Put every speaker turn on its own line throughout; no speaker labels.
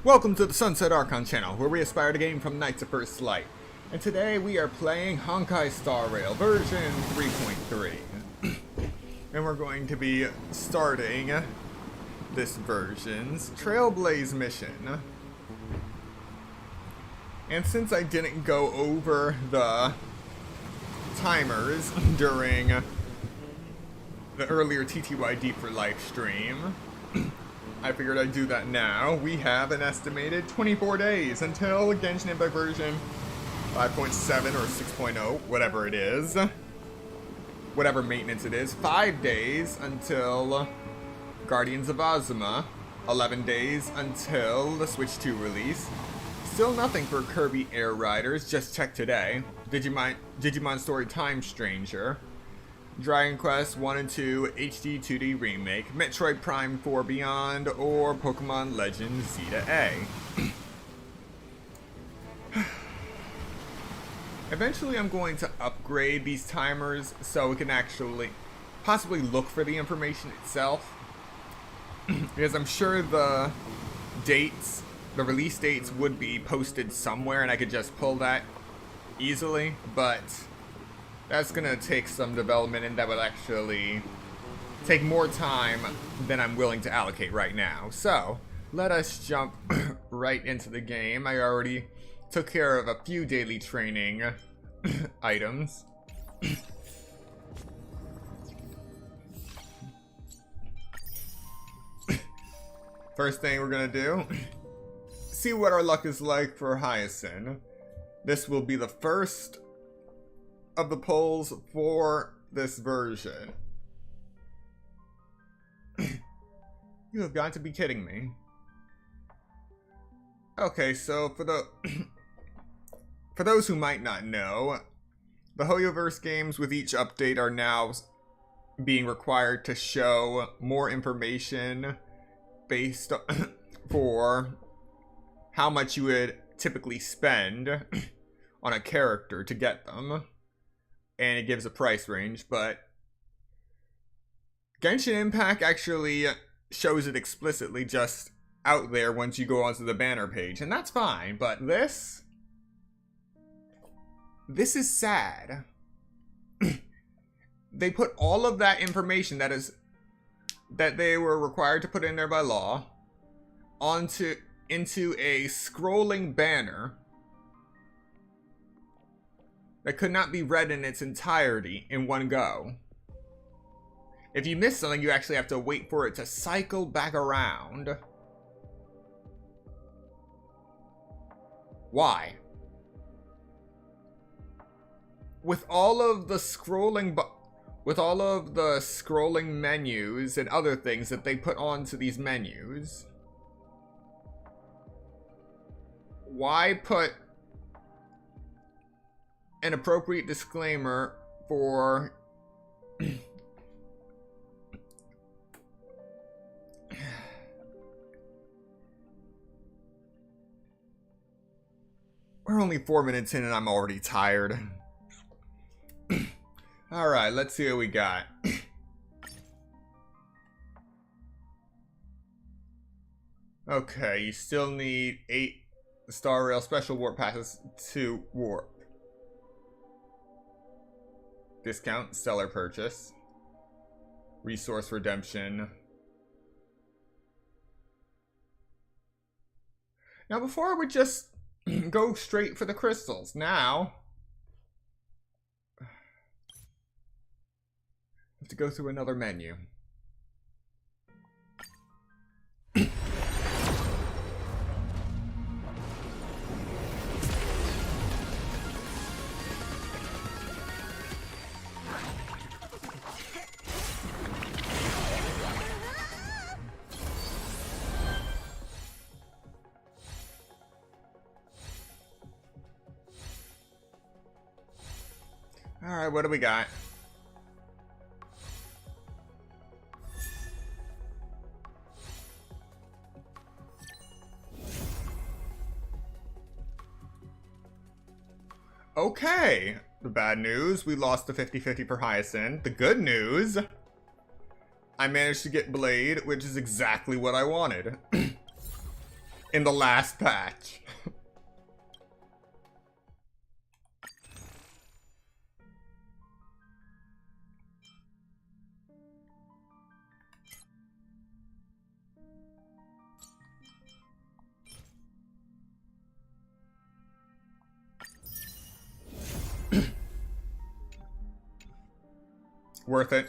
Welcome to the Sunset Archon channel, where we aspire to gain from Knights of First Light. And today we are playing Honkai Star Rail version 3.3. And we're going to be starting this version's Trailblaze mission. And since I didn't go over the timers during the earlier TTYD for live stream, I figured I'd do that now. We have an estimated 24 days until Genshin Impact version 5.7 or 6.0, whatever it is. Whatever maintenance it is. 5 days until Guardians of Azuma. 11 days until the Switch 2 release. Still nothing for Kirby Air Riders, just checked today. Digimon Story Time Stranger. Dragon Quest 1 and 2 HD 2D Remake, Metroid Prime 4 Beyond, or Pokemon Legends Zeta A. Eventually I'm going to upgrade these timers so we can actually possibly look for the information itself. Because I'm sure the dates, the release dates would be posted somewhere and I could just pull that easily, but that's gonna take some development, and that would actually take more time than I'm willing to allocate right now. So, let us jump right into the game. I already took care of a few daily training items. First thing we're gonna do, see what our luck is like for Hyacinth. This will be the first of the polls for this version. You have got to be kidding me. Okay, so for those who might not know, the Hoyoverse games with each update are now being required to show more information based for how much you would typically spend on a character to get them. And it gives a price range, but Genshin Impact actually shows it explicitly just out there once you go onto the banner page, and that's fine, but this is sad. They put all of that information that they were required to put in there by law into a scrolling banner that could not be read in its entirety in one go. If you miss something, you actually have to wait for it to cycle back around. Why? With all of the scrolling menus and other things that they put onto these menus, why put an appropriate disclaimer for we're only 4 minutes in and I'm already tired. Alright, let's see what we got. Okay, you still need 8 Star Rail Special Warp Passes to warp. Discount, seller purchase, resource redemption. Now before I would just go straight for the crystals. Now I have to go through another menu. Alright, what do we got? Okay, the bad news, we lost the 50-50 for Hyacinth. The good news, I managed to get Blade, which is exactly what I wanted. in the last patch. Worth it.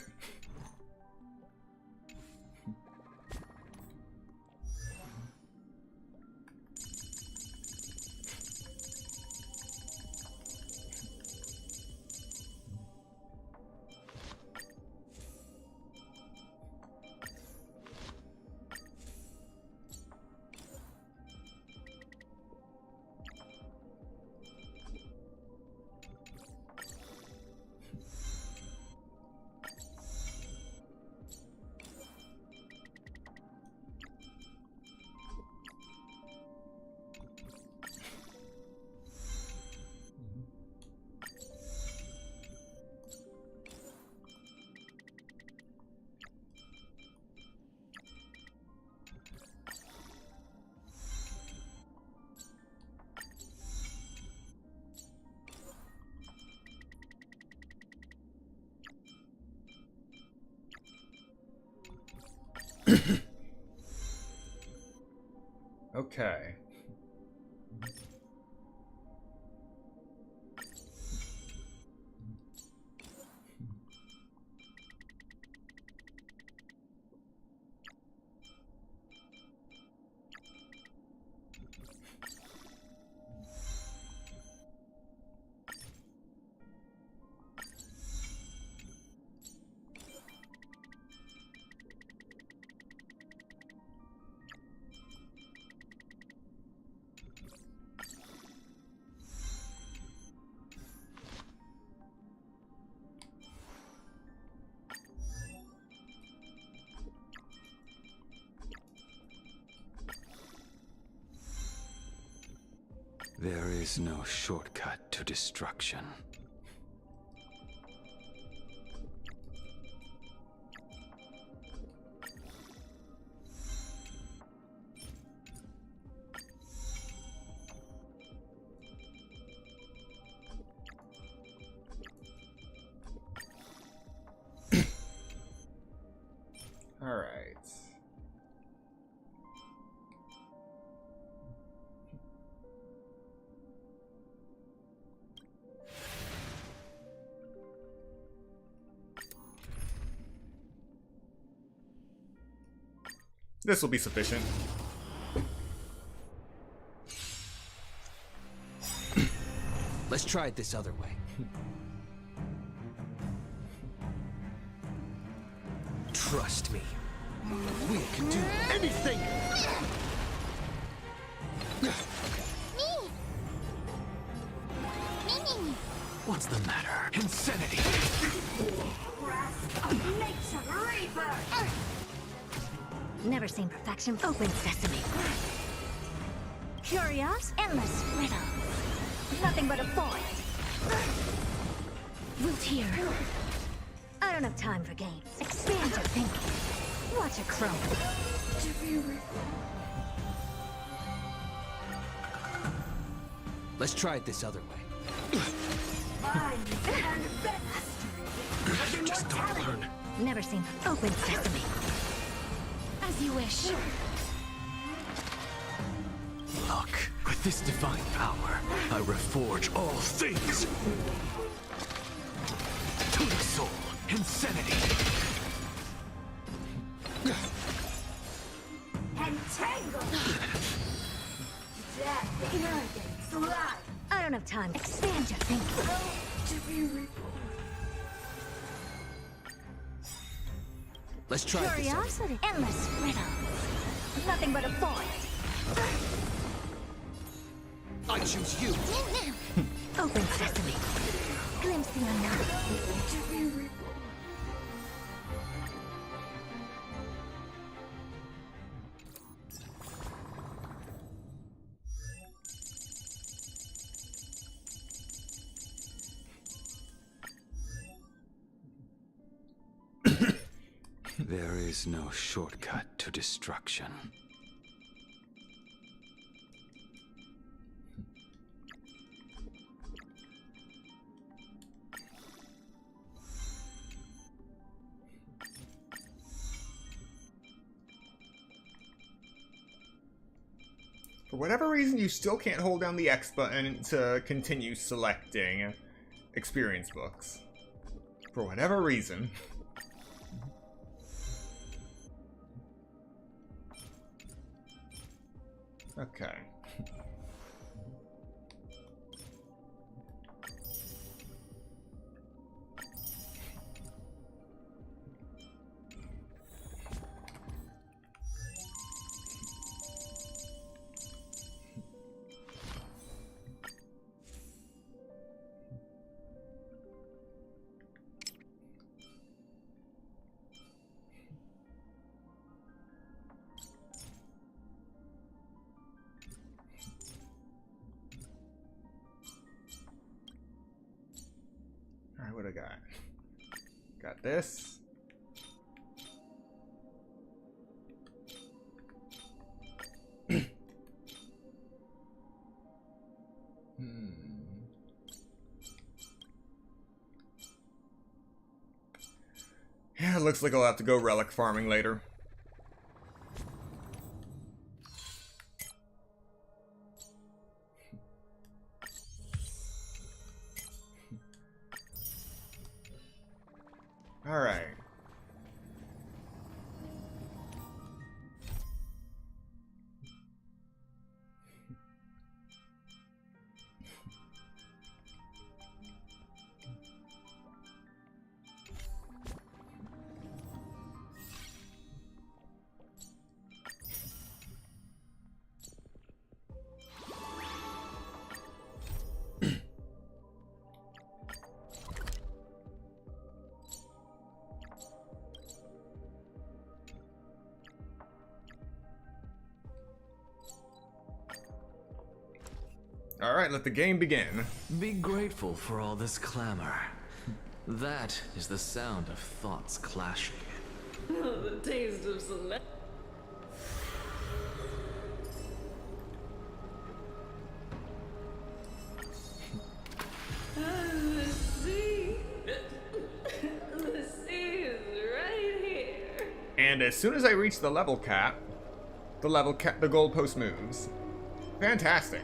Okay.
There is no shortcut to destruction.
All right. This will be sufficient.
Let's try it this other way. Trust me. We can do anything! What's the matter? Insanity!
Never seen perfection. Open sesame. Curious, endless riddle. Nothing but a void. Root here. I don't have time for games. Expand your thinking. Watch a crow.
Let's try it this other way. Just don't learn.
Never seen open sesame. As you wish.
Look, with this divine power, I reforge all things. Total soul, insanity.
Entangle. I don't have time. Expand your thinking.
Let's try this.
Curiosity, endless riddle. Nothing but a void.
I choose you.
Open sesame. Glimpse the unknown.
There is no shortcut to destruction.
For whatever reason, you still can't hold down the X button to continue selecting experience books. For whatever reason. Okay. Alright, what do I got? Got this. Yeah, it looks like I'll have to go relic farming later. Alright. Alright, let the game begin.
Be grateful for all this clamor. That is the sound of thoughts clashing.
The taste of select. The sea. The sea is right here.
And as soon as I reach the level cap, the goalpost moves. Fantastic.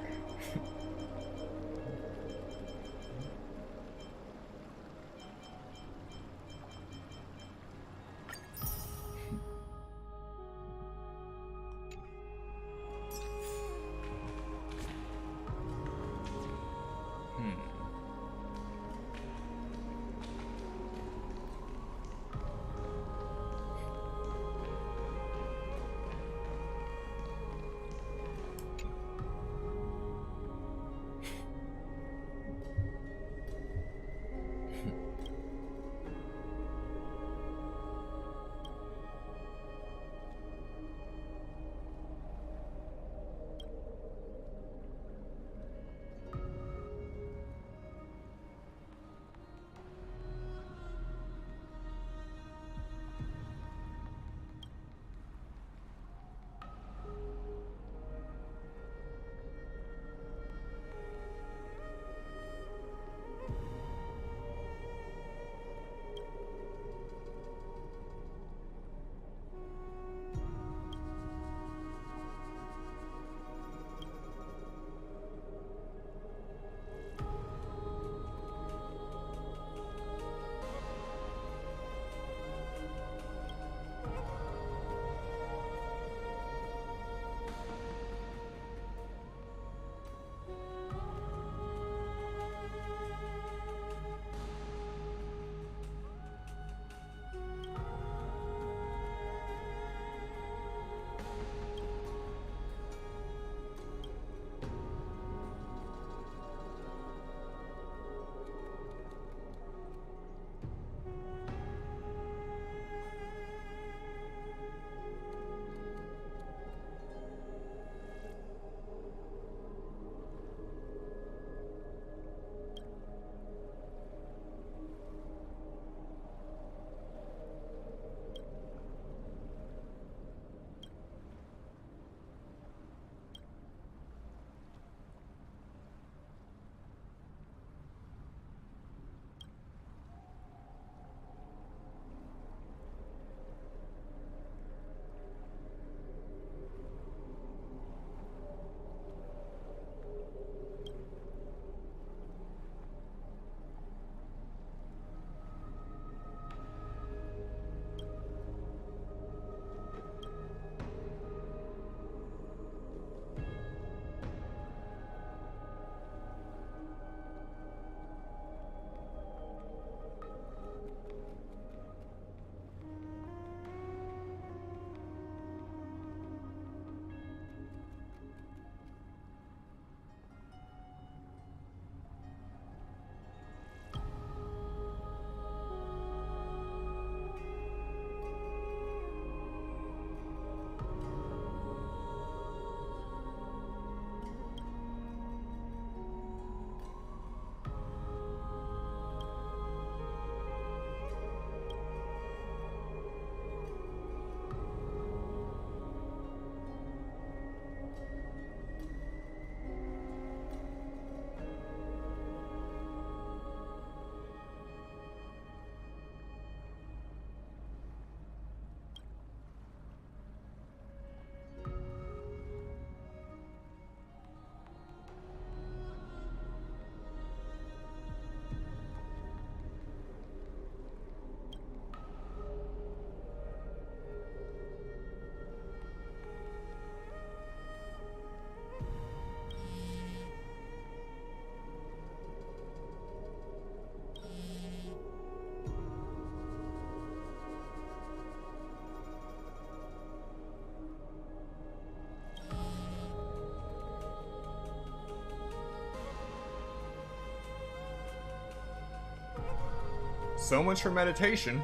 So much for meditation.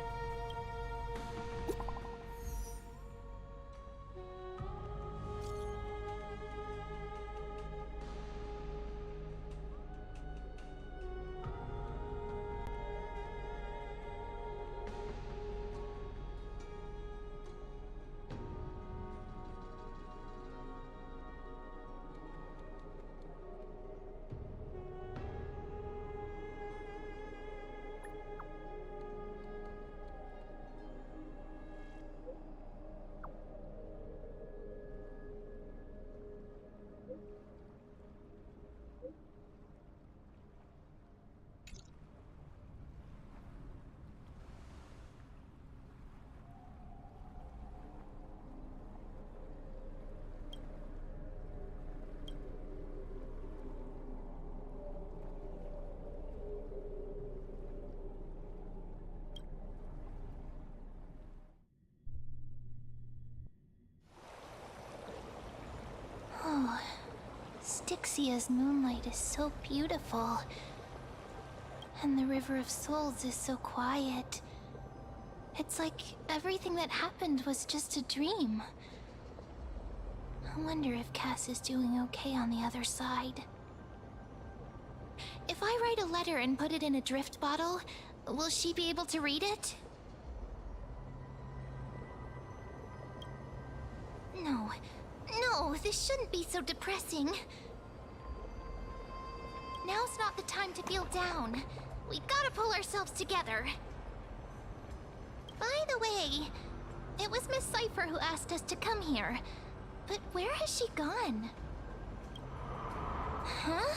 Oh, Styxia's moonlight is so beautiful. And the River of Souls is so quiet. It's like everything that happened was just a dream. I wonder if Cass is doing okay on the other side. If I write a letter and put it in a drift bottle, will she be able to read it? No, this shouldn't be so depressing. Now's not the time to feel down. We gotta pull ourselves together. By the way, it was Miss Cypher who asked us to come here. But where has she gone? Huh?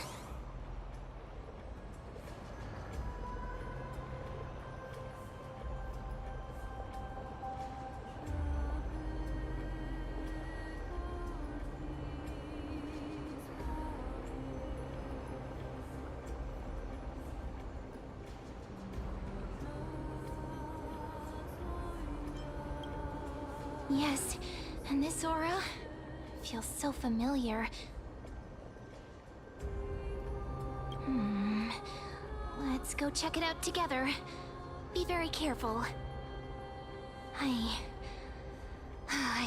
Yes, and this aura feels so familiar. Let's go check it out together. Be very careful. I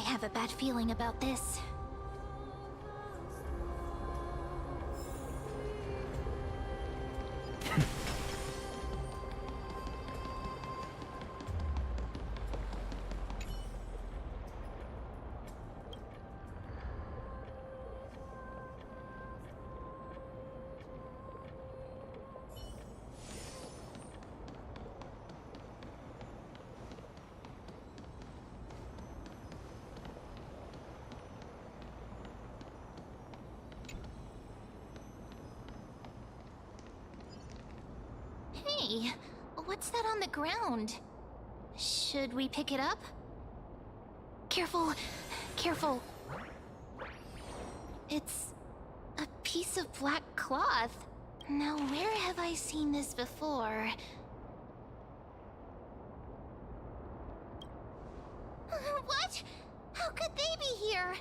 have a bad feeling about this. Hey, what's that on the ground? Should we pick it up? Careful, careful. It's a piece of black cloth. Now, where have I seen this before? What? How could they be here?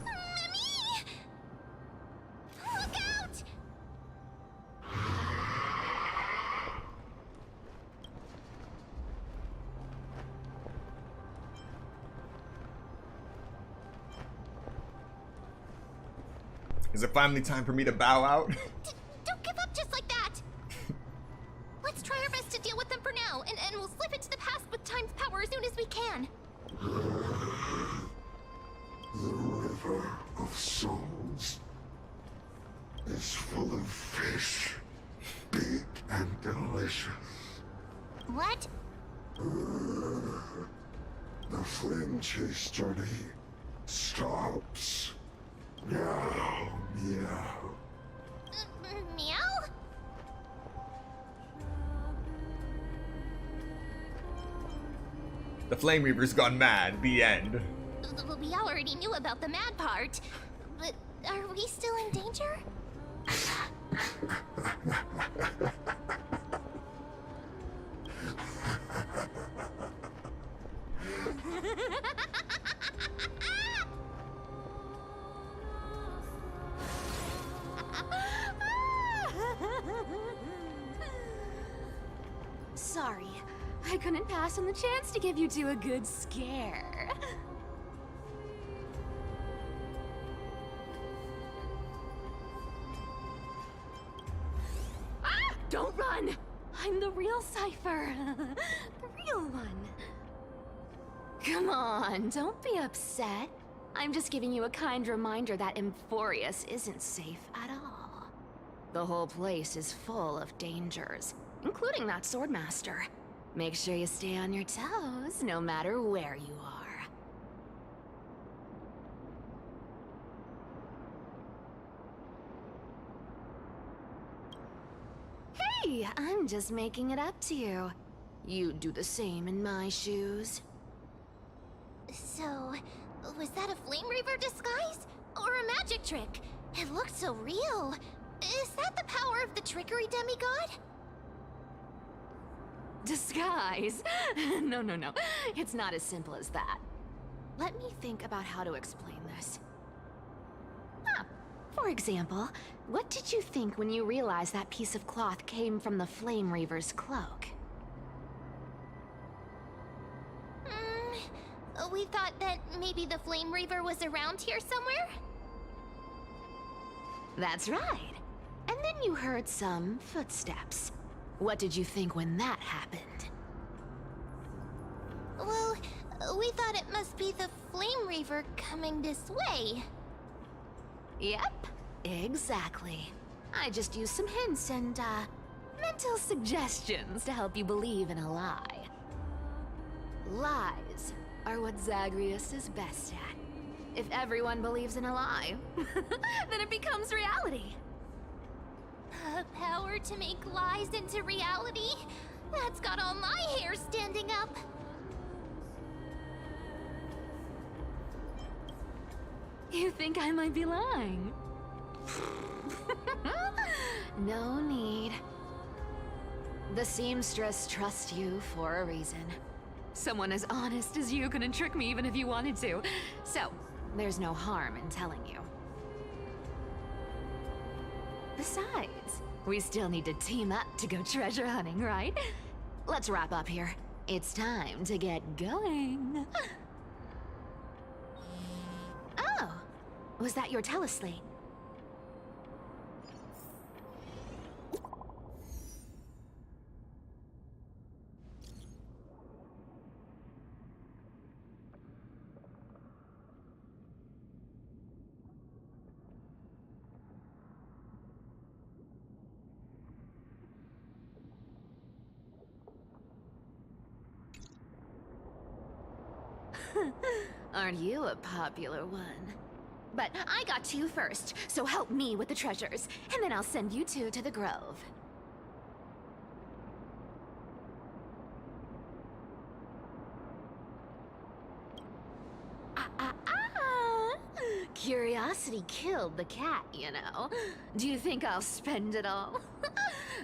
Mimi! Look out!
Is it finally time for me to bow out?
Don't give up just like that! Let's try our best to deal with them for now, and we'll slip into the past with time's power as soon as we can.
The River of Souls is full of fish, big and delicious.
What?
The flame chase journey stops. Meow, meow.
Meow?
The Flame Reaper's gone mad. The end.
We already knew about the mad part, but are we still in danger?
I couldn't pass on the chance to give you two a good scare. Ah! Don't run! I'm the real Cypher. The real one. Come on, don't be upset. I'm just giving you a kind reminder that Emphorius isn't safe at all. The whole place is full of dangers, including that Swordmaster. Make sure you stay on your toes, no matter where you are. Hey, I'm just making it up to you. You'd do the same in my shoes.
So, was that a Flame Reaver disguise? Or a magic trick? It looked so real. Is that the power of the trickery demigod?
Disguise? No. It's not as simple as that. Let me think about how to explain this. For example, what did you think when you realized that piece of cloth came from the Flame Reaver's cloak?
We thought that maybe the Flame Reaver was around here somewhere?
That's right. And then you heard some footsteps. What did you think when that happened?
Well, we thought it must be the Flame Reaver coming this way.
Yep, exactly. I just used some hints and, mental suggestions to help you believe in a lie. Lies are what Zagreus is best at. If everyone believes in a lie, then it becomes reality.
Power to make lies into reality? That's got all my hair standing up.
You think I might be lying? No need. The seamstress trusts you for a reason. Someone as honest as you couldn't trick me even if you wanted to. So, there's no harm in telling you. Besides, we still need to team up to go treasure hunting, right? Let's wrap up here. It's time to get going. Oh, was that your teleslate? Aren't you a popular one? But I got to you first, so help me with the treasures, and then I'll send you two to the grove. Curiosity killed the cat, you know. Do you think I'll spend it all?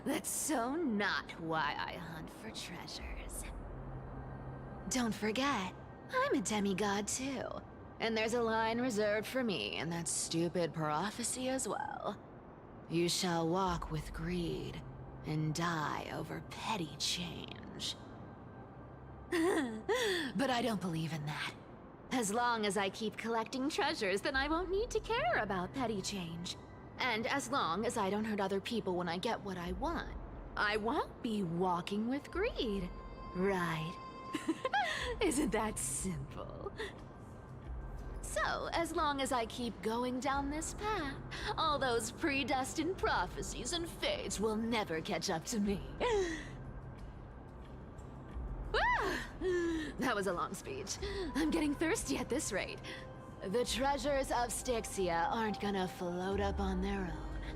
That's so not why I hunt for treasures. Don't forget, I'm a demigod too. And there's a line reserved for me in that stupid prophecy as well. You shall walk with greed and die over petty change. But I don't believe in that. As long as I keep collecting treasures, then I won't need to care about petty change. And as long as I don't hurt other people when I get what I want, I won't be walking with greed. Right? Isn't that simple? So, as long as I keep going down this path, all those predestined prophecies and fates will never catch up to me. That was a long speech. I'm getting thirsty at this rate. The treasures of Styxia aren't gonna float up on their own.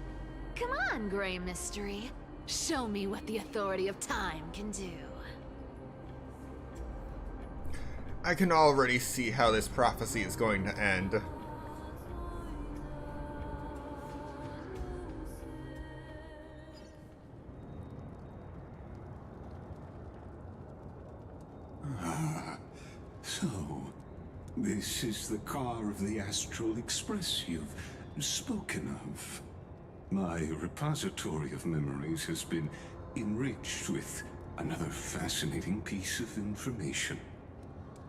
Come on, Grey Mystery. Show me what the authority of time can do.
I can already see how this prophecy is going to end.
So, this is the car of the Astral Express you've spoken of. My repository of memories has been enriched with Another fascinating piece of information.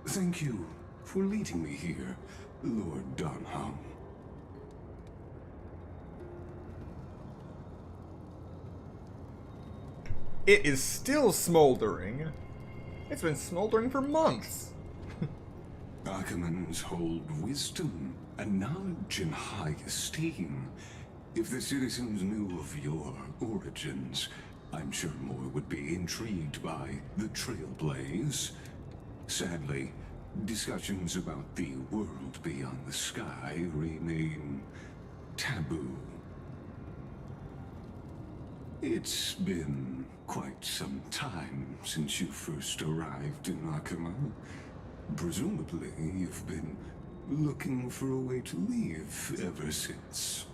Thank you for leading me here, Lord Donham.
It is still smoldering. It's been smoldering for months.
Achaemons hold wisdom and knowledge in high esteem. If the citizens knew of your origins, I'm sure more would be intrigued by the Trailblaze. Sadly, discussions about the world beyond the sky remain taboo. It's been quite some time since you first arrived in Achaemon. Presumably, you've been looking for a way to leave ever since.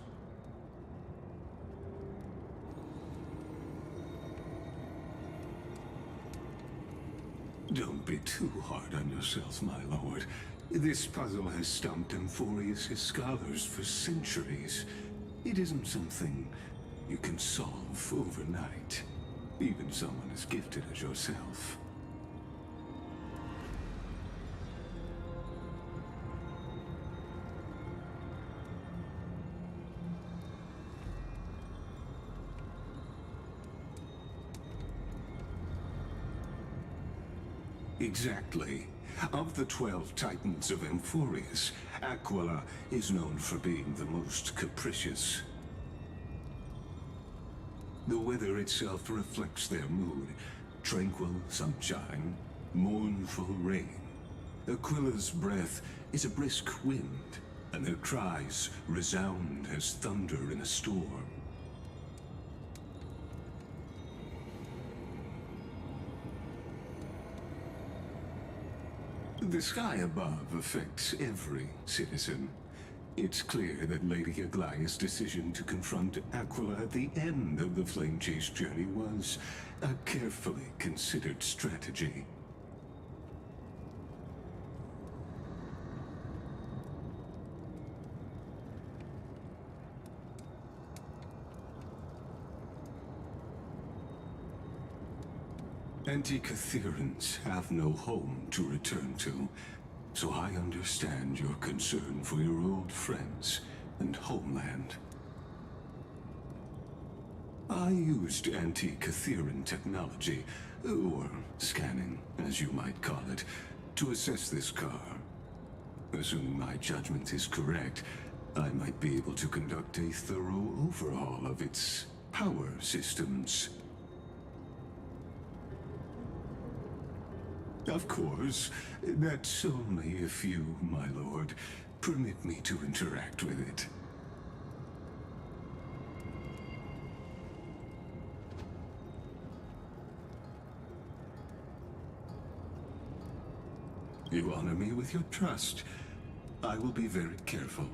Don't be too hard on yourself, my lord. This puzzle has stumped Amphorius' scholars for centuries. It isn't something you can solve overnight, even someone as gifted as yourself. Exactly. Of the 12 Titans of Amphorius, Aquila is known for being the most capricious. The weather itself reflects their mood. Tranquil sunshine, mournful rain. Aquila's breath is a brisk wind, and their cries resound as thunder in a storm. The sky above affects every citizen. It's clear that Lady Aglaya's decision to confront Aquila at the end of the Flame Chase journey was a carefully considered strategy. Anti-Catherians have no home to return to, so I understand your concern for your old friends and homeland. I used anti-Catherian technology, or scanning, as you might call it, to assess this car. Assuming my judgment is correct, I might be able to conduct a thorough overhaul of its power systems. Of course, that's only if you, my lord, permit me to interact with it. You honor me with your trust. I will be very careful.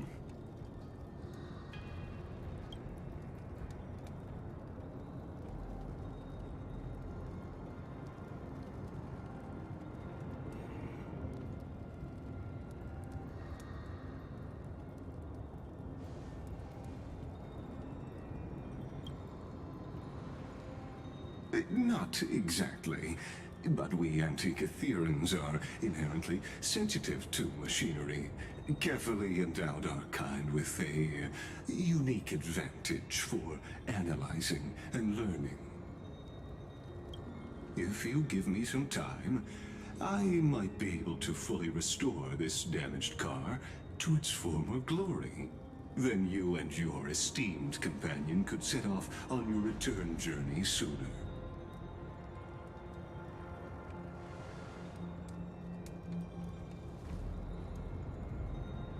Not exactly, but we Anti-Catherians are inherently sensitive to machinery. Carefully endowed our kind with a unique advantage for analyzing and learning. If you give me some time, I might be able to fully restore this damaged car to its former glory. Then you and your esteemed companion could set off on your return journey sooner.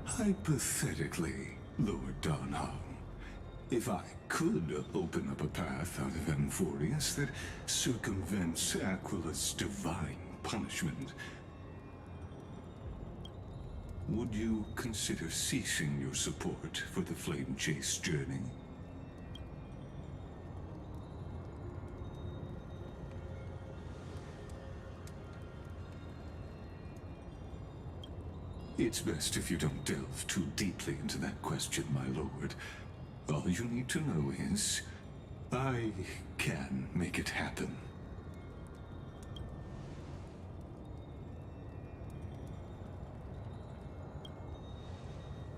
Hypothetically, Lord Donham, if I could open up a path out of Amphorius that circumvents Aquila's divine punishment, would you consider ceasing your support for the Flame Chase journey? It's best if you don't delve too deeply into that question, my lord. All you need to know is, I can make it happen.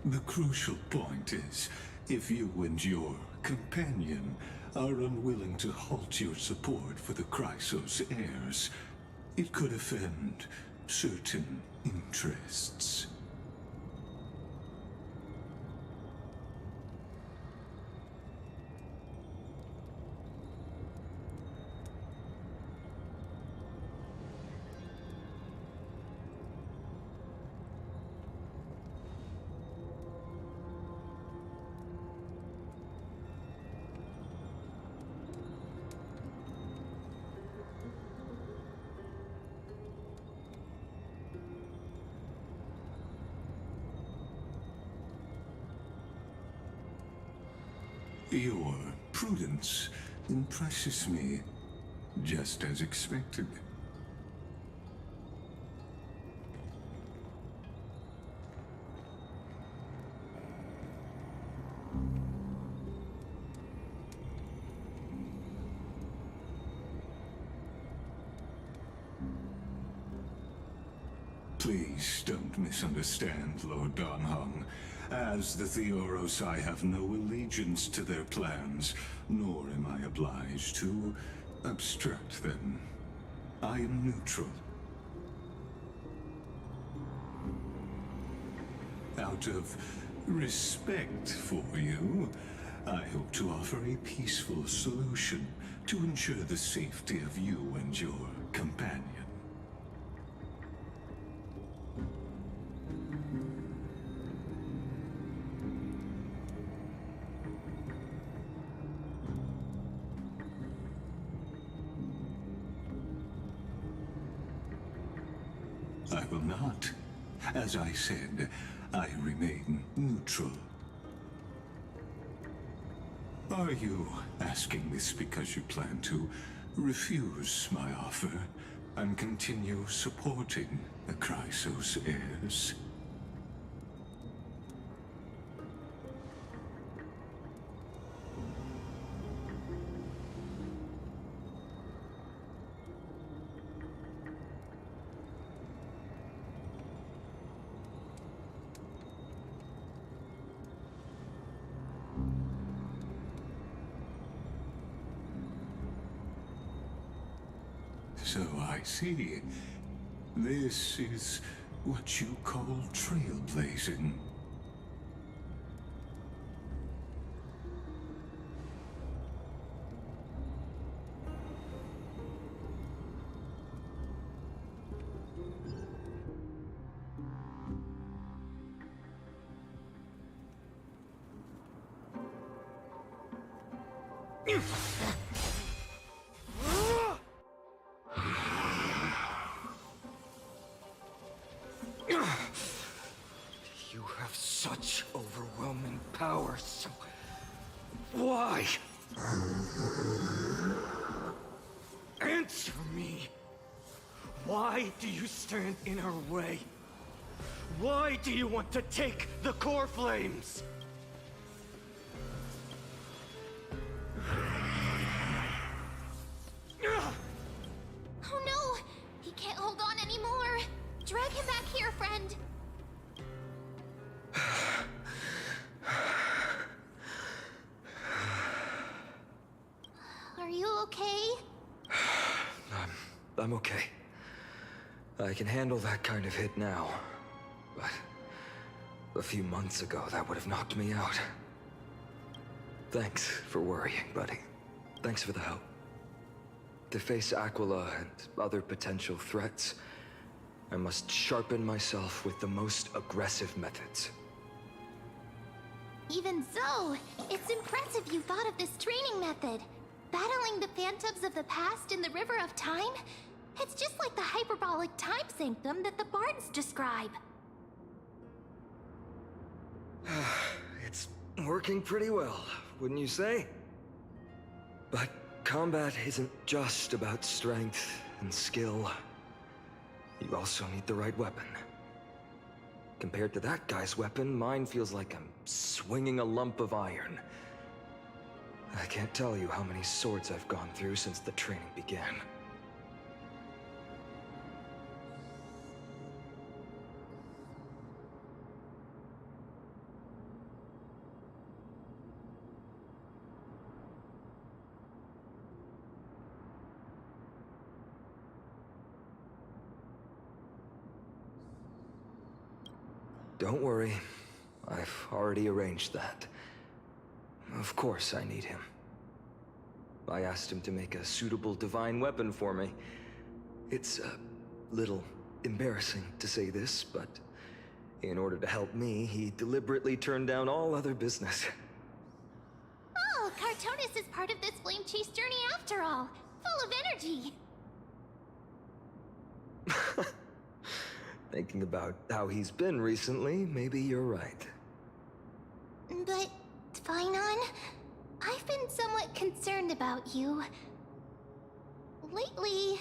The crucial point is, if you and your companion are unwilling to halt your support for the Chrysos heirs, it could offend certain interests. Your prudence impresses me, just as expected. Please don't misunderstand, Lord Donhong. As the Theoros, I have no allegiance to their plans, nor am I obliged to obstruct them. I am neutral. Out of respect for you, I hope to offer a peaceful solution to ensure the safety of you and your companion. I will not. As I said, I remain neutral. Are you asking this because you plan to refuse my offer and continue supporting the Chrysos heirs? So I see. This is what you call trailblazing.
You have such overwhelming power, so why? Answer me! Why do you stand in our way? Why do you want to take the core flames?
Oh no! He can't hold on anymore! Drag him back here, friend! Are you okay?
I'm okay. I can handle that kind of hit now. But a few months ago, that would have knocked me out. Thanks for worrying, buddy. Thanks for the help. To face Aquila and other potential threats, I must sharpen myself with the most aggressive methods.
Even so, it's impressive you thought of this training method. Battling the phantoms of the past in the River of Time? It's just like the hyperbolic time sanctum that the bards describe.
It's working pretty well, wouldn't you say? But combat isn't just about strength and skill. You also need the right weapon. Compared to that guy's weapon, mine feels like I'm swinging a lump of iron. I can't tell you how many swords I've gone through since the training began. Don't worry. I've already arranged that. Of course I need him. I asked him to make a suitable divine weapon for me. It's a little embarrassing to say this, but in order to help me, he deliberately turned down all other business.
Oh, Cartonis is part of this flame chase journey after all. Full of energy.
Thinking about how he's been recently, maybe you're right.
But, Finon, I've been somewhat concerned about you. Lately,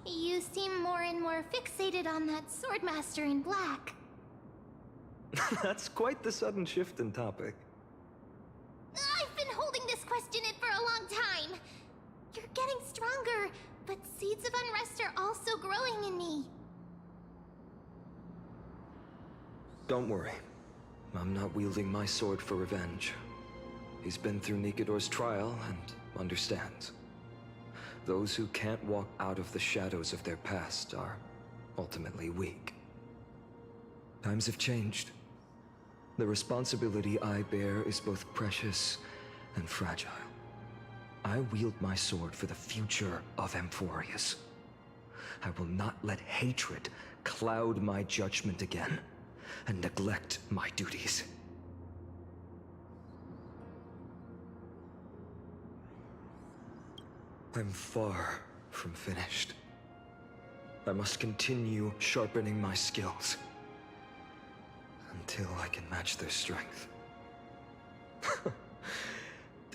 you seem more and more fixated on that Swordmaster in black.
That's quite the sudden shift in topic.
I've been holding this question in for a long time. You're getting stronger, but seeds of unrest are also growing in me.
Don't worry. I'm not wielding my sword for revenge. He's been through Nikador's trial and understands. Those who can't walk out of the shadows of their past are ultimately weak. Times have changed. The responsibility I bear is both precious and fragile. I wield my sword for the future of Amphorius. I will not let hatred cloud my judgment again and neglect my duties. I'm far from finished. I must continue sharpening my skills until I can match their strength.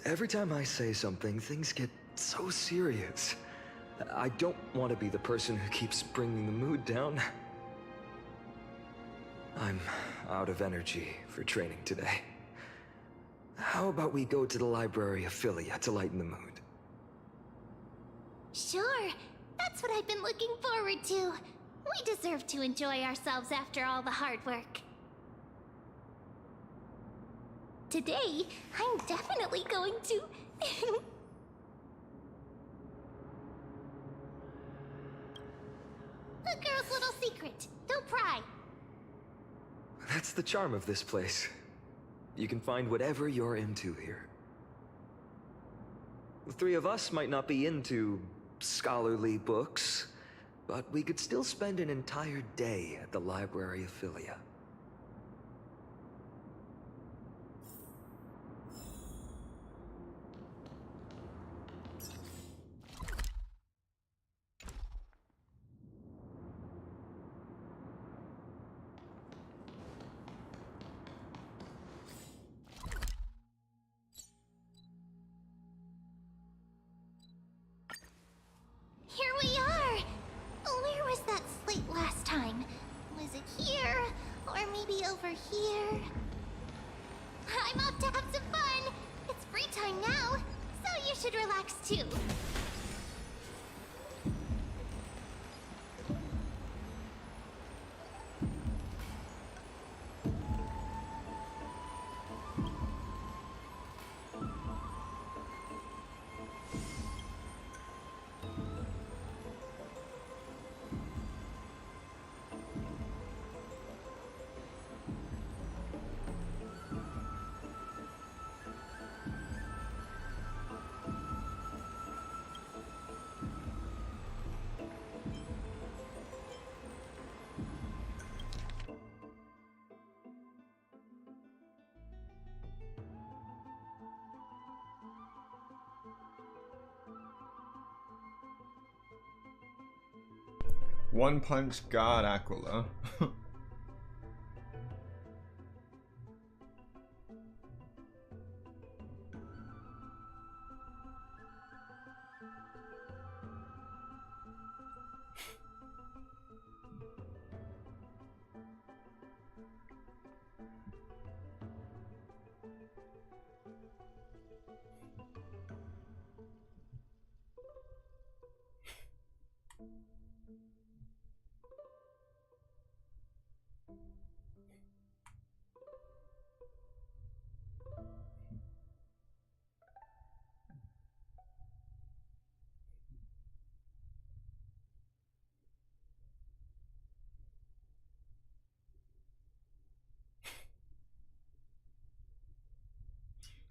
Every time I say something, things get so serious. I don't want to be the person who keeps bringing the mood down. I'm out of energy for training today. How about we go to the library of Philia to lighten the mood?
Sure, that's what I've been looking forward to. We deserve to enjoy ourselves after all the hard work. Today, I'm definitely going to... A girl's little secret. Don't pry.
That's the charm of this place. You can find whatever you're into here. The three of us might not be into scholarly books, but we could still spend an entire day at the library of Philia.
Here we are! Where was that slate last time? Was it here? Or maybe over here? I'm off to have some fun! It's free time now, so you should relax too.
One Punch God Aquila.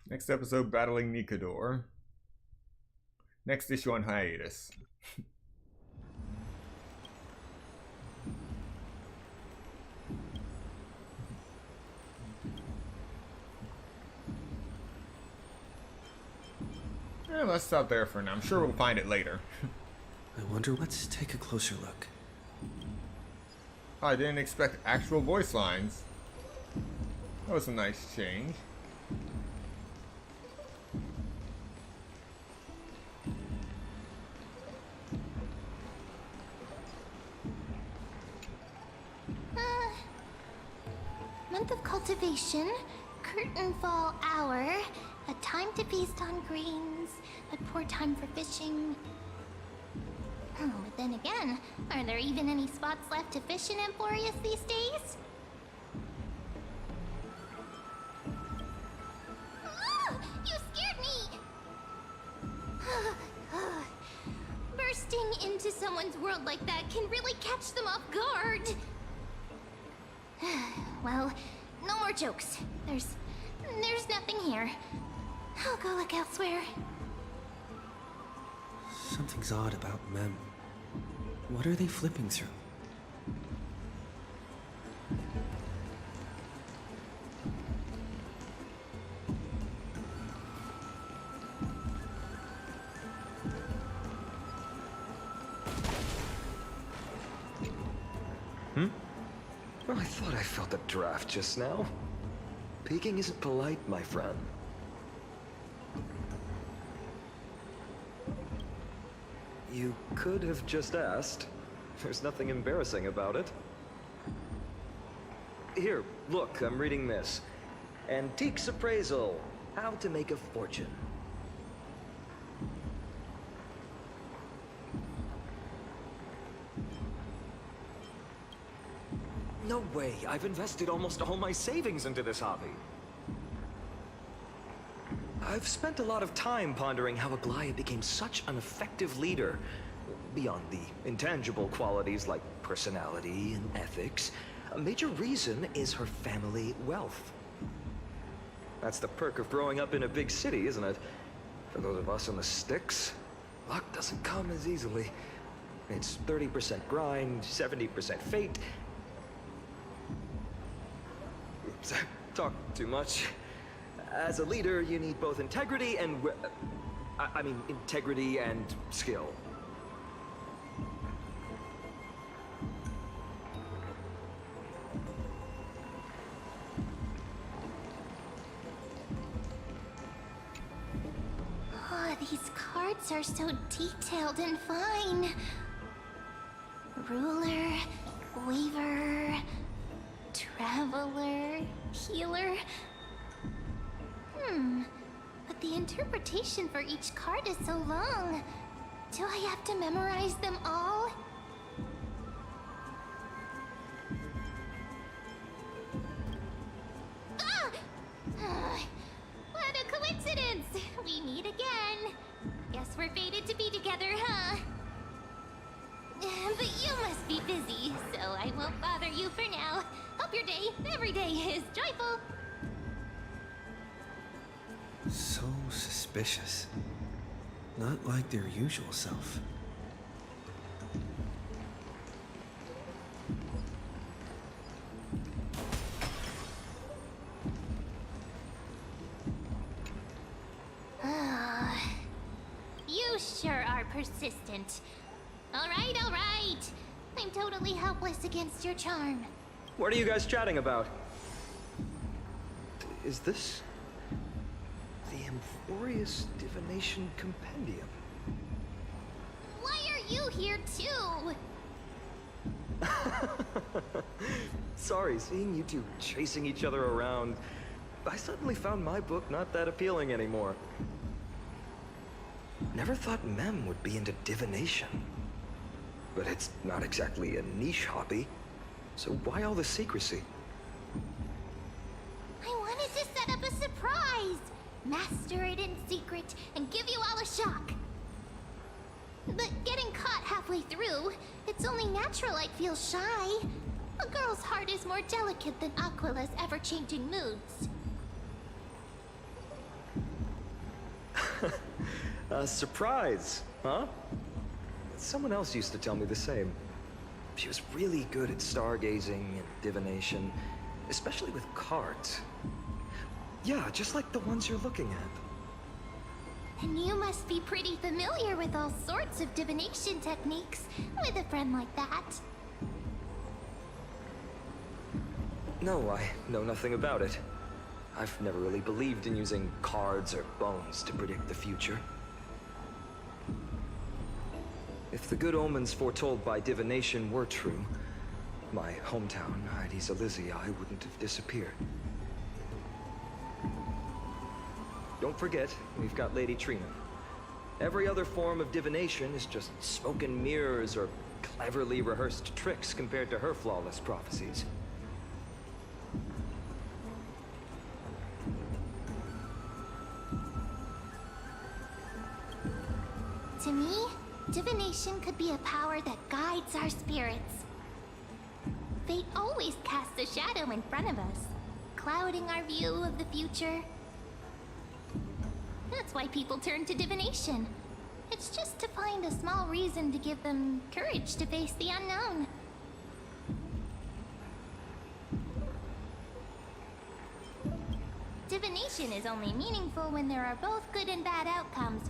Next episode, battling Nikador. Next issue on hiatus. Let's stop there for now. I'm sure we'll find it later.
I wonder, let's take a closer look.
I didn't expect actual voice lines. That was a nice change.
Month of cultivation, curtain fall hour, a time to feast on grains, a poor time for fishing. Oh, but then again, are there even any spots left to fish in Emporius these days? Ah, you scared me! Bursting into someone's world like that can really catch them off guard. Well, no more jokes. There's nothing here. I'll go look elsewhere.
Something's odd about Mem. What are they flipping through?
Well, I thought I felt a draft just now. Peeking isn't polite, my friend. You could have just asked. There's nothing embarrassing about it. Here, look, I'm reading this. Antiques Appraisal. How to make a fortune. No way. I've invested almost all my savings into this hobby. I've spent a lot of time pondering how Aglaia became such an effective leader. Beyond the intangible qualities like personality and ethics, a major reason is her family wealth. That's the perk of growing up in a big city, isn't it? For those of us in the sticks, luck doesn't come as easily. It's 30% grind, 70% fate. Oops, talk too much. As a leader, you need both integrity and... integrity and skill.
Oh, these cards are so detailed and fine. Ruler, weaver, traveler, healer. But the interpretation for each card is so long. Do I have to memorize them all? What a coincidence! We meet again. Guess we're fated to be together, huh? But you must be busy, so I won't bother you for now. Hope your day, every day, is joyful.
So suspicious. Not like their usual self.
You sure are persistent. All right, all right. I'm totally helpless against your charm.
What are you guys chatting about? Is this... the Emporius Divination Compendium?
Why are you here too?
Sorry, seeing you two chasing each other around, I suddenly found my book not that appealing anymore. Never thought Mem would be into divination. But it's not exactly a niche hobby, so why all the secrecy?
I wanted to set up a surprise! Master it in secret and give you all a shock. But getting caught halfway through, it's only natural I'd feel shy. A girl's heart is more delicate than Aquila's ever-changing moods.
A surprise, huh? Someone else used to tell me the same. She was really good at stargazing and divination, especially with cards. Yeah, just like the ones you're looking at.
And you must be pretty familiar with all sorts of divination techniques with a friend like that.
No, I know nothing about it. I've never really believed in using cards or bones to predict the future. If the good omens foretold by divination were true, my hometown, Heidi's Elysia, wouldn't have disappeared. Don't forget, we've got Lady Trina. Every other form of divination is just smoke and mirrors or cleverly rehearsed tricks compared to her flawless prophecies.
To me, divination could be a power that guides our spirits. Fate always casts a shadow in front of us, clouding our view of the future. That's why people turn to divination. It's just to find a small reason to give them courage to face the unknown. Divination is only meaningful when there are both good and bad outcomes.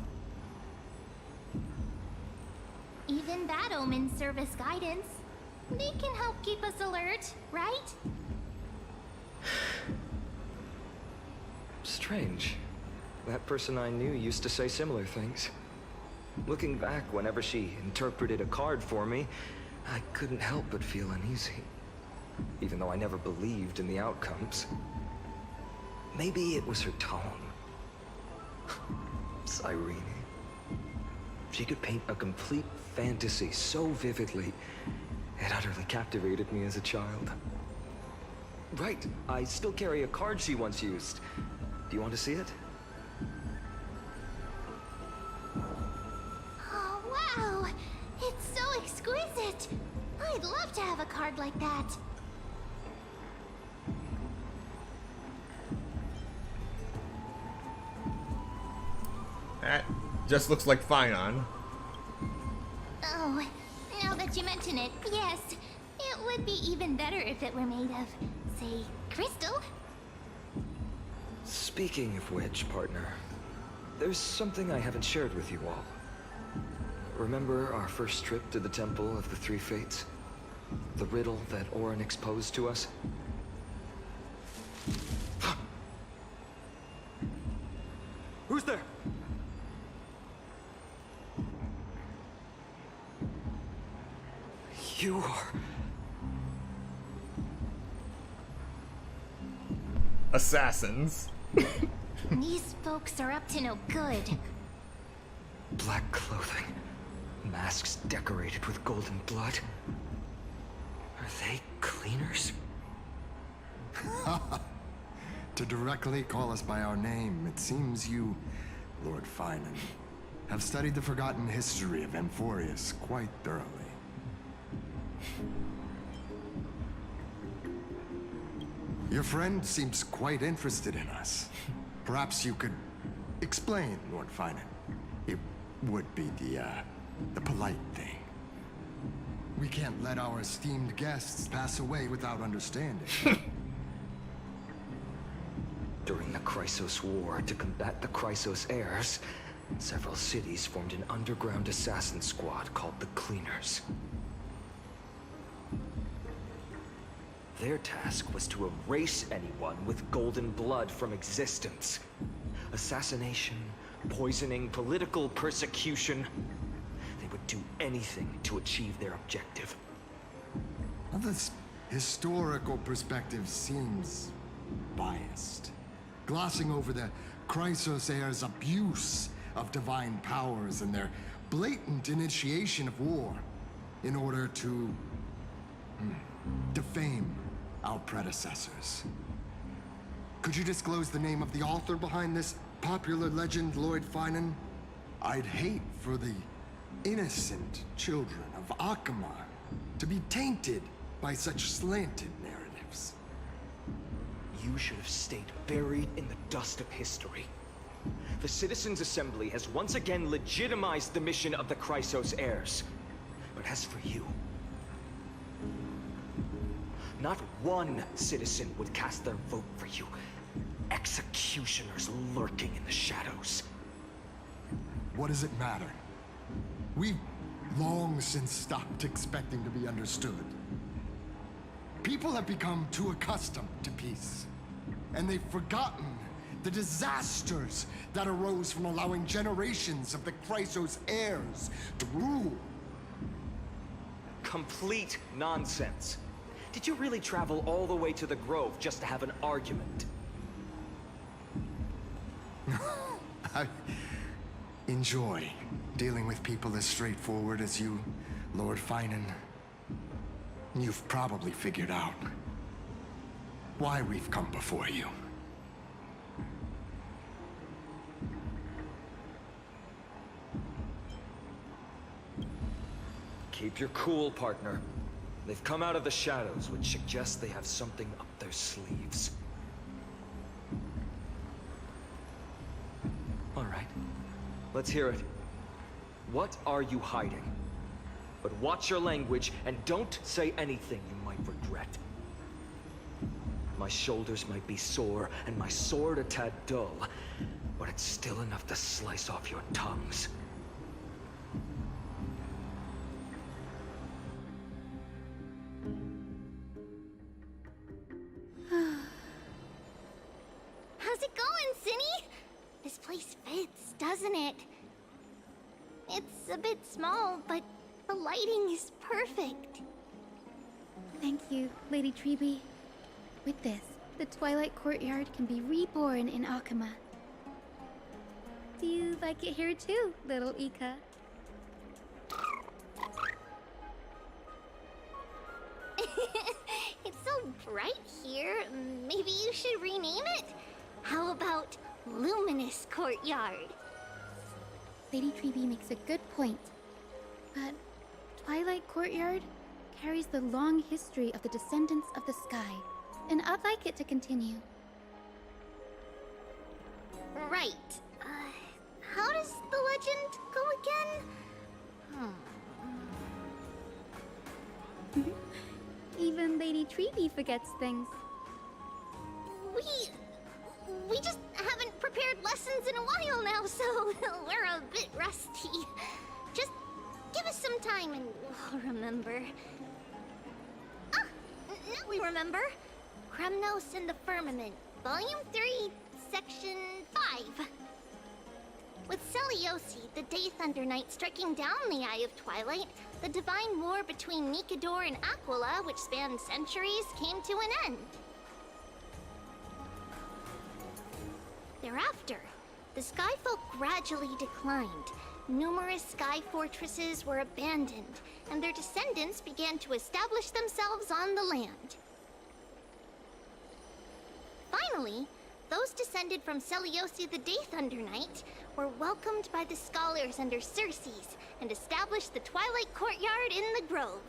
Even bad omens serve as guidance. They can help keep us alert, right?
Strange. That person I knew used to say similar things. Looking back, whenever she interpreted a card for me, I couldn't help but feel uneasy. Even though I never believed in the outcomes. Maybe it was her tone. Cyrene. She could paint a complete fantasy so vividly, it utterly captivated me as a child. Right, I still carry a card she once used. Do you want to see it?
Oh, wow! It's so exquisite! I'd love to have a card like that.
That just looks like Finon.
Oh, now that you mention it, yes. It would be even better if it were made of, say, crystal.
Speaking of which, partner, there's something I haven't shared with you all. Remember our first trip to the Temple of the Three Fates? The riddle that Orin exposed to us? Who's there? You are...
Assassins.
These folks are up to no good.
Black clothing, masks decorated with golden blood. Are they cleaners?
To directly call us by our name, it seems you, Lord Finan, have studied the forgotten history of Amphorius quite thoroughly. Your friend seems quite interested in us. Perhaps you could explain, Lord Finan. It would be the polite thing. We can't let our esteemed guests pass away without understanding.
During the Chrysos War, to combat the Chrysos heirs, several cities formed an underground assassin squad called the Cleaners. Their task was to erase anyone with golden blood from existence. Assassination, poisoning, political persecution. They would do anything to achieve their objective.
Well, this historical perspective seems biased, glossing over the Chrysos heirs' abuse of divine powers and their blatant initiation of war in order to defame our predecessors. Could you disclose the name of the author behind this popular legend, Lord Finan? I'd hate for the innocent children of Akamar to be tainted by such slanted narratives.
You should have stayed buried in the dust of history. The Citizens' Assembly has once again legitimized the mission of the Chrysos heirs. But as for you, not one citizen would cast their vote for you. Executioners lurking in the shadows.
What does it matter? We've long since stopped expecting to be understood. People have become too accustomed to peace, and they've forgotten the disasters that arose from allowing generations of the Chrysos heirs to rule.
Complete nonsense. Did you really travel all the way to the Grove just to have an argument?
I enjoy dealing with people as straightforward as you, Lord Finan. You've probably figured out why we've come before you.
Keep your cool, partner. They've come out of the shadows, which suggests they have something up their sleeves. All right, let's hear it. What are you hiding? But watch your language and don't say anything you might regret. My shoulders might be sore and my sword a tad dull, but it's still enough to slice off your tongues.
How's it going, Cinny? This place fits, doesn't it? It's a bit small, but the lighting is perfect.
Thank you, Lady Treeby. With this, the Twilight Courtyard can be reborn in Akuma. Do you like it here too, little Ika?
It's so bright here. Maybe you should rename it? How about Luminous Courtyard?
Lady Treeby makes a good point. But Twilight Courtyard carries the long history of the descendants of the sky, and I'd like it to continue.
Right. How does the legend go again?
Even Lady Treeby forgets things.
We just haven't prepared lessons in a while now, so we're a bit rusty. Just give us some time and we'll remember. Ah! Now we remember. Kremnos and the Firmament, Volume 3, Section 5. With Seliosi, the Day Thunder Knight, striking down the Eye of Twilight, the divine war between Nikador and Aquila, which spanned centuries, came to an end. Thereafter, the Skyfolk gradually declined. Numerous sky fortresses were abandoned, and their descendants began to establish themselves on the land. Finally, those descended from Seliosi the Day Thunder Knight were welcomed by the scholars under Circes and established the Twilight Courtyard in the Grove.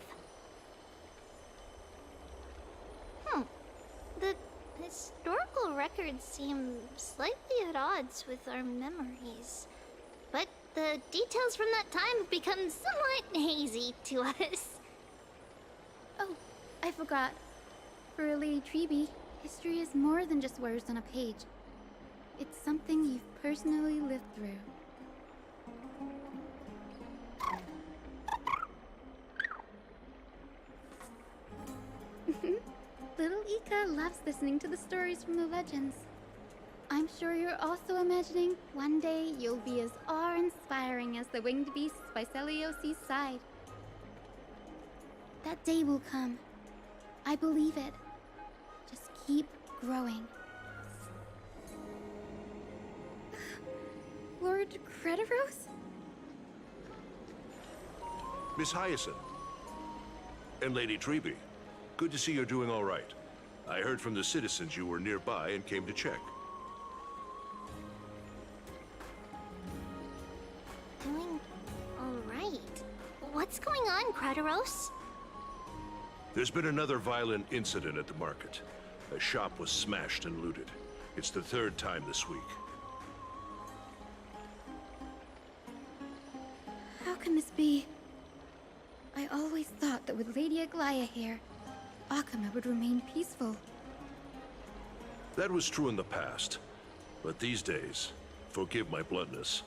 The historical records seem slightly at odds with our memories, but the details from that time have become somewhat hazy to us.
Oh, I forgot. For Lady Treeby, history is more than just words on a page. It's something you've personally lived through. Little Ika loves listening to the stories from the legends. I'm sure you're also imagining one day you'll be as awe-inspiring as the winged beasts by Seliosi's side. That day will come. I believe it. Just keep growing. Lord Crediros?
Miss Hyacinth. And Lady Treeby. Good to see you're doing all right. I heard from the citizens you were nearby and came to check.
Doing all right. What's going on, Crediros?
There's been another violent incident at the market. A shop was smashed and looted. It's the third time this week.
can this be? I always thought that with Lady Aglaya here, Akama would remain peaceful.
That was true in the past. But these days, forgive my bluntness,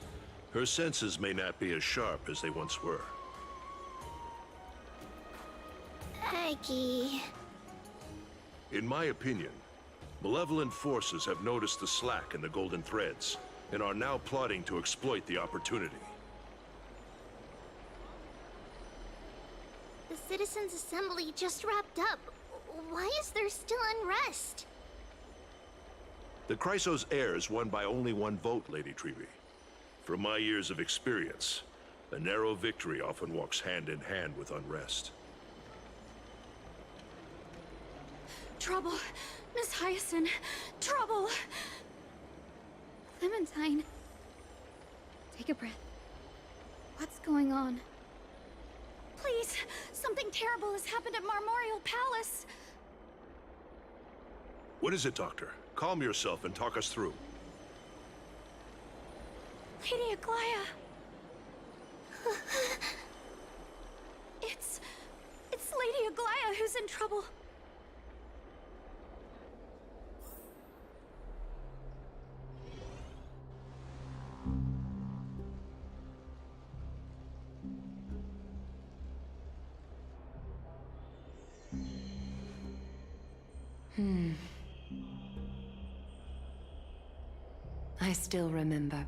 her senses may not be as sharp as they once were.
Aggie.
In my opinion, malevolent forces have noticed the slack in the Golden Threads and are now plotting to exploit the opportunity.
The Citizens' Assembly just wrapped up. Why is there still unrest?
The Chrysos heirs won by only one vote, Lady Treby. From my years of experience, a narrow victory often walks hand in hand with unrest.
Trouble! Miss Hyacinth! Trouble! Clementine. Take a breath. What's going on? Please! Something terrible has happened at Marmorial Palace!
What is it, Doctor? Calm yourself and talk us through.
Lady Aglaya! It's Lady Aglaya who's in trouble.
I still remember.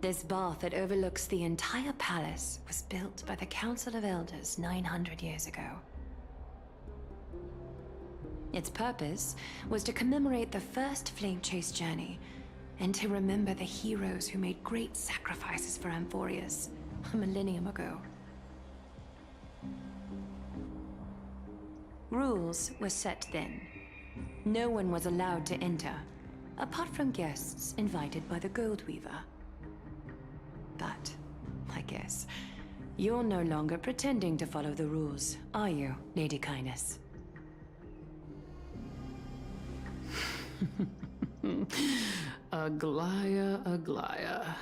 This bath that overlooks the entire palace was built by the Council of Elders 900 years ago. Its purpose was to commemorate the first flame chase journey and to remember the heroes who made great sacrifices for Amphorius a millennium ago. Rules were set then. No one was allowed to enter, apart from guests invited by the Gold Weaver. But, I guess, you're no longer pretending to follow the rules, are you, Lady Kindness?
Aglaya, Aglaya.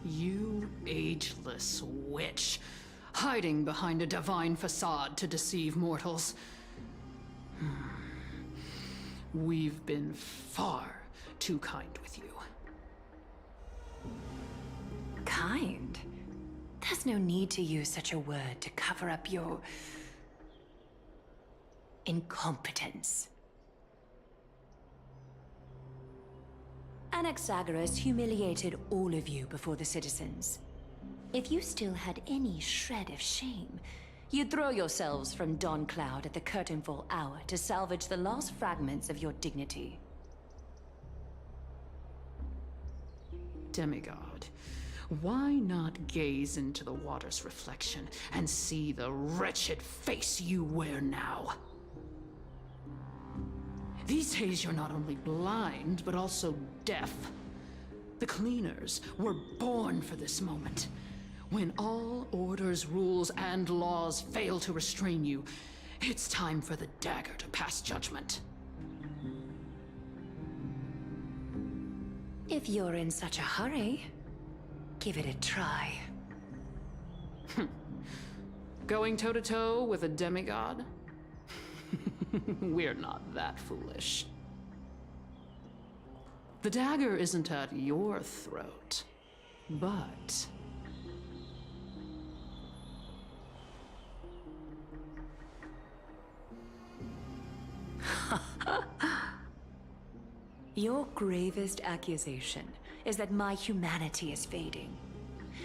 You ageless witch, hiding behind a divine facade to deceive mortals. We've been far too kind with you.
Kind? There's no need to use such a word to cover up your incompetence. Anaxagoras humiliated all of you before the citizens. If you still had any shred of shame, you'd throw yourselves from dawn cloud at the curtainfall hour to salvage the last fragments of your dignity.
Demigod, why not gaze into the water's reflection and see the wretched face you wear now? These days you're not only blind, but also deaf. The cleaners were born for this moment. When all orders, rules, and laws fail to restrain you, it's time for the dagger to pass judgment.
If you're in such a hurry, give it a try.
Going toe-to-toe with a demigod? We're not that foolish. The dagger isn't at your throat, but...
Your gravest accusation is that my humanity is fading.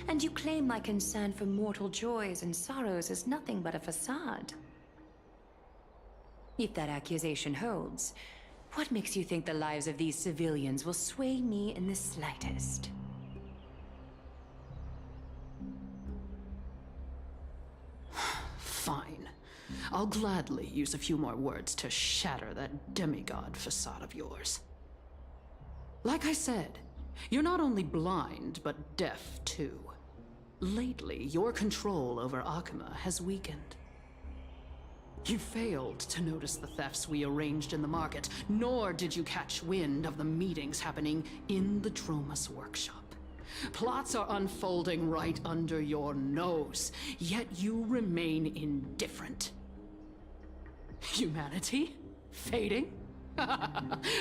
And you claim my concern for mortal joys and sorrows is nothing but a facade. If that accusation holds, what makes you think the lives of these civilians will sway me in the slightest?
Fine. I'll gladly use a few more words to shatter that demigod facade of yours. Like I said, you're not only blind, but deaf too. Lately, your control over Akama has weakened. You failed to notice the thefts we arranged in the market, nor did you catch wind of the meetings happening in the Tromas workshop. Plots are unfolding right under your nose, yet you remain indifferent. Humanity? Fading?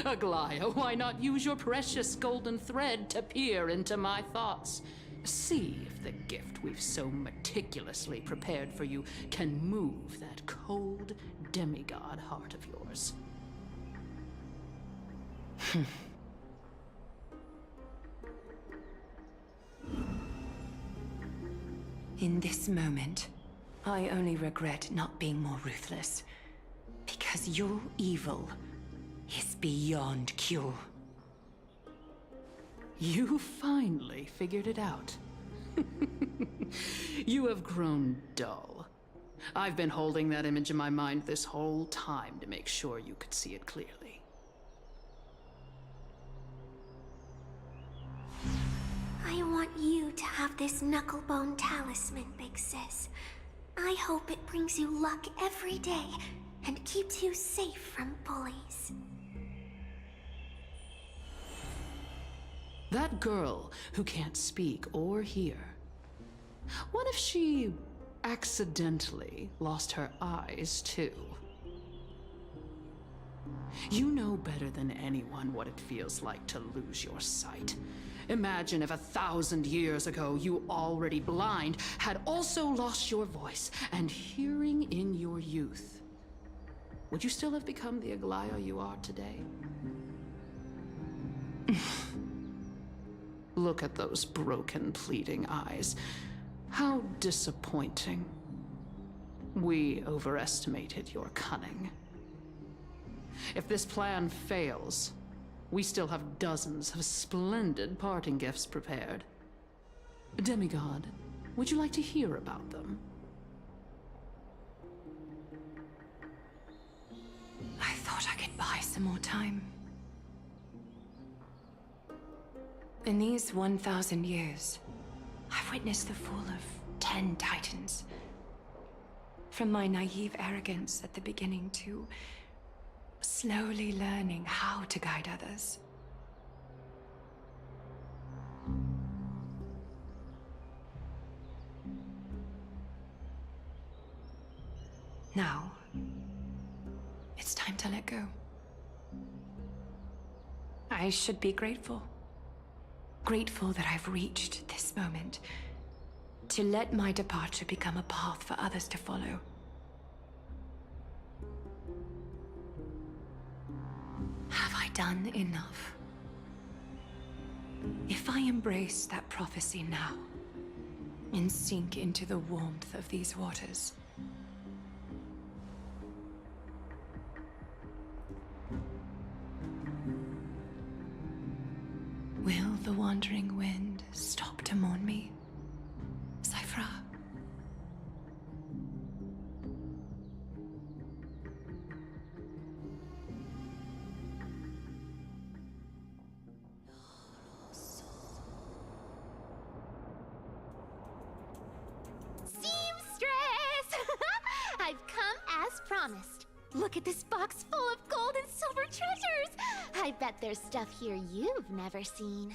Aglaya, why not use your precious golden thread to peer into my thoughts? See if the gift we've so meticulously prepared for you can move that cold demigod heart of yours.
In this moment, I only regret not being more ruthless. Because your evil is beyond cure.
You finally figured it out. You have grown dull. I've been holding that image in my mind this whole time to make sure you could see it clearly.
I want you to have this knucklebone talisman, Big Sis. I hope it brings you luck every day and keeps you safe from bullies.
That girl who can't speak or hear. What if she accidentally lost her eyes, too? You know better than anyone what it feels like to lose your sight. Imagine if 1,000 years ago you, already blind, had also lost your voice and hearing in your youth. Would you still have become the Aglaya you are today? Look at those broken, pleading eyes. How disappointing. We overestimated your cunning. If this plan fails, we still have dozens of splendid parting gifts prepared. Demigod, would you like to hear about them?
I thought I could buy some more time. In these 1,000 years, I've witnessed the fall of 10 titans. From my naive arrogance at the beginning to slowly learning how to guide others. Now, it's time to let go. I should be grateful. Grateful that I've reached this moment. To let my departure become a path for others to follow. Have I done enough? If I embrace that prophecy now, and sink into the warmth of these waters, will the wandering wind stop to mourn me, Cyphra?
Seamstress! I've come as promised. Look at this box full of gold and silver treasures! I bet there's stuff here you've never seen.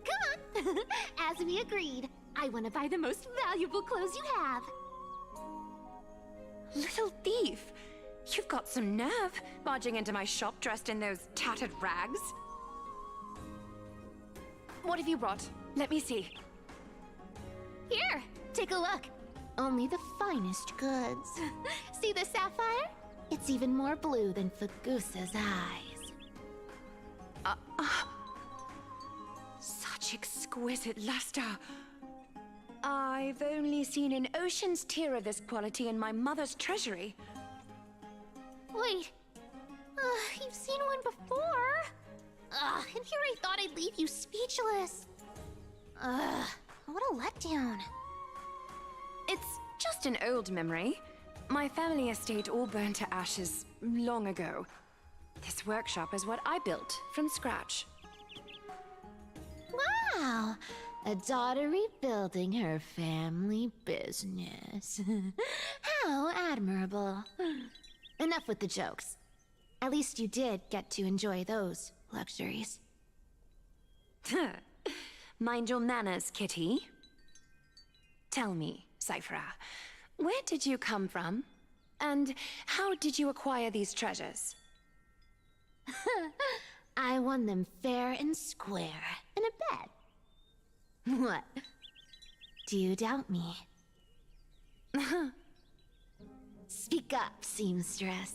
Come on! As we agreed, I want to buy the most valuable clothes you have.
Little thief! You've got some nerve, barging into my shop dressed in those tattered rags. What have you brought? Let me see.
Here, take a look. Only the finest goods. See the sapphire? It's even more blue than Fagusa's eyes.
Such exquisite luster. I've only seen an ocean's tier of this quality in my mother's treasury.
Wait. You've seen one before. And here I thought I'd leave you speechless. What a letdown.
It's just an old memory. My family estate all burned to ashes long ago. This workshop is what I built from scratch.
Wow, a daughter rebuilding her family business. How admirable. Enough with the jokes.
At least you did get to enjoy those luxuries.
Mind your manners, kitty. Tell me, Cyphra, where did you come from? And how did you acquire these treasures?
I won them fair and square in a bet. What? Do you doubt me? Speak up, seamstress.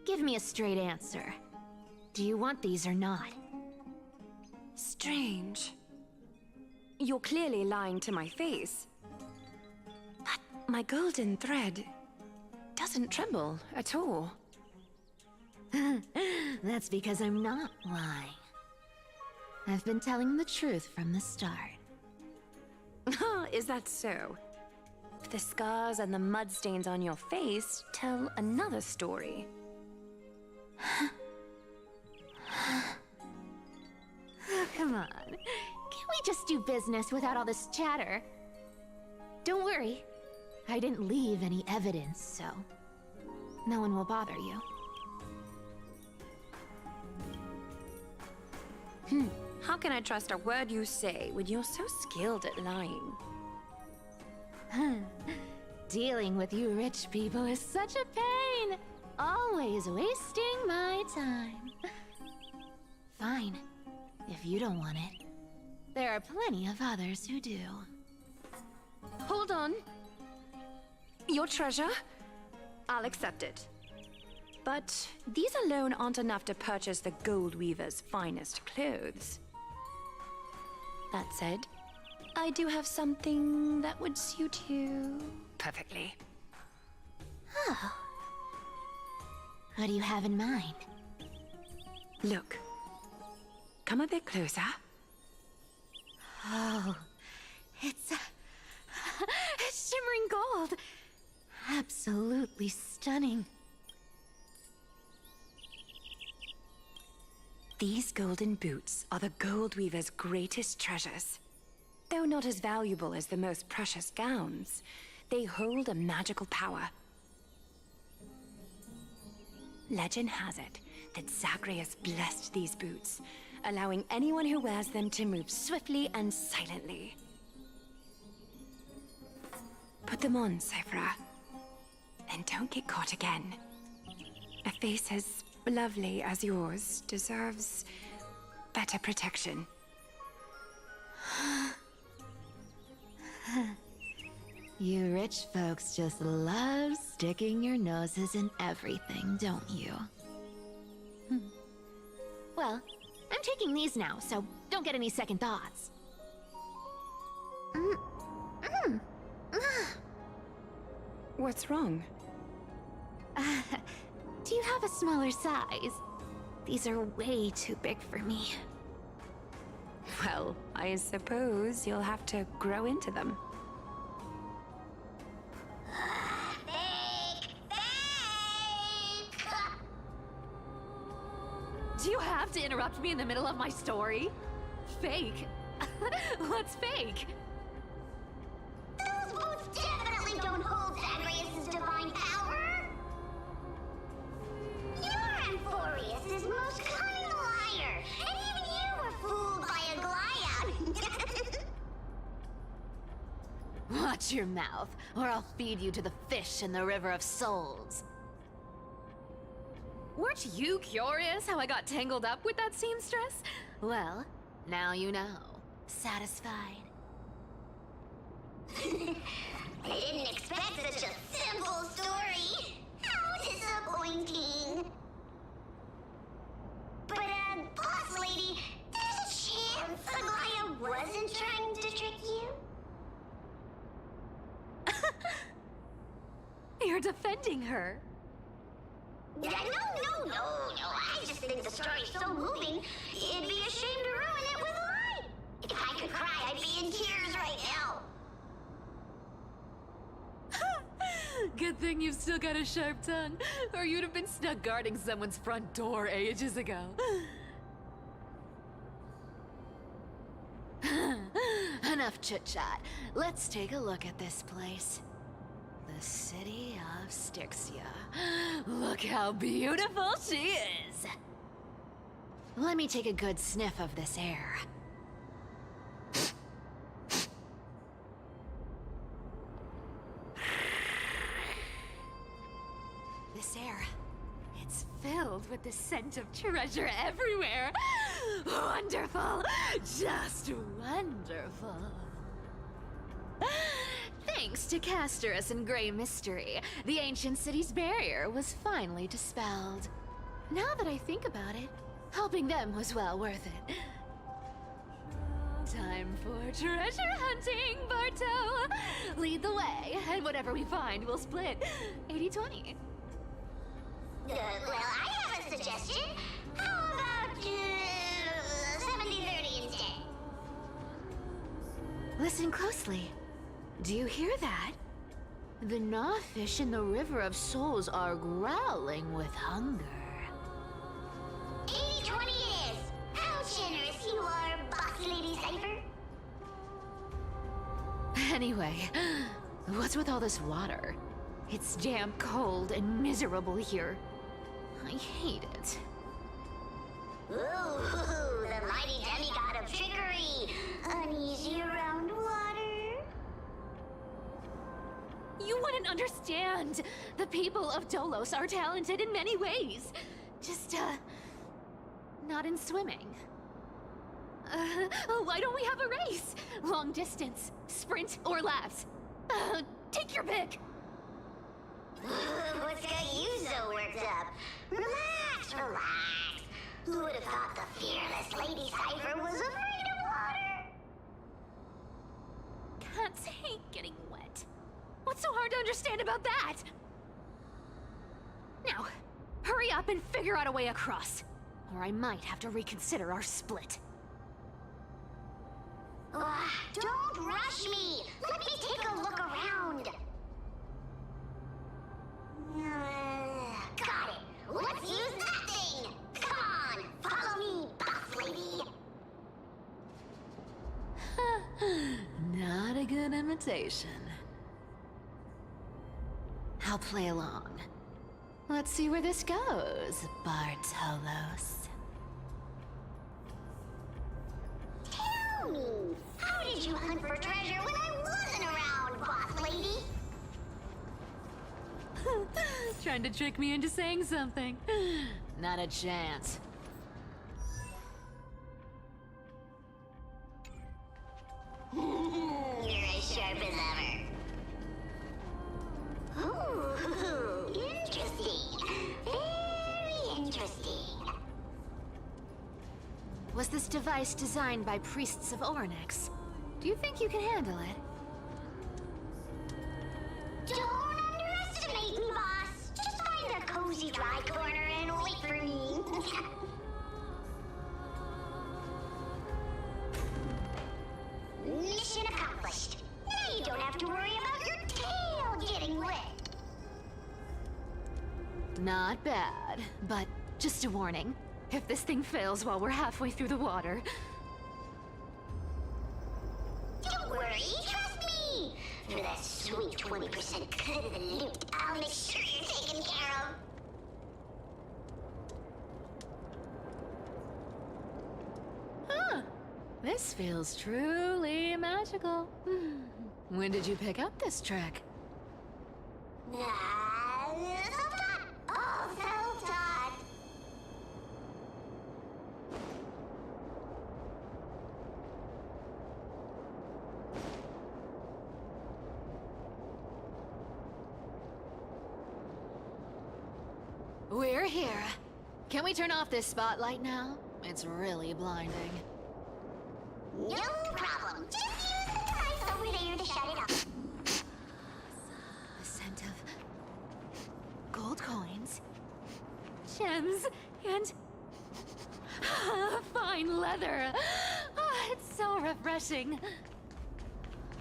Give me a straight answer. Do you want these or not?
Strange. You're clearly lying to my face. But my golden thread doesn't tremble at all.
That's because I'm not lying. I've been telling the truth from the start.
Is that so? The scars and the mud stains on your face tell another story.
Oh, come on. Can't we just do business without all this chatter? Don't worry. I didn't leave any evidence, so no one will bother you.
How can I trust a word you say when you're so skilled at lying?
Dealing with you rich people is such a pain. Always wasting my time. Fine, if you don't want it. There are plenty of others who do.
Hold on. Your treasure? I'll accept it. But these alone aren't enough to purchase the Gold Weaver's finest clothes. That said, I do have something that would suit you perfectly.
Oh. What do you have in mind?
Look. Come a bit closer.
Oh, it's shimmering gold. Absolutely stunning.
These golden boots are the Gold Weaver's greatest treasures. Though not as valuable as the most precious gowns, they hold a magical power. Legend has it that Zagreus blessed these boots, allowing anyone who wears them to move swiftly and silently. Put them on, Cyphra, and don't get caught again. A face as lovely as yours deserves better protection.
You rich folks just love sticking your noses in everything, don't you? Well, I'm taking these now, so don't get any second thoughts.
What's wrong?
Do you have a smaller size? These are way too big for me.
Well, I suppose you'll have to grow into them.
Do you have to interrupt me in the middle of my story? Fake? What's fake?
Those boots definitely don't hold Zagreus' divine power! Your Amphorius is most cunning liar, and even you were fooled by a Glyad!
Watch your mouth, or I'll feed you to the fish in the River of Souls. Weren't you curious how I got tangled up with that seamstress? Well, now you know. Satisfied?
I didn't expect such a simple story! How disappointing! But, boss lady, there's a chance Aglaya wasn't trying to trick you?
You're defending her.
No. I just think the story's so moving, it'd be a shame to ruin it with a lie. If I could cry, I'd be in tears right now.
Good thing you've still got a sharp tongue, or you'd have been stuck guarding someone's front door ages ago. Enough chit-chat. Let's take a look at this place. the city of Styxia. Look how beautiful she is! Let me take a good sniff of this air. This air, it's filled with the scent of treasure everywhere. Wonderful! Just wonderful. Thanks to Castorus and Grey Mystery, the ancient city's barrier was finally dispelled. Now that I think about it, helping them was well worth it. Time for treasure hunting, Barto! Lead the way, and whatever we find, we'll split 80-20.
Well, I have a suggestion. How about 70-30 instead?
Listen closely. Do you hear that? The gnawfish in the River of Souls are growling with hunger.
80-20 it is. How generous you are, Boss Lady Cypher.
Anyway, what's with all this water? It's damp, cold, and miserable here. I hate it.
Ooh, the mighty demigod of trickery. Uneasy around water.
You wouldn't understand. The people of Dolos are talented in many ways. Just, not in swimming. Why don't we have a race? Long distance, sprint, or laps? Take your pick.
What's got you so worked up? Relax, relax. Who would have thought the fearless Lady Cypher was afraid of water?
Cats hate getting wet. What's so hard to understand about that? Now, hurry up and figure out a way across, or I might have to reconsider our split.
Don't rush me. Let me take a look around. Got it. Let's use that thing. Come on, follow me, boss lady.
Not a good imitation. I'll play along. Let's see where this goes, Bartolos.
Tell me, how did you hunt for treasure when I wasn't around, boss lady?
Trying to trick me into saying something. Not a chance.
You're as sharp as ever. Ooh, interesting. Very interesting.
Was this device designed by priests of Ornyx? Do you think you can handle it?
Don't underestimate me, boss. Just find a cozy dry corner and wait for me. Mission accomplished. Now you don't have to worry about your tail getting wet.
Not bad, but just a warning. If this thing fails while we're halfway through the water...
Don't worry, trust me. For that sweet 20% cut of the loot, I'll make sure you're taken care of.
Huh. This feels truly magical. When did you pick up this trick?
Self-taught. Oh, self-taught.
We're here. Can we turn off this spotlight now? It's really blinding.
No problem. Just use the device over there to shut it off.
The scent of gold coins, gems, and fine leather. It's so refreshing.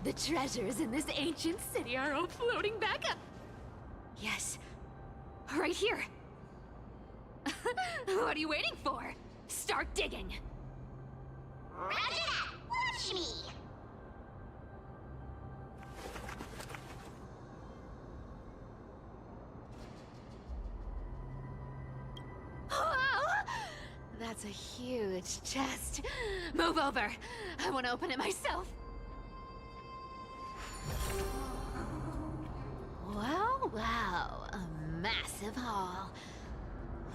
The treasures in this ancient city are all floating back up. Yes, right here. What are you waiting for? Start digging.
Roger that. Watch me.
That's a huge chest. Move over. I want to open it myself. Wow, wow. A massive hall.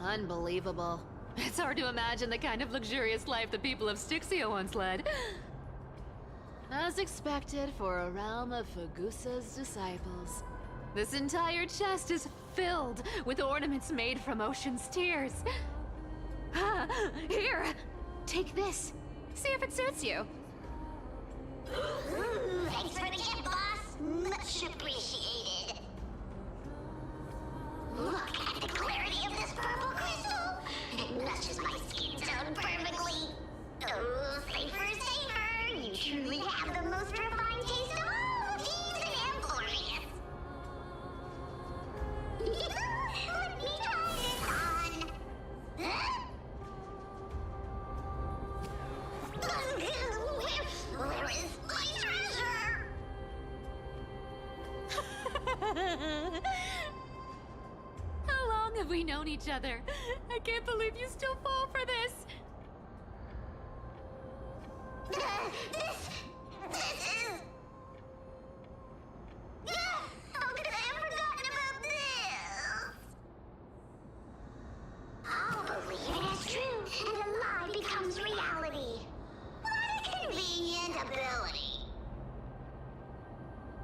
Unbelievable. It's hard to imagine the kind of luxurious life the people of Styxia once led. As expected for a realm of Fagusa's disciples. This entire chest is filled with ornaments made from ocean's tears. Here, take this. See if it suits you.
Thanks for the gift, boss. Much appreciated. Look at the clarity of this purple crystal. It matches my skin tone perfectly. Oh, safer, safer. You truly have the most refined taste of all thieves and Amphorius. Let me try this on. Huh? Where is my treasure?
How long have we known each other? I can't believe you still fall for this.
This is... How could I have forgotten about this? I'll believe it is true, and a lie becomes reality. What a convenient ability.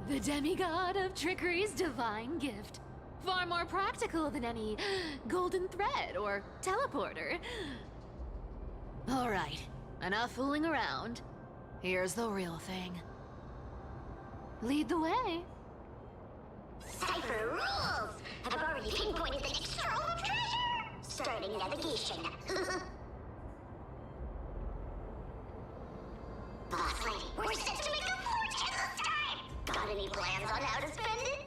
The demigod of trickery's divine gift. Far more practical than any golden thread or teleporter. All right, enough fooling around. Here's the real thing. Lead the way.
Cypher rules! I've already pinpointed the next trove of treasure! Starting navigation. Boss lady, we're set to make a fortune this time! Got any plans on how to spend it?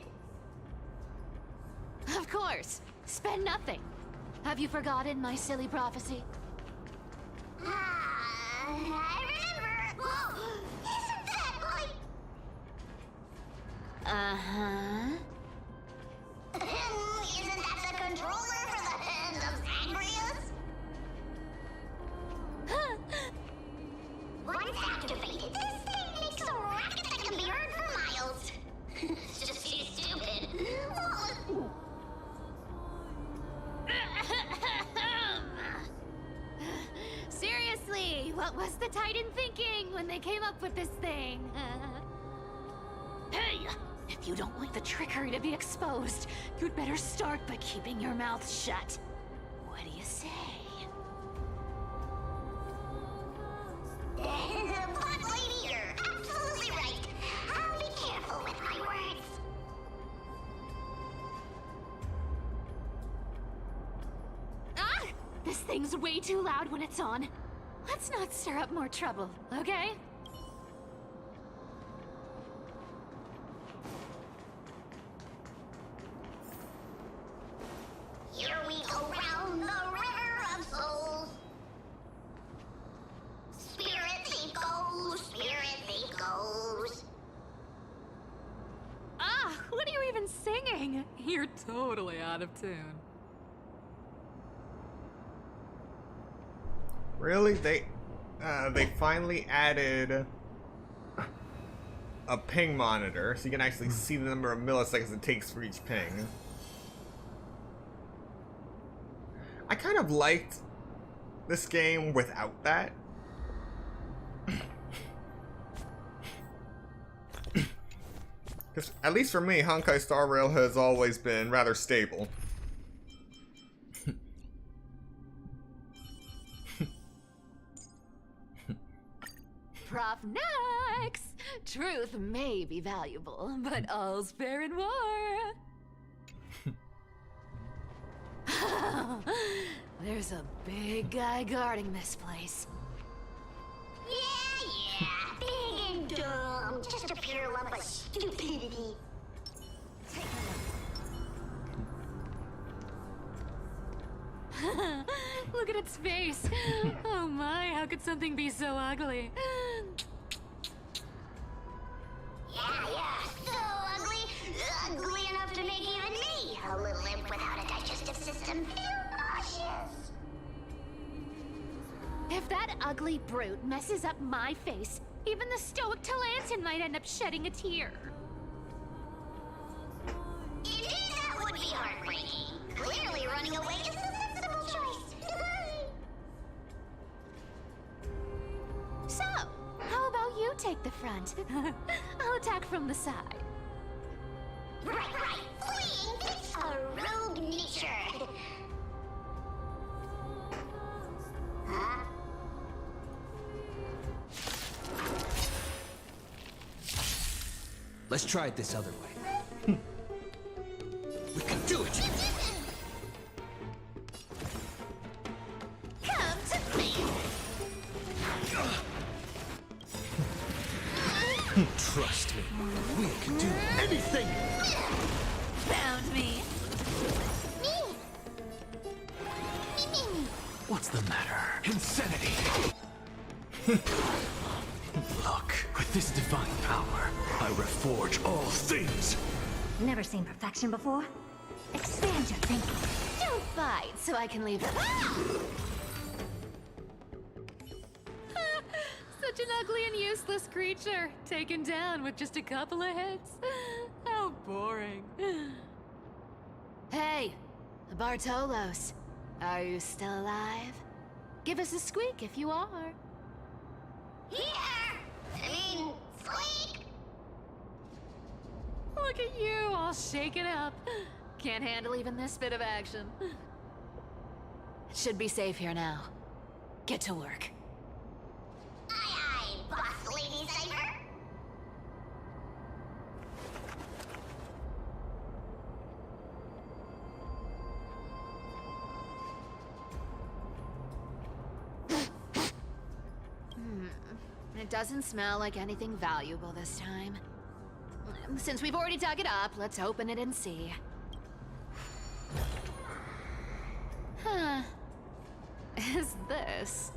Of course. Spend nothing. Have you forgotten my silly prophecy?
I remember! Whoa! Isn't that like...
Uh-huh.
Isn't that the controller for the hand of Zagreus? Once activated, this thing makes a racket that can be heard for miles. It's just too stupid.
Seriously, what was the Titan thinking when they came up with this thing? Hey! If you don't want the trickery to be exposed, you'd better start by keeping your mouth shut. What do you say?
But lady, you're absolutely right. I'll be careful with my words.
Ah! This thing's way too loud when it's on. Let's not stir up more trouble, okay?
Here we go round the river of souls. Spirit thief goes, spirit thief goes.
Ah! What are you even singing? You're totally out of tune.
Really? They finally added a ping monitor, so you can actually see the number of milliseconds it takes for each ping. I kind of liked this game without that. Because, at least for me, Honkai Star Rail has always been rather stable.
Prof Nax! Truth may be valuable, but all's fair in war. There's a big guy guarding this place.
Yeah, big and dumb. Just a pure lump of stupidity.
Look at its face. Oh my, how could something be so ugly?
Yeah, so ugly. Ugly enough to make even me, a little imp without a digestive system, feel nauseous.
ugly brute messes up my face, even the stoic Talantin might end up shedding a tear.
Indeed, that would be heartbreaking. Clearly, running away is the sensible choice.
So, how about you take the front? I'll attack from the side.
Right. Fleeing fits a rogue nature. Huh?
Let's try it this other way. We can do it!
Come to me.
Trust me, we can do anything!
Found me.
What's the matter? Insanity! Look, with this divine power, I reforge all things!
Never seen perfection before? Expand your thinking.
Don't fight so I can leave. Such an ugly and useless creature, taken down with just a couple of hits. How boring. Hey, Bartolos, are you still alive? Give us a squeak if you are.
Squeak!
Look at you, all shaken up. Can't handle even this bit of action. It should be safe here now. Get to work.
Aye, boss lady Cypher.
It doesn't smell like anything valuable this time. Since we've already dug it up, let's open it and see. Huh. Is this?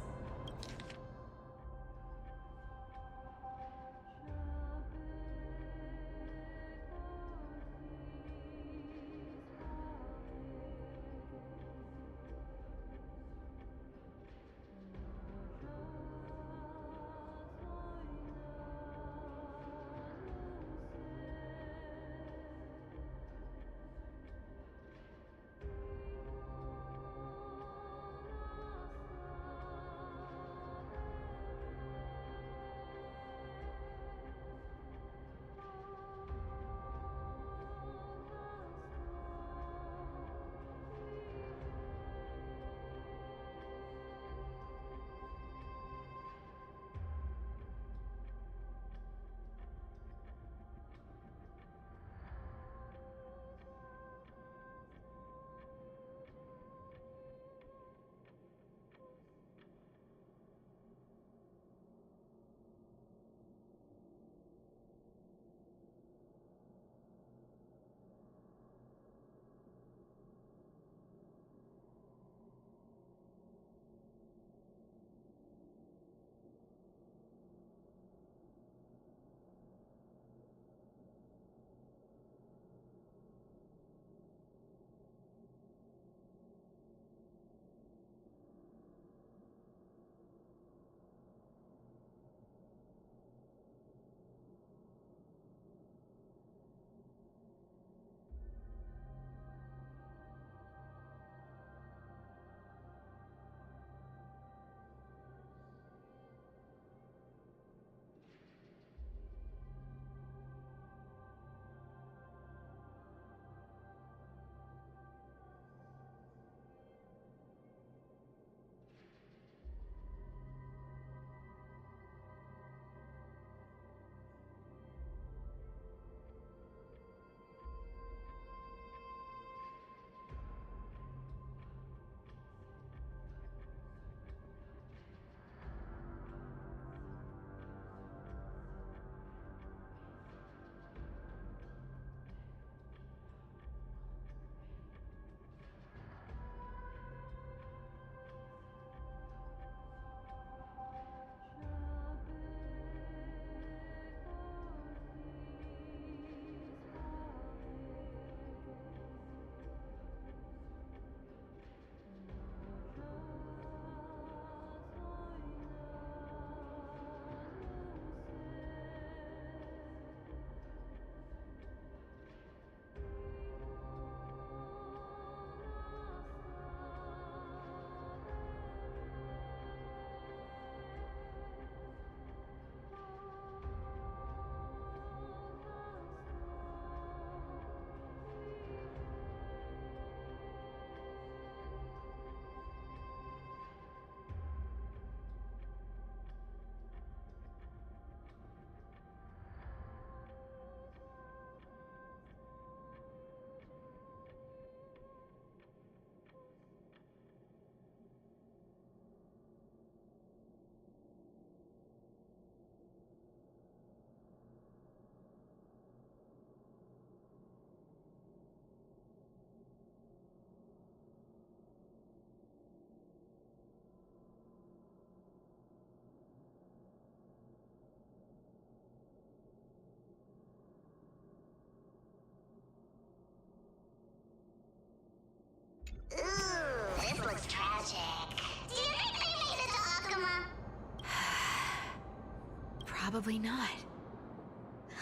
Probably not.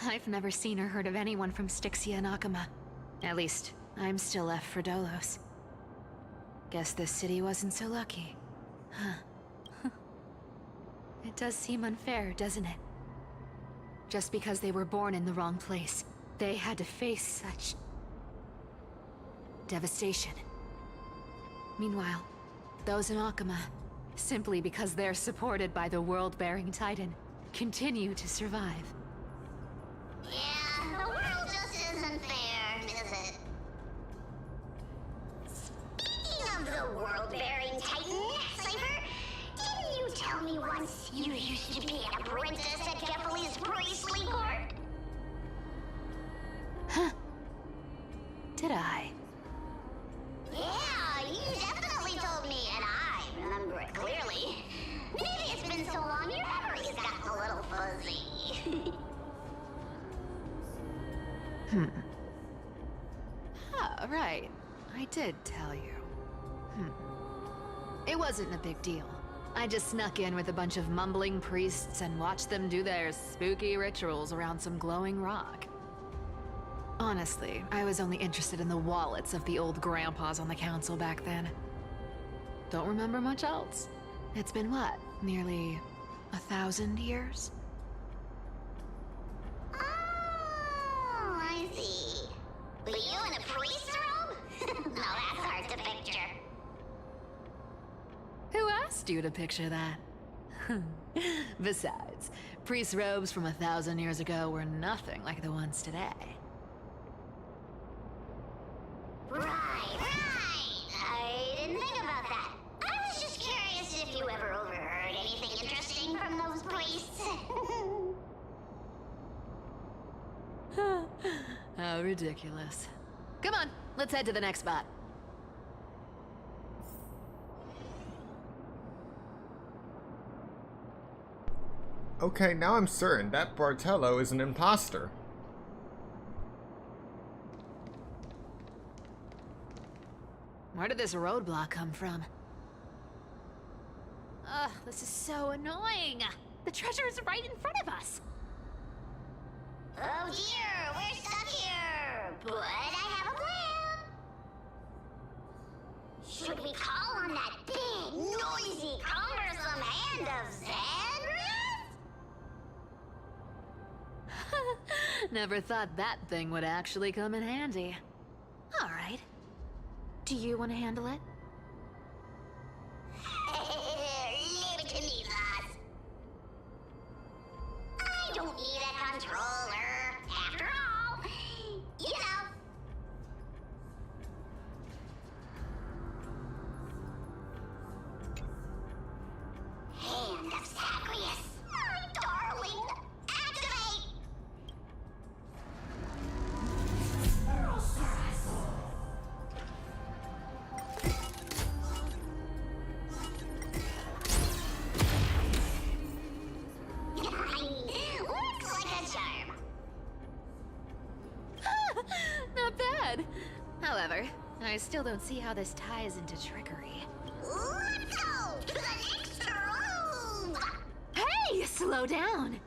I've never seen or heard of anyone from Styxia and Akama. At least, I'm still left for Dolos. Guess this city wasn't so lucky. Huh. It does seem unfair, doesn't it? Just because they were born in the wrong place, they had to face such devastation. Meanwhile, those in Akama, simply because they're supported by the world-bearing Titan, continue to survive.
Yeah, the world just isn't fair, is it? Speaking of the world-bearing Titan, Cypher, didn't you tell me once you used to be an apprentice at Kefali's priestly court?
Huh. Did I?
Yeah, you definitely told me, and I remember it clearly. Maybe it's been so long your memory's gotten a little fuzzy.
Ah, right. I did tell you. It wasn't a big deal. I just snuck in with a bunch of mumbling priests and watched them do their spooky rituals around some glowing rock. Honestly, I was only interested in the wallets of the old grandpas on the council back then. Don't remember much else. It's been what, nearly 1,000 years?
Oh, I see. Were you in a priest's robe? No, that's hard to picture.
Who asked you to picture that? Besides, priest robes from 1,000 years ago were nothing like the ones today.
Right. I didn't think about that. I was just curious if you ever overheard anything interesting from those priests.
How ridiculous. Come on, let's head to the next spot.
Okay, now I'm certain that Bartello is an imposter.
Where did this roadblock come from? Ugh, this is so annoying. The treasure is right in front of us.
Oh dear, we're stuck here. But I have a plan. Should we call on that big, noisy, cumbersome hand of Xandrith?
Never thought that thing would actually come in handy. All right. Do you want to handle it?
Leave it to me, lass. I don't need a controller. After all, you know. Hand of Zagreus. My darling. Activate! Looks like a charm.
Not bad. However, I still don't see how this ties into trickery.
Let's go to the next room.
Hey, slow down.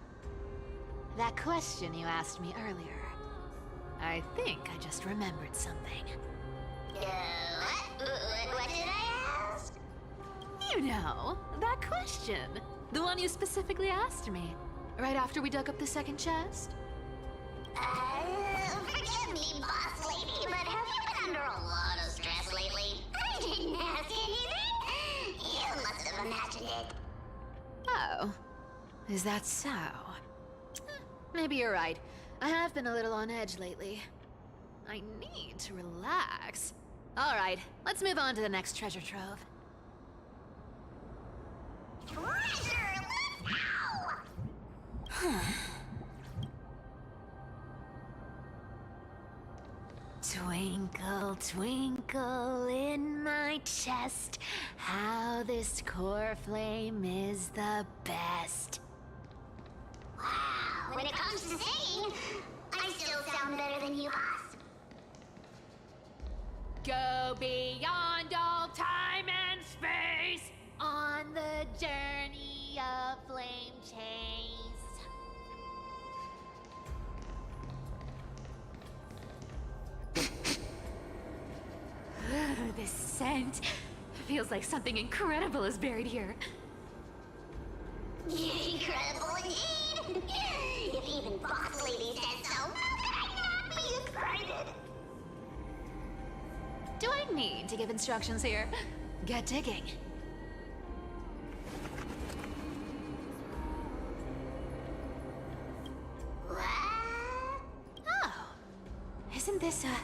That question you asked me earlier. I think I just remembered something.
What did I ask?
You know, that question. The one you specifically asked me. Right after we dug up the second chest.
Forgive me, boss lady, but have you been under a lot of stress lately? I didn't ask anything. You must have imagined it.
Oh, is that so? Maybe you're right. I have been a little on edge lately. I need to relax. All right, let's move on to the next treasure trove.
Treasure, let's go!
Twinkle, twinkle in my chest, how this core flame is the best.
Wow, when it comes to singing, I still sound better than you, boss.
Go beyond all time and space on the journey of flame chase. scent. Feels like something incredible is buried here.
Incredible indeed! If even Boss Lady said so, how could I not be excited?
Do I need to give instructions here? Get digging. Oh, isn't this a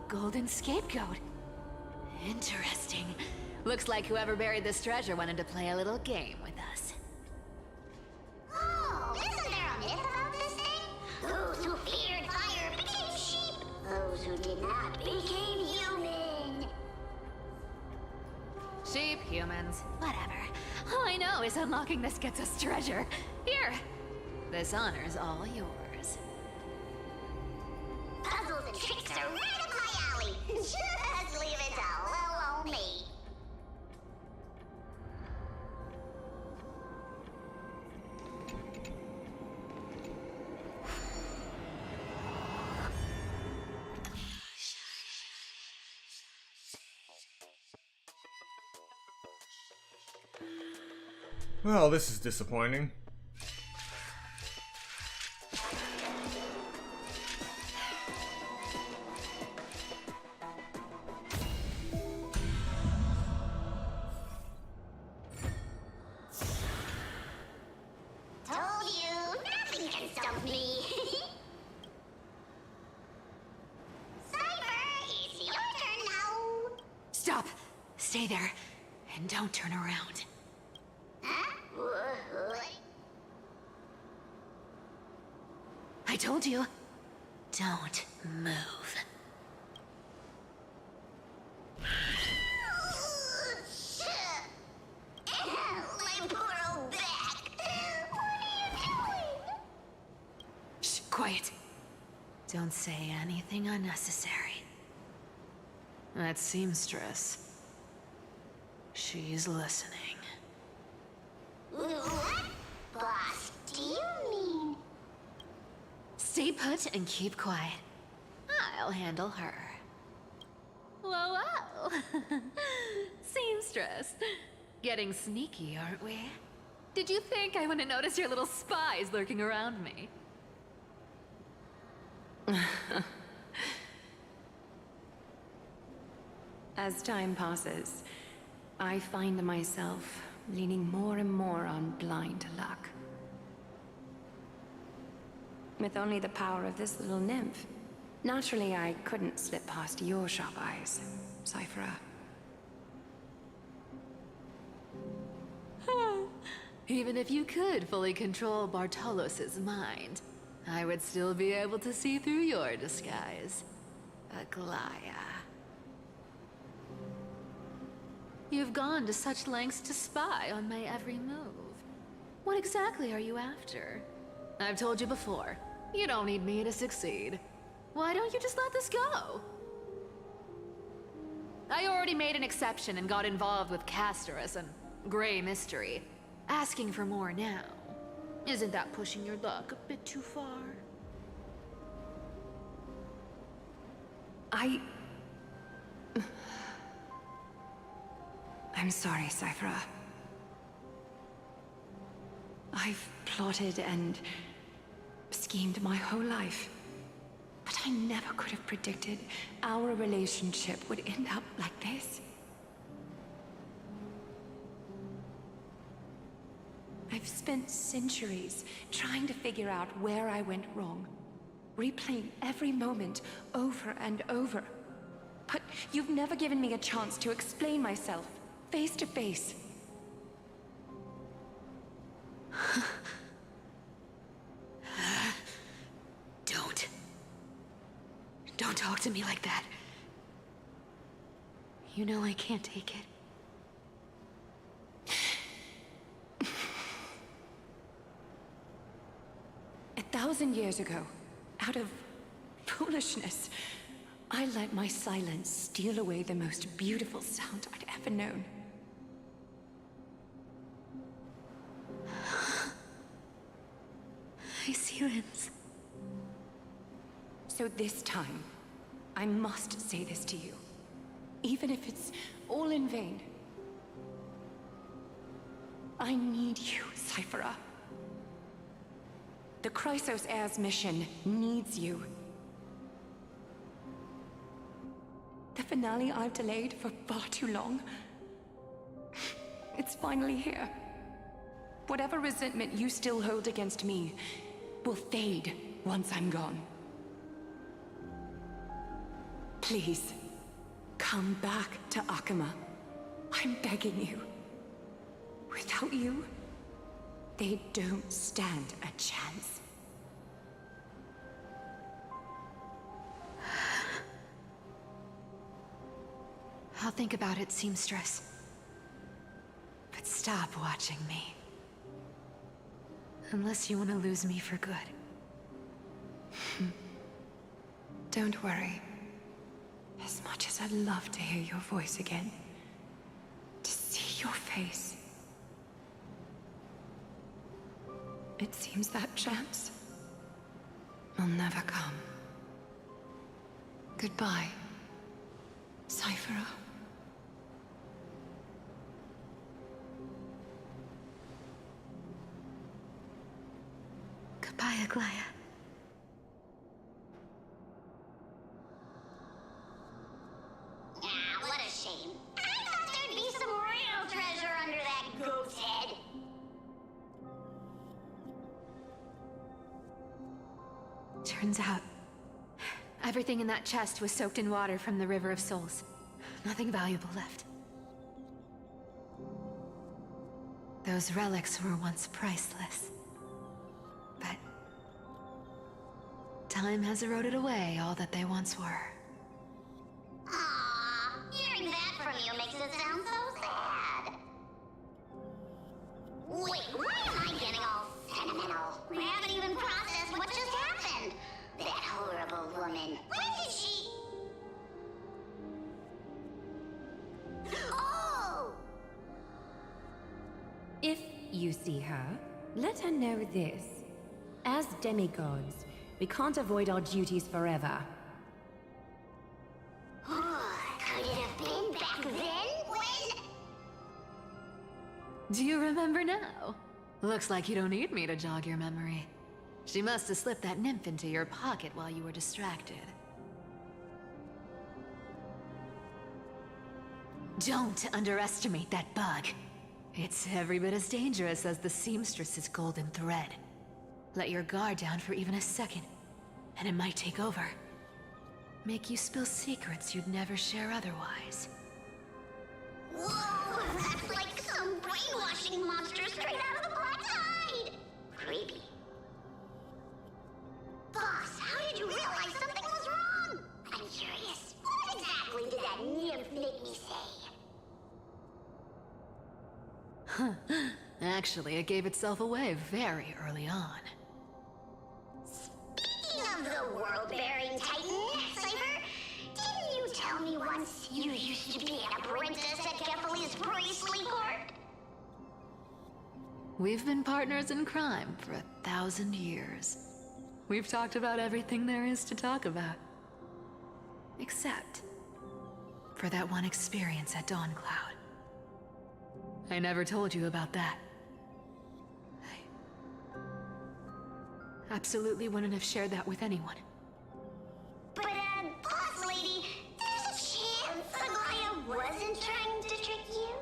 golden scapegoat? Interesting. Looks like whoever buried this treasure wanted to play a little game with us.
Oh, isn't there a myth about this thing? Those who feared fire became sheep. Those who did not became human.
Sheep, humans, whatever. All I know is unlocking this gets us treasure. Here, this honor's all yours.
Puzzles and tricks are right up my alley. Just leave it to little old me.
Well, this is disappointing.
Told you, nothing can stop me. Cypher, it's your turn now.
Stop! Stay there, and don't turn around.
Huh?
I told you, don't move.
My poor old back. What are you doing?
Shh, quiet. Don't say anything unnecessary. That seamstress. She's listening.
What? Boss, do you mean?
Stay put and keep quiet. I'll handle her. Whoa, whoa. Seamstress. Getting sneaky, aren't we? Did you think I wouldn't notice your little spies lurking around me?
As time passes, I find myself leaning more and more on blind luck. With only the power of this little nymph, naturally I couldn't slip past your sharp eyes, Cypher.
Even if you could fully control Bartolos's mind, I would still be able to see through your disguise. Aglaya. You've gone to such lengths to spy on my every move. What exactly are you after? I've told you before, you don't need me to succeed. Why don't you just let this go? I already made an exception and got involved with Castorus and Grey Mystery. Asking for more now. Isn't that pushing your luck a bit too far?
I'm sorry, Cypher. I've plotted and schemed my whole life. But I never could have predicted our relationship would end up like this. I've spent centuries trying to figure out where I went wrong, replaying every moment over and over. But you've never given me a chance to explain myself, face to face.
Don't talk to me like that. You know I can't take it.
1,000 years ago, out of foolishness, I let my silence steal away the most beautiful sound I'd ever known.
My silence.
So this time, I must say this to you. even if it's all in vain. I need you, Cyphera. The Chrysos Heir's mission needs you. The finale I've delayed for far too long. It's finally here. Whatever resentment you still hold against me will fade once I'm gone. Please, come back to Akama. I'm begging you. Without you, they don't stand a chance.
I'll think about it, seamstress. But stop watching me. Unless you want to lose me for good.
Don't worry. As much as I'd love to hear your voice again, to see your face, it seems that chance will never come. Goodbye, Cyphera.
Goodbye, Aglaya.
Ah, what a shame. I thought there'd be some real treasure under that goat's head.
Turns out, everything in that chest was soaked in water from the River of Souls. Nothing valuable left. Those relics were once priceless. But time has eroded away all that they once were.
Aww, hearing that from you makes it sound so sad. Wait, why am I getting all sentimental? We haven't even processed what just happened. That horrible woman. When did she... Oh!
If you see her, let her know this. As demigods, we can't avoid our duties forever.
Could it have been back then when...
Do you remember now? Looks like you don't need me to jog your memory. She must have slipped that nymph into your pocket while you were distracted. Don't underestimate that bug. It's every bit as dangerous as the seamstress's golden thread. Let your guard down for even a second, and it might take over. Make you spill secrets you'd never share otherwise.
Whoa, that's like some brainwashing monster straight out of the Black Tide! Creepy. Boss, how did you realize something was wrong? I'm curious. What exactly did that nymph make me say?
Huh. Actually, it gave itself away very early on.
Speaking of the world-bearing titan, Cypher, didn't you tell me once you used to be an apprentice at Kefali's priestly court?
We've been partners in crime for 1,000 years. We've talked about everything there is to talk about. Except for that one experience at Dawncloud. I never told you about that. I absolutely wouldn't have shared that with anyone.
But, boss lady, there's a chance Aglaya wasn't trying to trick you?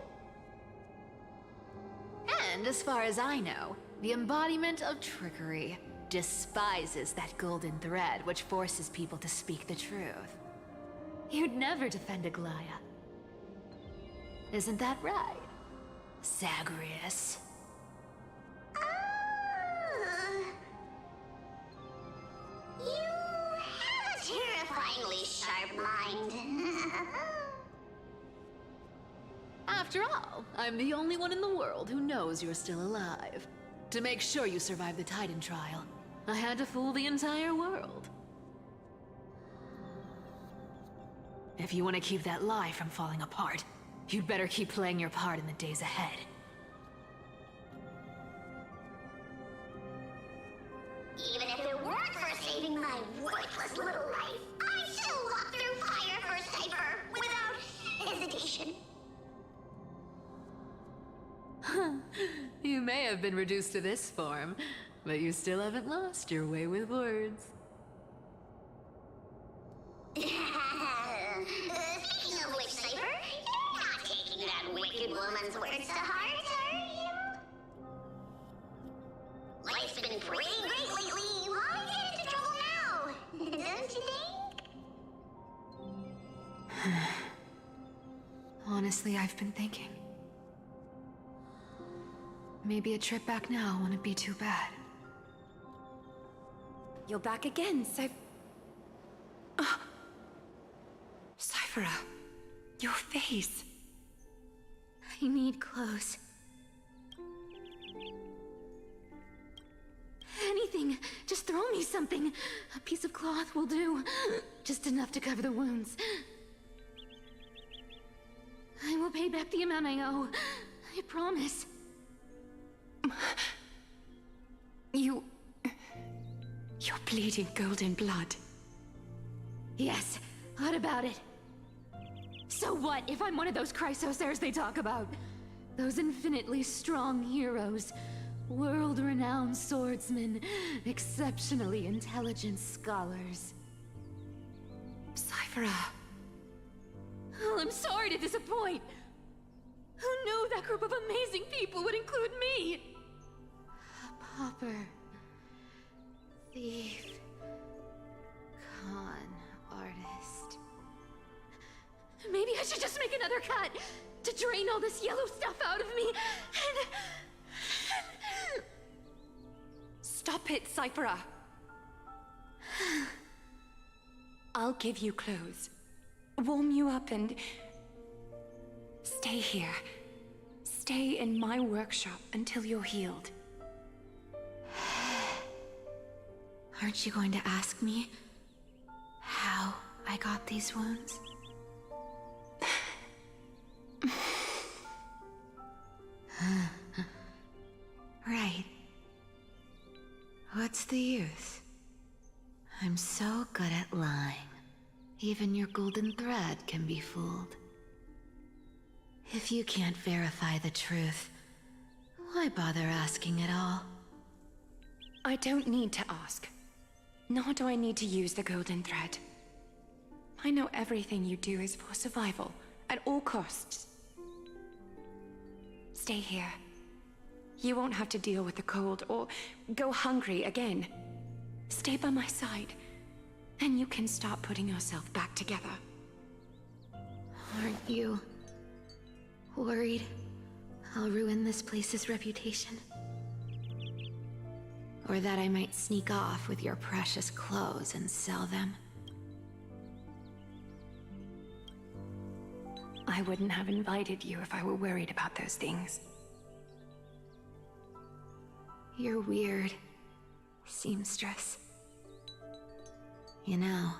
And as far as I know, the embodiment of trickery despises that golden thread which forces people to speak the truth. You'd never defend Aglaya. Isn't that right, Zagreus?
You have a terrifyingly sharp mind.
After all, I'm the only one in the world who knows you're still alive. To make sure you survive the Titan trial, I had to fool the entire world. If you want to keep that lie from falling apart, you'd better keep playing your part in the days ahead.
Even if it weren't for saving my worthless little life, I'd still walk through fire for Cypher without
have been reduced to this form, but you still haven't lost your way with words.
Speaking of which, Cypher, you're not taking that wicked woman's words to heart, are you? Life's been pretty great lately. Why get into trouble now? Don't you think?
Honestly, I've been thinking. Maybe a trip back now wouldn't be too bad.
You're back again, Cyphera, your face.
I need clothes. Anything. Just throw me something. A piece of cloth will do. Just enough to cover the wounds. I will pay back the amount I owe. I promise.
You're bleeding golden blood.
Yes, what about it? So what if I'm one of those Chrysosairs they talk about? Those infinitely strong heroes, world-renowned swordsmen, exceptionally intelligent scholars.
Cyphera.
Oh, I'm sorry to disappoint. Who knew that group of amazing people would include me? A pauper, thief, con artist. Maybe I should just make another cut to drain all this yellow stuff out of me and...
Stop it, Cyphera. I'll give you clothes, warm you up, and stay here. Stay in my workshop until you're healed.
Aren't you going to ask me how I got these wounds? Right. What's the use? I'm so good at lying. Even your golden thread can be fooled. If you can't verify the truth, why bother asking at all?
I don't need to ask. Nor do I need to use the golden thread. I know everything you do is for survival, at all costs. Stay here. You won't have to deal with the cold or go hungry again. Stay by my side, and you can start putting yourself back together.
Aren't you worried I'll ruin this place's reputation? Or that I might sneak off with your precious clothes and sell them?
I wouldn't have invited you if I were worried about those things.
You're weird, seamstress. You know,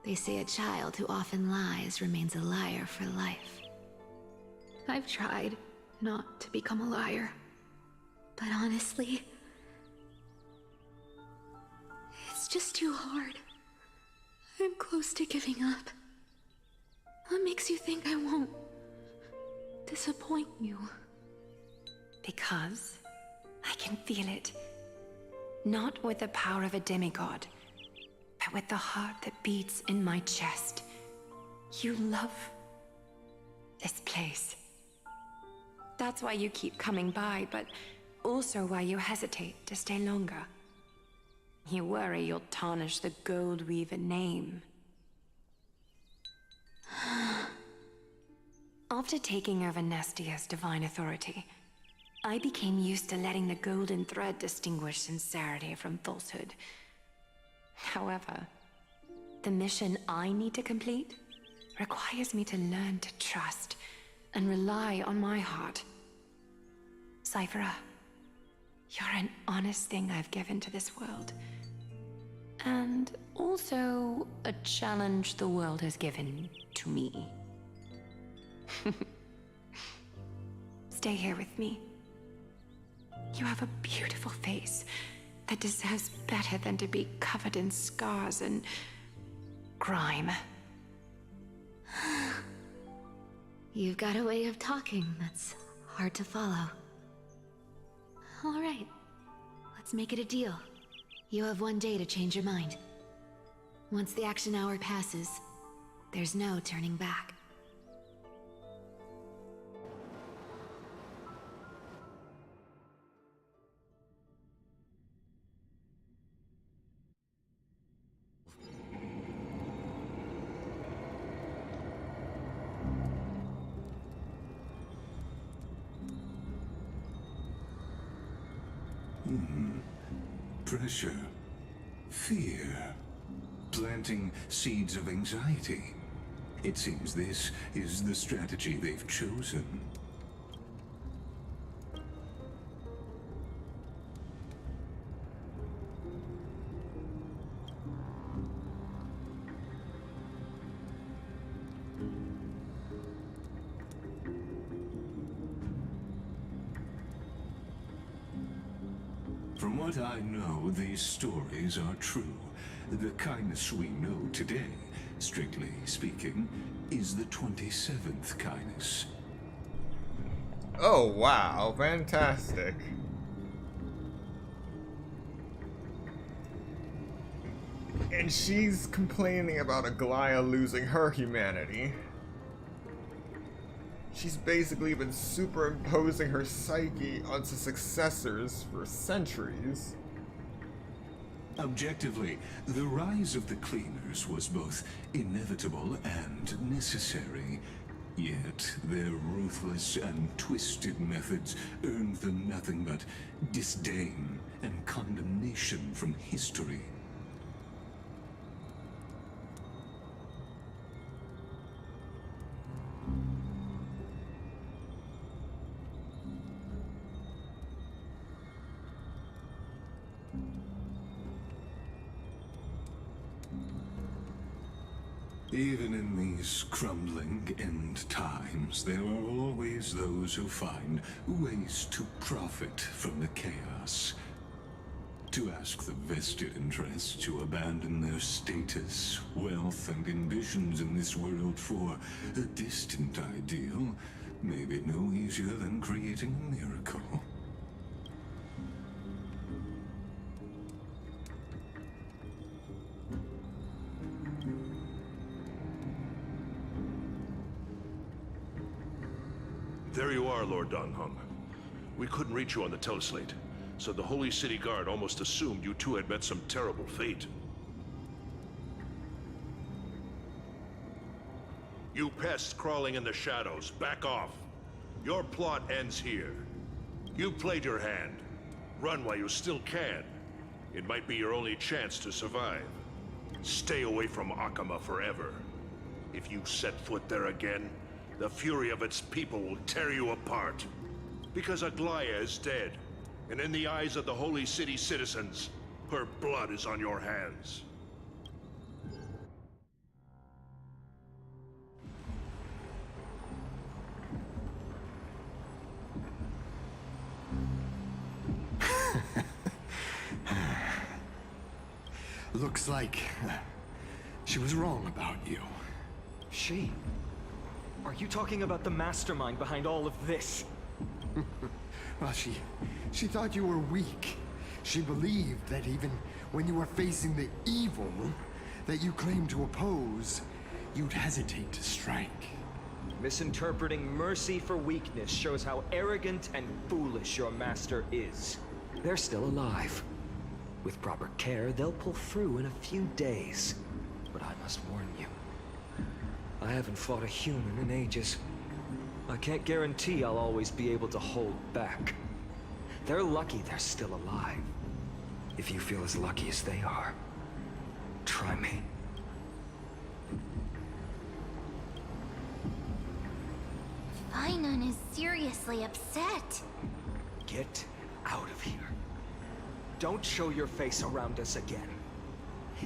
they say a child who often lies remains a liar for life. I've tried not to become a liar, but honestly, it's just too hard. I'm close to giving up. What makes you think I won't disappoint you?
Because I can feel it. Not with the power of a demigod, but with the heart that beats in my chest. You love this place. That's why you keep coming by, but also why you hesitate to stay longer. You worry you'll tarnish the Gold Weaver name. After taking over Nestia's divine authority, I became used to letting the golden thread distinguish sincerity from falsehood. However, the mission I need to complete requires me to learn to trust and rely on my heart. Cyphera, you're an honest thing I've given to this world. And also a challenge the world has given to me. Stay here with me. You have a beautiful face that deserves better than to be covered in scars and grime.
You've got a way of talking that's hard to follow. All right. Let's make it a deal. You have 1 day to change your mind. Once the action hour passes, there's no turning back.
Pressure. Fear. Planting seeds of anxiety. It seems this is the strategy they've chosen. From what I know, these stories are true. The kindness we know today, strictly speaking, is the 27th kindness.
Oh, wow. Fantastic. And she's complaining about Aglaia losing her humanity. She's basically been superimposing her psyche onto successors for centuries.
Objectively, the rise of the Cleaners was both inevitable and necessary. Yet, their ruthless and twisted methods earned them nothing but disdain and condemnation from history. Even in these crumbling end times, there are always those who find ways to profit from the chaos. To ask the vested interests to abandon their status, wealth, and ambitions in this world for a distant ideal may be no easier than creating a miracle.
There you are, Lord Donghung. We couldn't reach you on the teleslate, so the Holy City Guard almost assumed you two had met some terrible fate. You pests crawling in the shadows, back off. Your plot ends here. You played your hand. Run while you still can. It might be your only chance to survive. Stay away from Akama forever. If you set foot there again, the fury of its people will tear you apart. Because Aglaia is dead, and in the eyes of the Holy City citizens, her blood is on your hands.
Looks like she was wrong about you.
She? Are you talking about the mastermind behind all of this?
Well, she thought you were weak. She believed that even when you were facing the evil that you claimed to oppose, you'd hesitate to strike.
Misinterpreting mercy for weakness shows how arrogant and foolish your master is. They're still alive. With proper care, they'll pull through in a few days. But I must warn you, I haven't fought a human in ages. I can't guarantee I'll always be able to hold back. They're lucky they're still alive. If you feel as lucky as they are, try me.
Fainan is seriously upset.
Get out of here. Don't show your face around us again.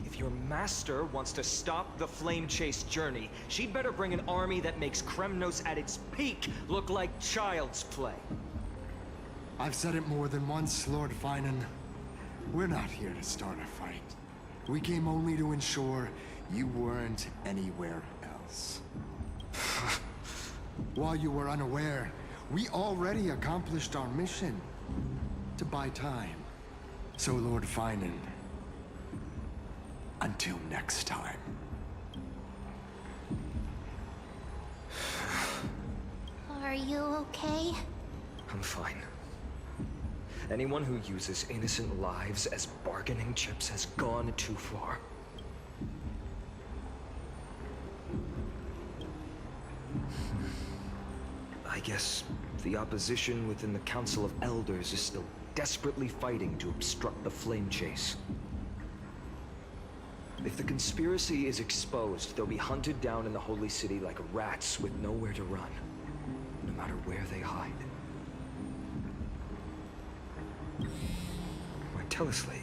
If your master wants to stop the Flame Chase journey, she'd better bring an army that makes Kremnos at its peak look like child's play.
I've said it more than once, Lord Fainan. We're not here to start a fight. We came only to ensure you weren't anywhere else. While you were unaware, we already accomplished our mission. to buy time. So, Lord Finan, until next time.
Are you okay?
I'm fine. Anyone who uses innocent lives as bargaining chips has gone too far. I guess the opposition within the Council of Elders is still desperately fighting to obstruct the flame chase. If the conspiracy is exposed, they'll be hunted down in the Holy City like rats with nowhere to run, no matter where they hide. Why, tell us, Lee.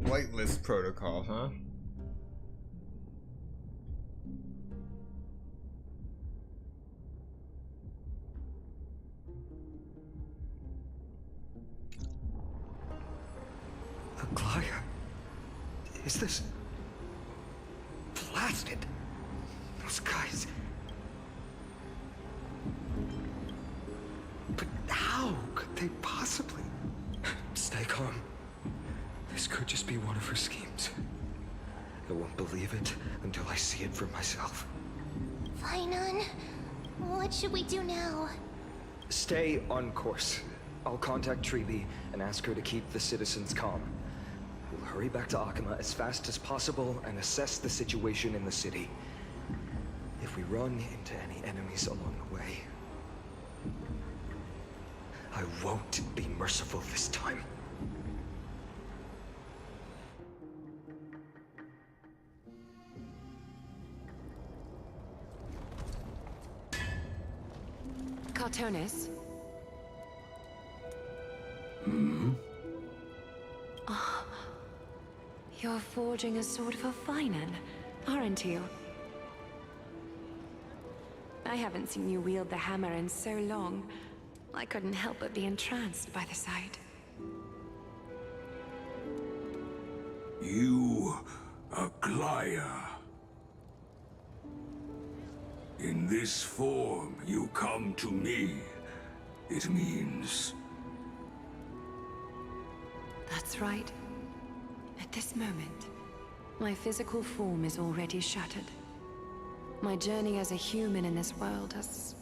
Whitelist protocol, huh?
Aglaya? Is this... blasted? Those guys... But how could they possibly... Stay calm. This could just be one of her schemes. I won't believe it until I see it for myself.
Finan, what should we do now?
Stay on course. I'll contact Treeby and ask her to keep the citizens calm. We'll hurry back to Akama as fast as possible and assess the situation in the city. If we run into any enemies along the way, I won't be merciful this time.
Cartonis? Oh, you're forging a sword for Finan, aren't you? I haven't seen you wield the hammer in so long. I couldn't help but be entranced by the sight.
You, Aglaya. In this form, you come to me. It means...
That's right. At this moment, my physical form is already shattered. My journey as a human in this world has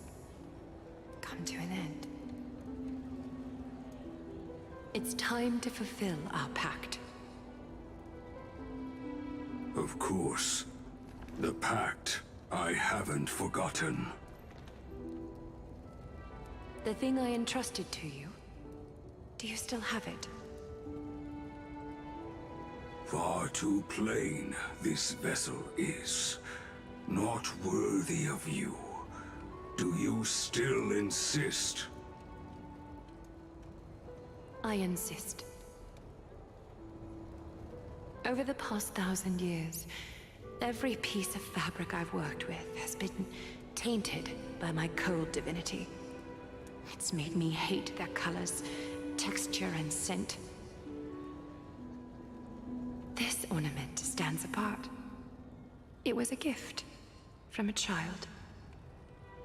come to an end. It's time to fulfill our pact.
Of course. The pact I haven't forgotten.
The thing I entrusted to you, do you still have it?
Far too plain this vessel is. Not worthy of you. Do you still insist?
I insist. Over the past 1,000 years, every piece of fabric I've worked with has been tainted by my cold divinity. It's made me hate their colors, texture, and scent. This ornament stands apart. It was a gift from a child.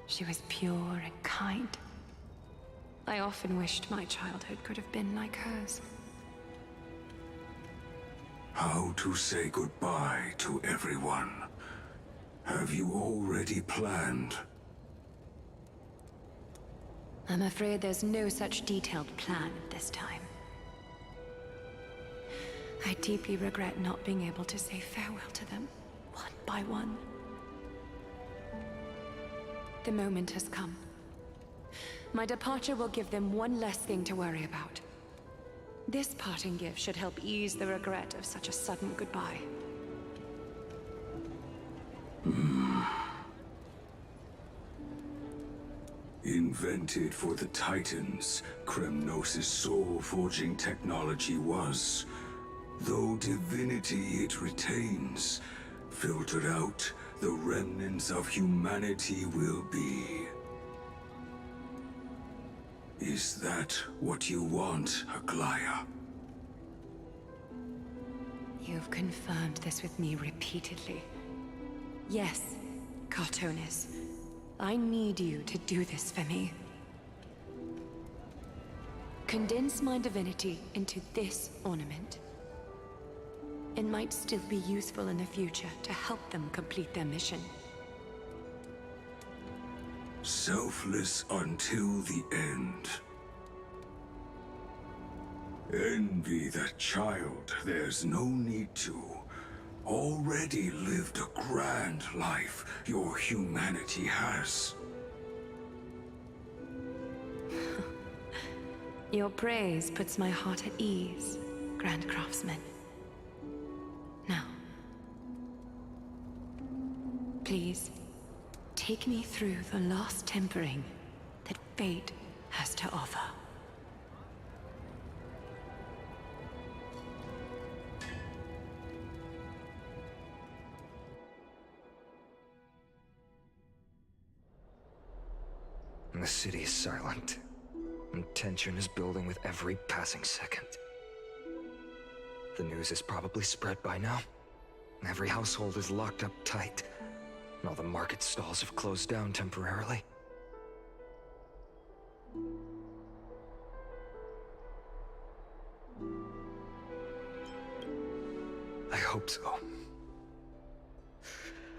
She was pure and kind. I often wished my childhood could have been like hers.
How to say goodbye to everyone? Have you already planned?
I'm afraid there's no such detailed plan at this time. I deeply regret not being able to say farewell to them, one by one. The moment has come. My departure will give them one less thing to worry about. This parting gift should help ease the regret of such a sudden goodbye.
Invented for the Titans, Kremnos' soul-forging technology was. Though divinity it retains, filtered out, the remnants of humanity will be. Is that what you want, Aglaya?
You've confirmed this with me repeatedly. Yes, Cartonis. I need you to do this for me. Condense my divinity into this ornament. It might still be useful in the future to help them complete their mission.
Selfless until the end. Envy that child, there's no need to. Already lived a grand life your humanity has.
Your praise puts my heart at ease, Grand Craftsman. Now, please, take me through the last tempering that fate has to offer.
The city is silent, and tension is building with every passing second. The news is probably spread by now. Every household is locked up tight, and all the market stalls have closed down temporarily. I hope so.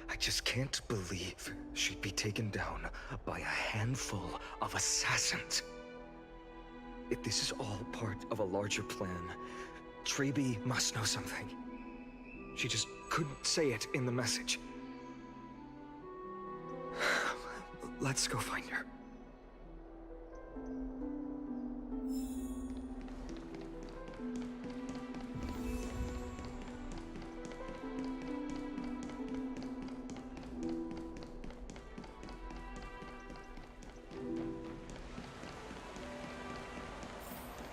I just can't believe she'd be taken down by a handful of assassins. If this is all part of a larger plan, Treby must know something. She just couldn't say it in the message. Let's go find her.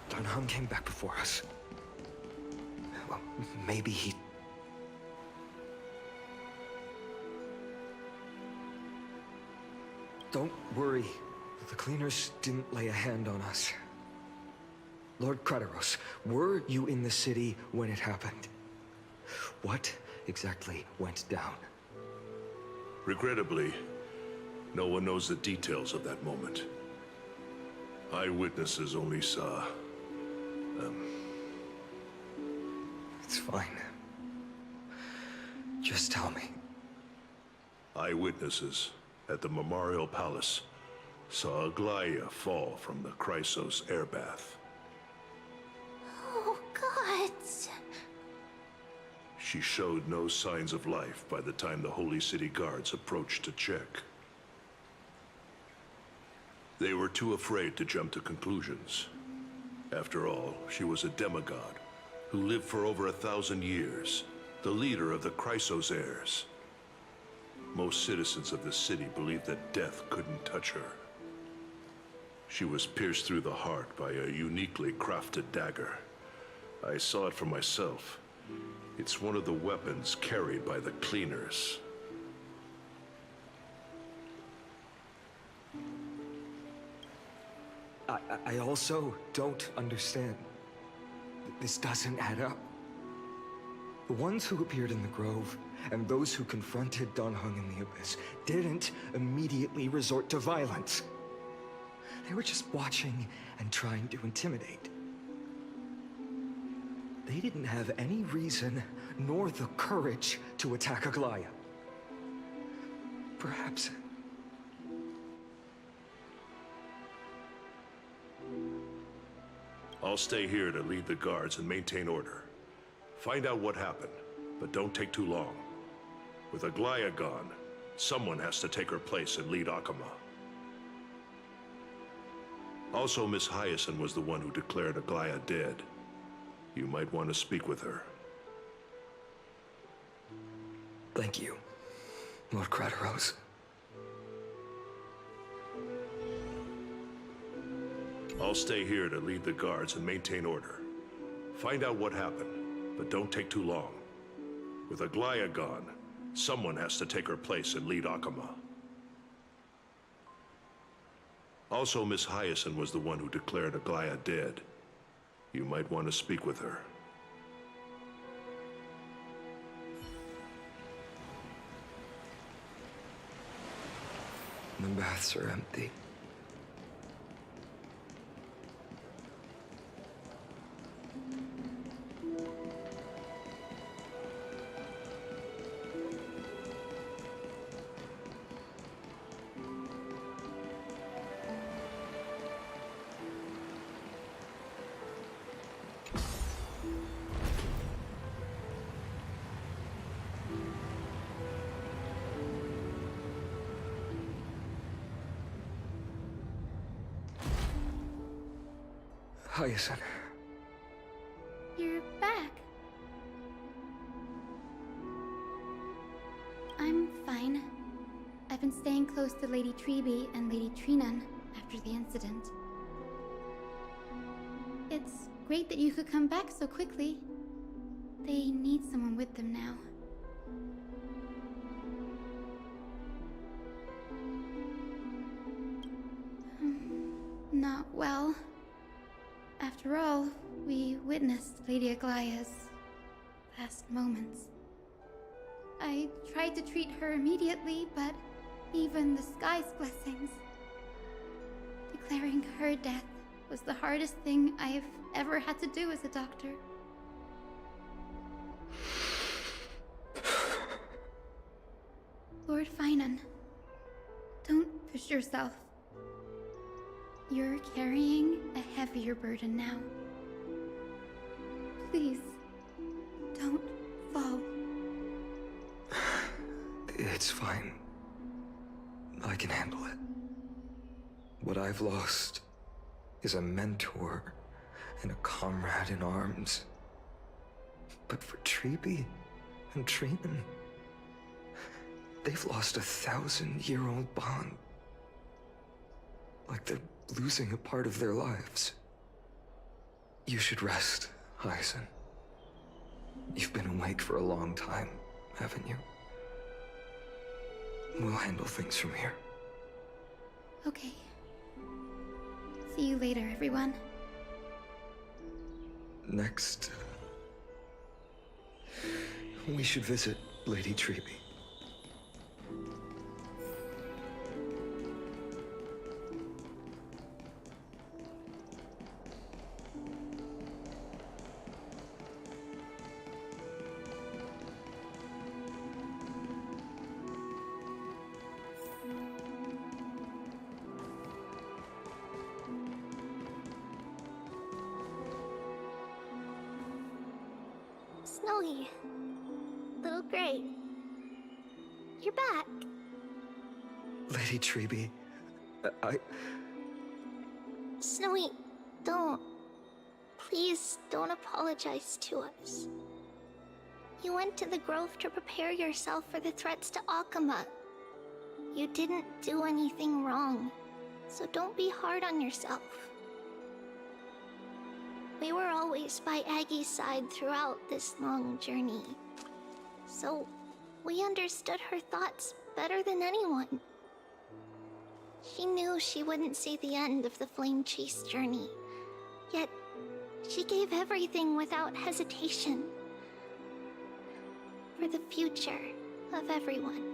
Dunham came back before us. Well, maybe he... Don't worry. The cleaners didn't lay a hand on us. Lord Krateros, were you in the city when it happened? What exactly went down?
Regrettably, no one knows the details of that moment. Eyewitnesses only saw...
It's fine. Just tell me.
Eyewitnesses at the Memorial Palace saw Aglaya fall from the Chrysos airbath.
Oh, gods.
She showed no signs of life by the time the Holy City guards approached to check. They were too afraid to jump to conclusions. After all, she was a demigod who lived for over 1,000 years, the leader of the Chrysos heirs. Most citizens of the city believed that death couldn't touch her. She was pierced through the heart by a uniquely crafted dagger. I saw it for myself. It's one of the weapons carried by the cleaners.
I also don't understand. This doesn't add up. The ones who appeared in the Grove and those who confronted Dunhung in the Abyss didn't immediately resort to violence. They were just watching and trying to intimidate. They didn't have any reason nor the courage to attack Aglaya. Perhaps...
I'll stay here to lead the guards and maintain order. Find out what happened, but don't take too long. With Aglaya gone, someone has to take her place and lead Akama. Also, Miss Hyacinth was the one who declared Aglaya dead. You might want to speak with her.
Thank you, Lord Crateros.
I'll stay here to lead the guards and maintain order. Find out what happened, but don't take too long. With Aglaya gone, someone has to take her place and lead Akama. Also, Miss Hyacinth was the one who declared Aglaya dead. You might want to speak with her.
The baths are empty. Hyacinth.
You're back. I'm fine. I've been staying close to Lady Treeby and Lady Trinan after the incident. It's great that you could come back so quickly. They need someone with them now. Not well. After all, we witnessed Lady Aglaya's last moments. I tried to treat her immediately, but even the sky's blessings. Declaring her death was the hardest thing I've ever had to do as a doctor. Lord Finan, don't push yourself. You're carrying a heavier burden now. Please, don't fall.
It's fine. I can handle it. What I've lost is a mentor and a comrade in arms. But for Treeby and Trinan, they've lost a 1,000-year-old bond. Like they're losing a part of their lives. You should rest, Hyacinth. You've been awake for a long time, haven't you? We'll handle things from here.
Okay. See you later, everyone.
Next, we should visit Lady Treeby.
Snowy. Little Gray. You're back.
Lady Treeby,
Snowy, don't. Please don't apologize to us. You went to the Grove to prepare yourself for the threats to Akama. You didn't do anything wrong, so don't be hard on yourself. We were always by Aggie's side throughout this long journey, so we understood her thoughts better than anyone. She knew she wouldn't see the end of the Flame Chase journey, yet she gave everything without hesitation for the future of everyone.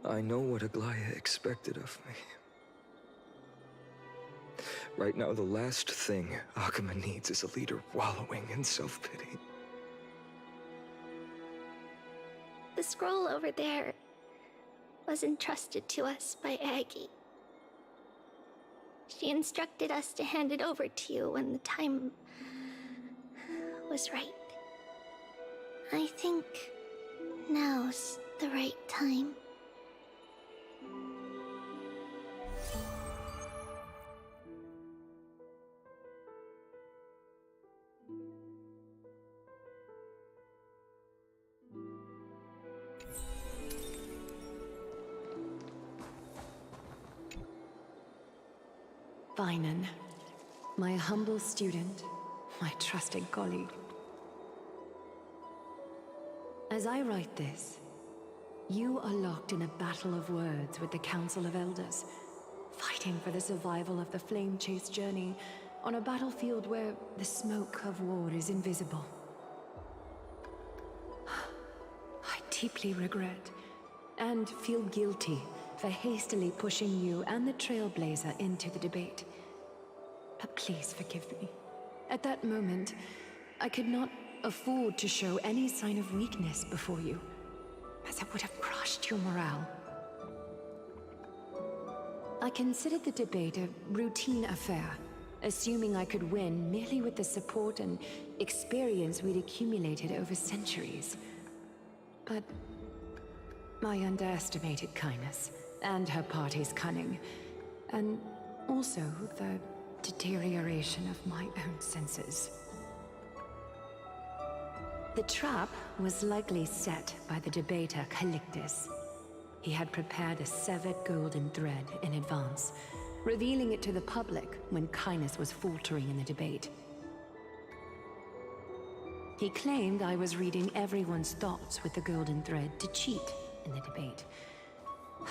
I know what Aglaya expected of me. Right now, the last thing Akama needs is a leader wallowing in self-pity.
The scroll over there was entrusted to us by Aggie. She instructed us to hand it over to you when the time was right. I think now's the right time.
Finan, my humble student, my trusted colleague. As I write this, you are locked in a battle of words with the Council of Elders, fighting for the survival of the flame-chased journey on a battlefield where the smoke of war is invisible. I deeply regret and feel guilty for hastily pushing you and the Trailblazer into the debate. But please forgive me. At that moment, I could not afford to show any sign of weakness before you, as it would have crushed your morale. I considered the debate a routine affair, assuming I could win merely with the support and experience we'd accumulated over centuries. But I underestimated Kindness and her party's cunning, and also the deterioration of my own senses. The trap was likely set by the debater Calictus. He had prepared a severed golden thread in advance, revealing it to the public when Kindness was faltering in the debate. He claimed I was reading everyone's thoughts with the golden thread to cheat in the debate.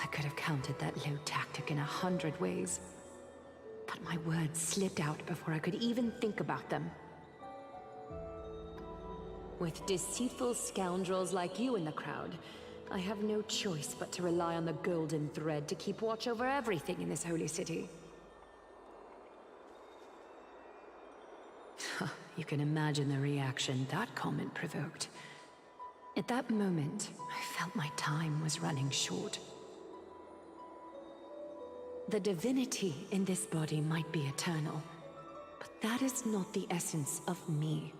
I could have countered that low tactic in 100 ways, but my words slipped out before I could even think about them. With deceitful scoundrels like you in the crowd, I have no choice but to rely on the golden thread to keep watch over everything in this holy city. You can imagine the reaction that comment provoked. At that moment, I felt my time was running short. The divinity in this body might be eternal, but that is not the essence of me.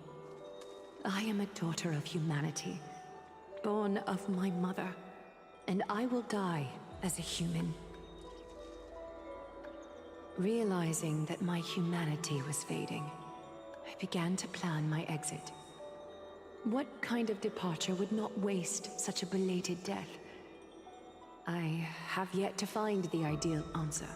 I am a daughter of humanity, born of my mother, and I will die as a human. Realizing that my humanity was fading, I began to plan my exit. What kind of departure would not waste such a belated death? I have yet to find the ideal answer.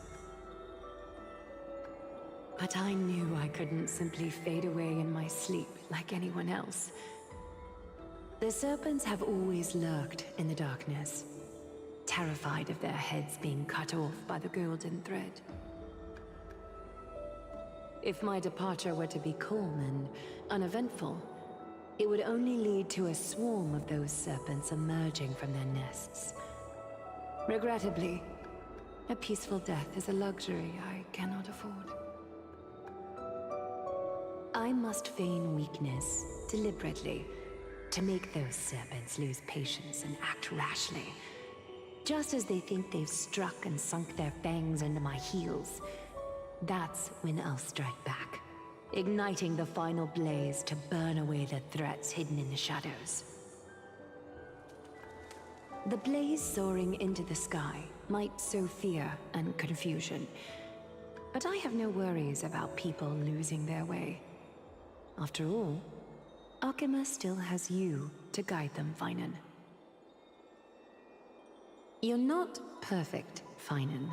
But I knew I couldn't simply fade away in my sleep like anyone else. The serpents have always lurked in the darkness, terrified of their heads being cut off by the golden thread. If my departure were to be calm and uneventful, it would only lead to a swarm of those serpents emerging from their nests. Regrettably, a peaceful death is a luxury I cannot afford. I must feign weakness deliberately to make those serpents lose patience and act rashly. Just as they think they've struck and sunk their fangs into my heels, that's when I'll strike back, igniting the final blaze to burn away the threats hidden in the shadows. The blaze soaring into the sky might sow fear and confusion, but I have no worries about people losing their way. After all, Akima still has you to guide them, Finan. You're not perfect, Finan.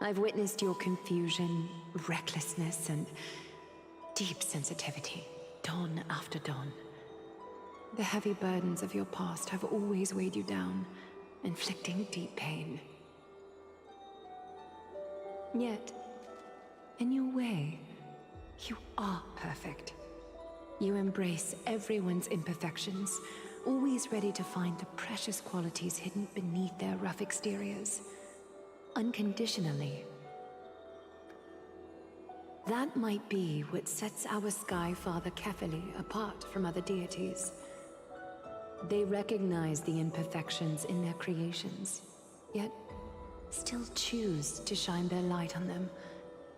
I've witnessed your confusion, recklessness, and deep sensitivity, dawn after dawn. The heavy burdens of your past have always weighed you down, inflicting deep pain. Yet, in your way, you are perfect. You embrace everyone's imperfections, always ready to find the precious qualities hidden beneath their rough exteriors. Unconditionally. That might be what sets our Sky Father Kefili apart from other deities. They recognize the imperfections in their creations, yet still choose to shine their light on them,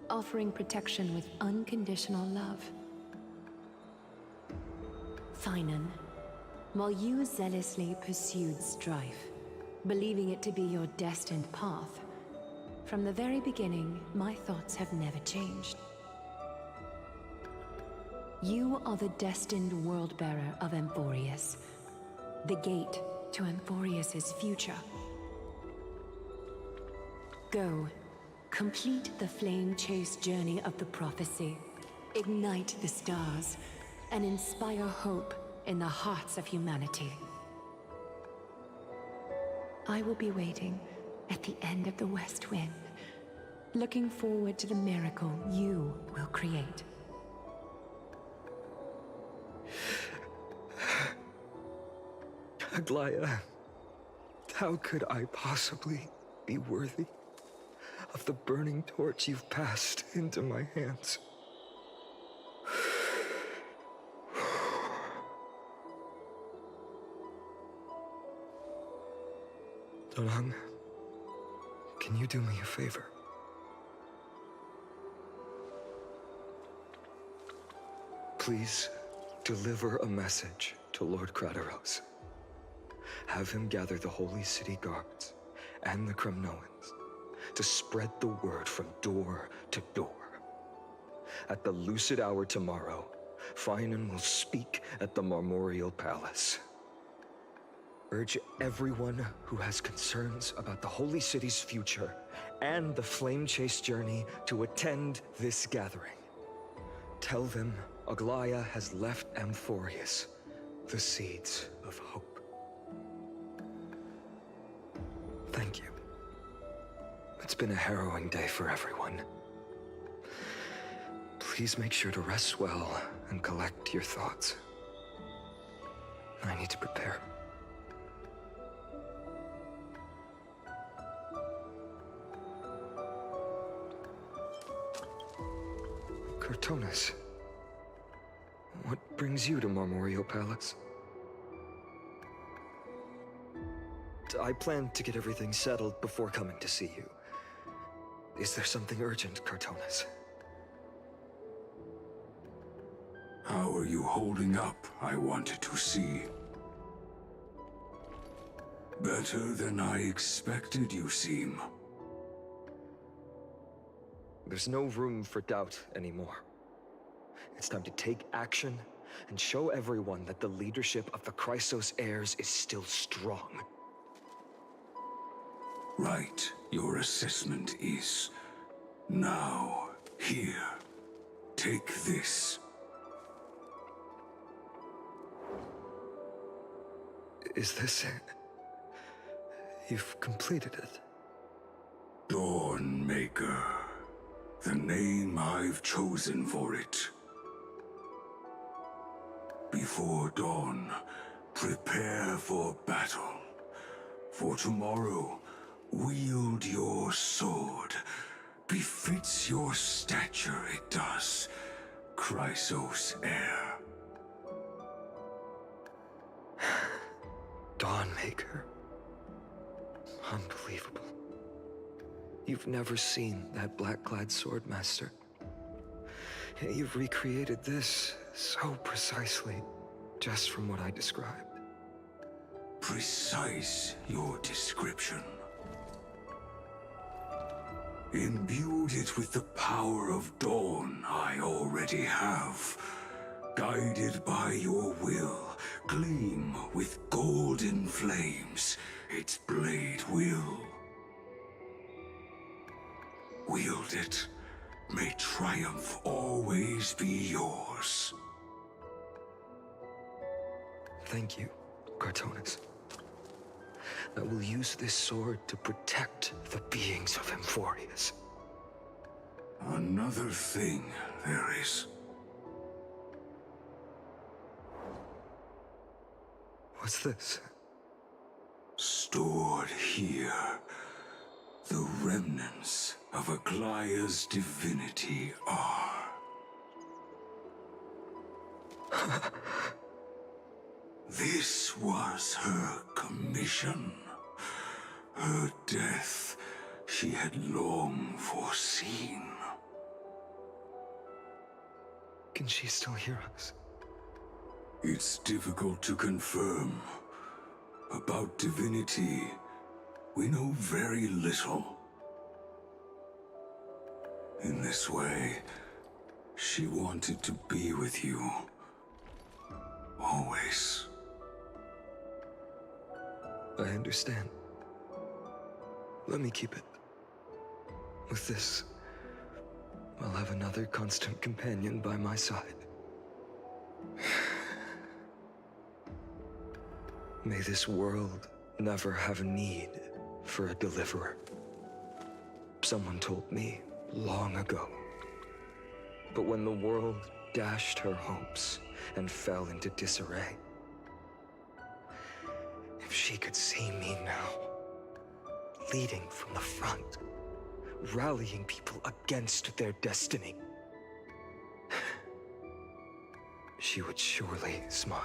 offering protection with unconditional love. Finan, while you zealously pursued strife, believing it to be your destined path, from the very beginning, my thoughts have never changed. You are the destined world-bearer of Amphorius, the gate to Amphorius's future. Go, Complete the flame chase journey of the prophecy. Ignite the stars and inspire hope in the hearts of humanity. I will be waiting at the end of the West Wind, looking forward to the miracle you will create.
Aglaya, how could I possibly be worthy of the burning torch you've passed into my hands? Donang, can you do me a favor? Please deliver a message to Lord Krateros. Have him gather the Holy City guards and the Kremnoans to spread the word from door to door. At the lucid hour tomorrow, Finan will speak at the Marmorial Palace. Urge everyone who has concerns about the Holy City's future and the Flame Chase journey to attend this gathering. Tell them Aglaya has left Amphorius the seeds of hope. Thank you. It's been a harrowing day for everyone. Please make sure to rest well and collect your thoughts. I need to prepare. Cartonis, what brings you to Marmorial Palace? I plan to get everything settled before coming to see you. Is there something urgent, Cartonis?
How are you holding up, I wanted to see. Better than I expected, you seem.
There's no room for doubt anymore. It's time to take action and show everyone that the leadership of the Chrysos heirs is still strong.
Right, your assessment is. Now, here, take this.
Is this it? You've completed it.
Dawnmaker. The name I've chosen for it. Before dawn, prepare for battle. For tomorrow, wield your sword. Befits your stature, it does. Chrysos heir.
Dawnmaker. Unbelievable. You've never seen that black-clad sword master. Yet you've recreated this so precisely, just from what I described.
Precise, your description. Imbued it with the power of dawn I already have. Guided by your will, gleam with golden flames, its blade will. Wield it, may triumph always be yours.
Thank you, Cartonis. I will use this sword to protect the beings of Amphorius.
Another thing there is.
What's this?
Stored here, the remnants of Aglaya's divinity are. This was her commission. Her death she had long foreseen.
Can she still hear us?
It's difficult to confirm. About divinity, we know very little. In this way, she wanted to be with you. Always.
I understand. Let me keep it. With this, I'll have another constant companion by my side. May this world never have need for a deliverer. Someone told me long ago. But when the world dashed her hopes and fell into disarray, if she could see me now, leading from the front, rallying people against their destiny, she would surely smile.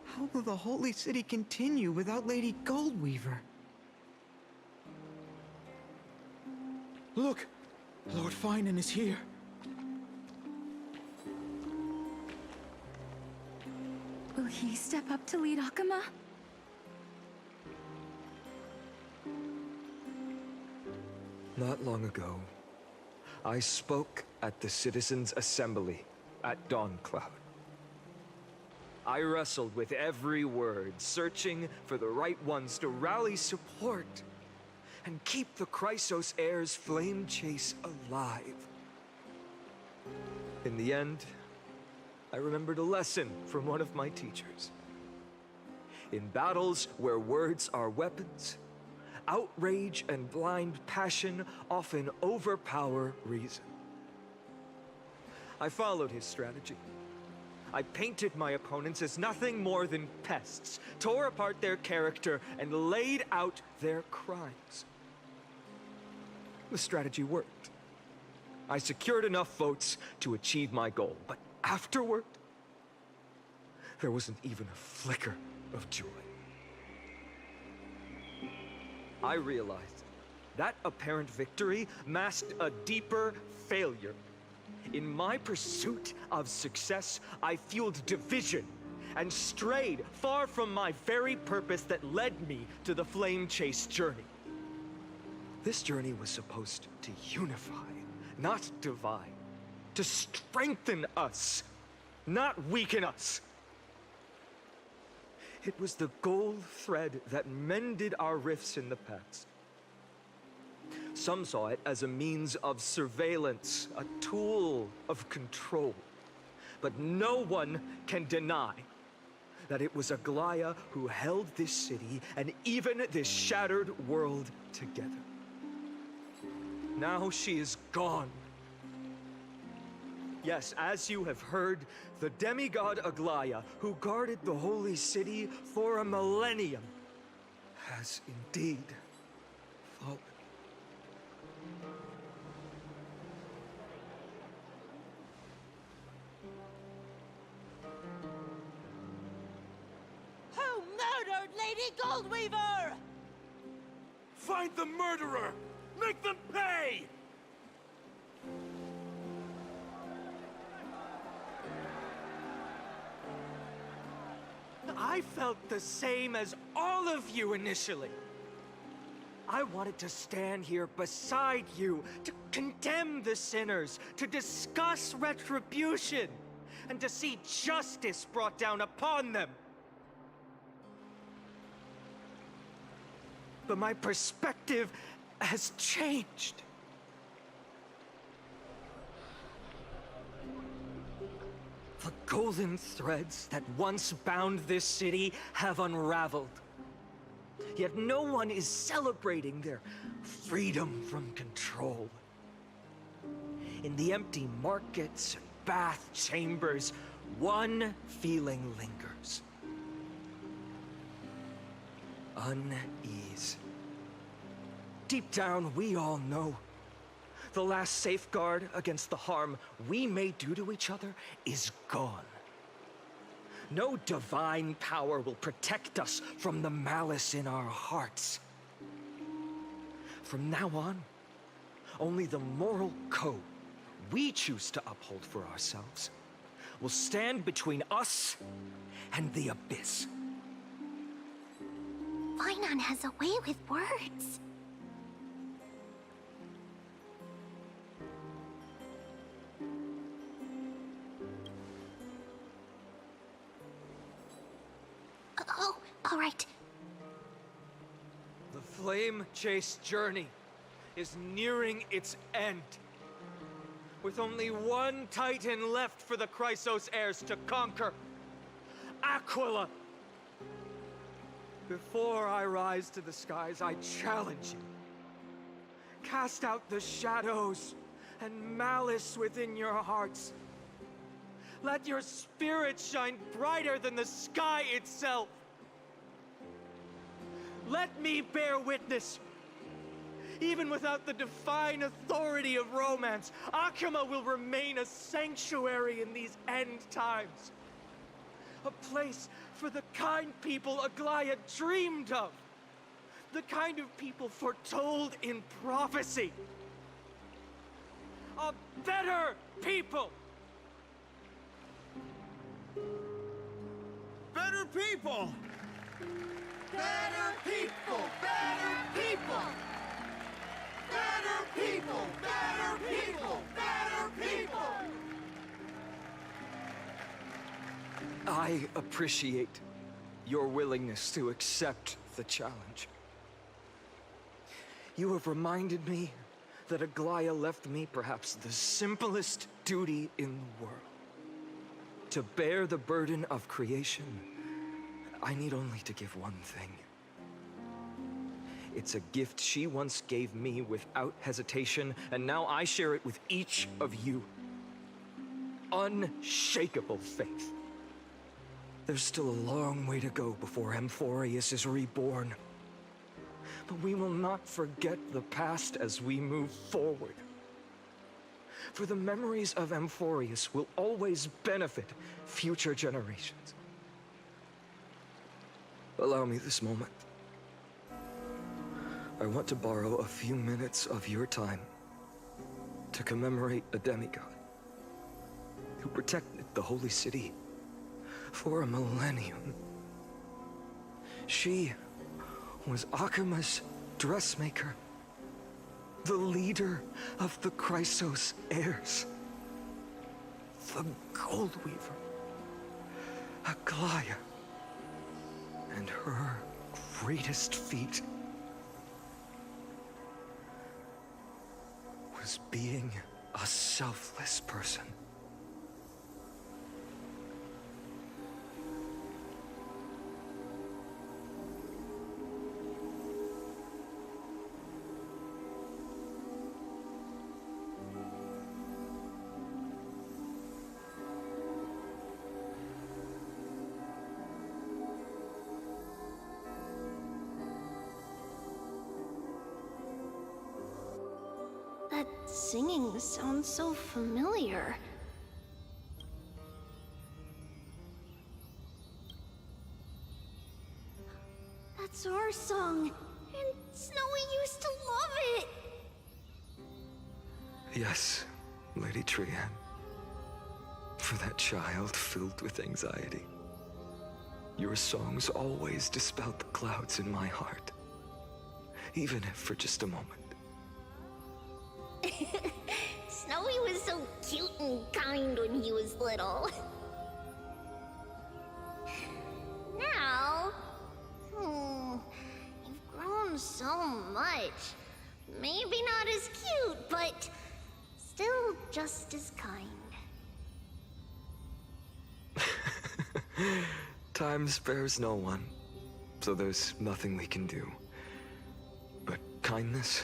How will the Holy City continue without Lady Goldweaver? Look! Lord Finan is here.
Will he step up to lead Akama?
Not long ago, I spoke at the Citizens' Assembly at Dawncloud. I wrestled with every word, searching for the right ones to rally support and keep the Chrysos heir's flame chase alive. In the end, I remembered a lesson from one of my teachers. In battles where words are weapons, outrage and blind passion often overpower reason. I followed his strategy. I painted my opponents as nothing more than pests, tore apart their character, and laid out their crimes. The strategy worked. I secured enough votes to achieve my goal, but afterward, there wasn't even a flicker of joy. I realized that apparent victory masked a deeper failure. In my pursuit of success, I fueled division and strayed far from my very purpose that led me to the Flame Chase journey. This journey was supposed to unify, not divide, to strengthen us, not weaken us. It was the gold thread that mended our rifts in the past. Some saw it as a means of surveillance, a tool of control. But no one can deny that it was Aglaya who held this city and even this shattered world together. Now she is gone. Yes, as you have heard, the demigod Aglaya, who guarded the holy city for a millennium, has indeed fallen.
Who murdered Lady Goldweaver?
Find the murderer! Make them pay!
I felt the same as all of you initially. I wanted to stand here beside you, to condemn the sinners, to discuss retribution, and to see justice brought down upon them. But my perspective has changed. The golden threads that once bound this city have unraveled. Yet no one is celebrating their freedom from control. In the empty markets and bath chambers, one feeling lingers. Unease. Deep down, we all know the last safeguard against the harm we may do to each other is gone. No divine power will protect us from the malice in our hearts. From now on, only the moral code we choose to uphold for ourselves will stand between us and the abyss.
Finan has a way with words.
Flame Chase journey is nearing its end. With only one Titan left for the Chrysos heirs to conquer. Aquila! Before I rise to the skies, I challenge you. Cast out the shadows and malice within your hearts. Let your spirit shine brighter than the sky itself. Let me bear witness. Even without the divine authority of romance, Akuma will remain a sanctuary in these end times. A place for the kind people Aglaya dreamed of. The kind of people foretold in prophecy. A better people!
Better people! Better people! Better people! Better people! Better people! Better people!
I appreciate your willingness to accept the challenge. You have reminded me that Aglaya left me perhaps the simplest duty in the world. To bear the burden of creation, I need only to give one thing. It's a gift she once gave me without hesitation, and now I share it with each of you. Unshakable faith. There's still a long way to go before Amphorius is reborn. But we will not forget the past as we move forward. For the memories of Amphorius will always benefit future generations. Allow me this moment. I want to borrow a few minutes of your time to commemorate a demigod who protected the Holy City for a millennium. She was Akuma's dressmaker, the leader of the Chrysos heirs, the Gold Weaver, Aglaya, and her greatest feat was being a selfless person.
That singing sounds so familiar. That's our song, and Snowy used to love it!
Yes, Lady Trian. For that child filled with anxiety. Your songs always dispelled the clouds in my heart. Even if for just a moment.
Snowy was so cute and kind when he was little. Now, you've grown so much. Maybe not as cute, but still just as kind.
Time spares no one, so there's nothing we can do. But kindness,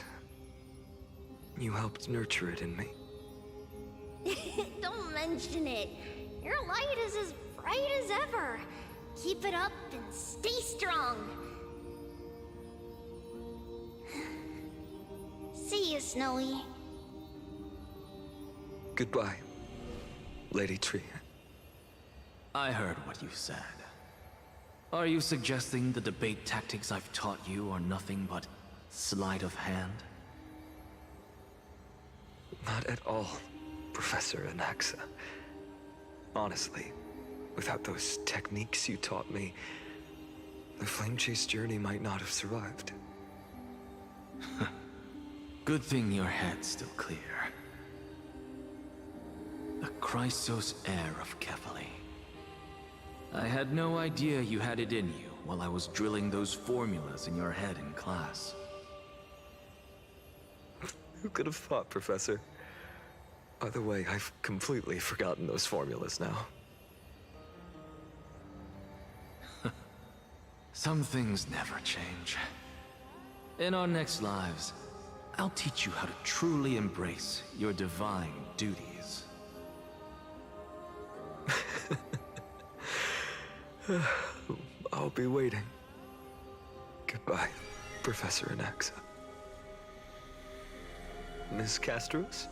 you helped nurture it in me.
Don't mention it. Your light is as bright as ever. Keep it up and stay strong. See you, Snowy.
Goodbye, Lady Trian.
I heard what you said. Are you suggesting the debate tactics I've taught you are nothing but sleight of hand?
Not at all, Professor Anaxa. Honestly, without those techniques you taught me, the Flame Chase journey might not have survived.
Good thing your head's still clear. The Chrysos heir of Kefali. I had no idea you had it in you while I was drilling those formulas in your head in class.
Who could have thought, Professor? By the way, I've completely forgotten those formulas now.
Some things never change. In our next lives, I'll teach you how to truly embrace your divine duties.
I'll be waiting. Goodbye, Professor Anaxa. Miss Castros?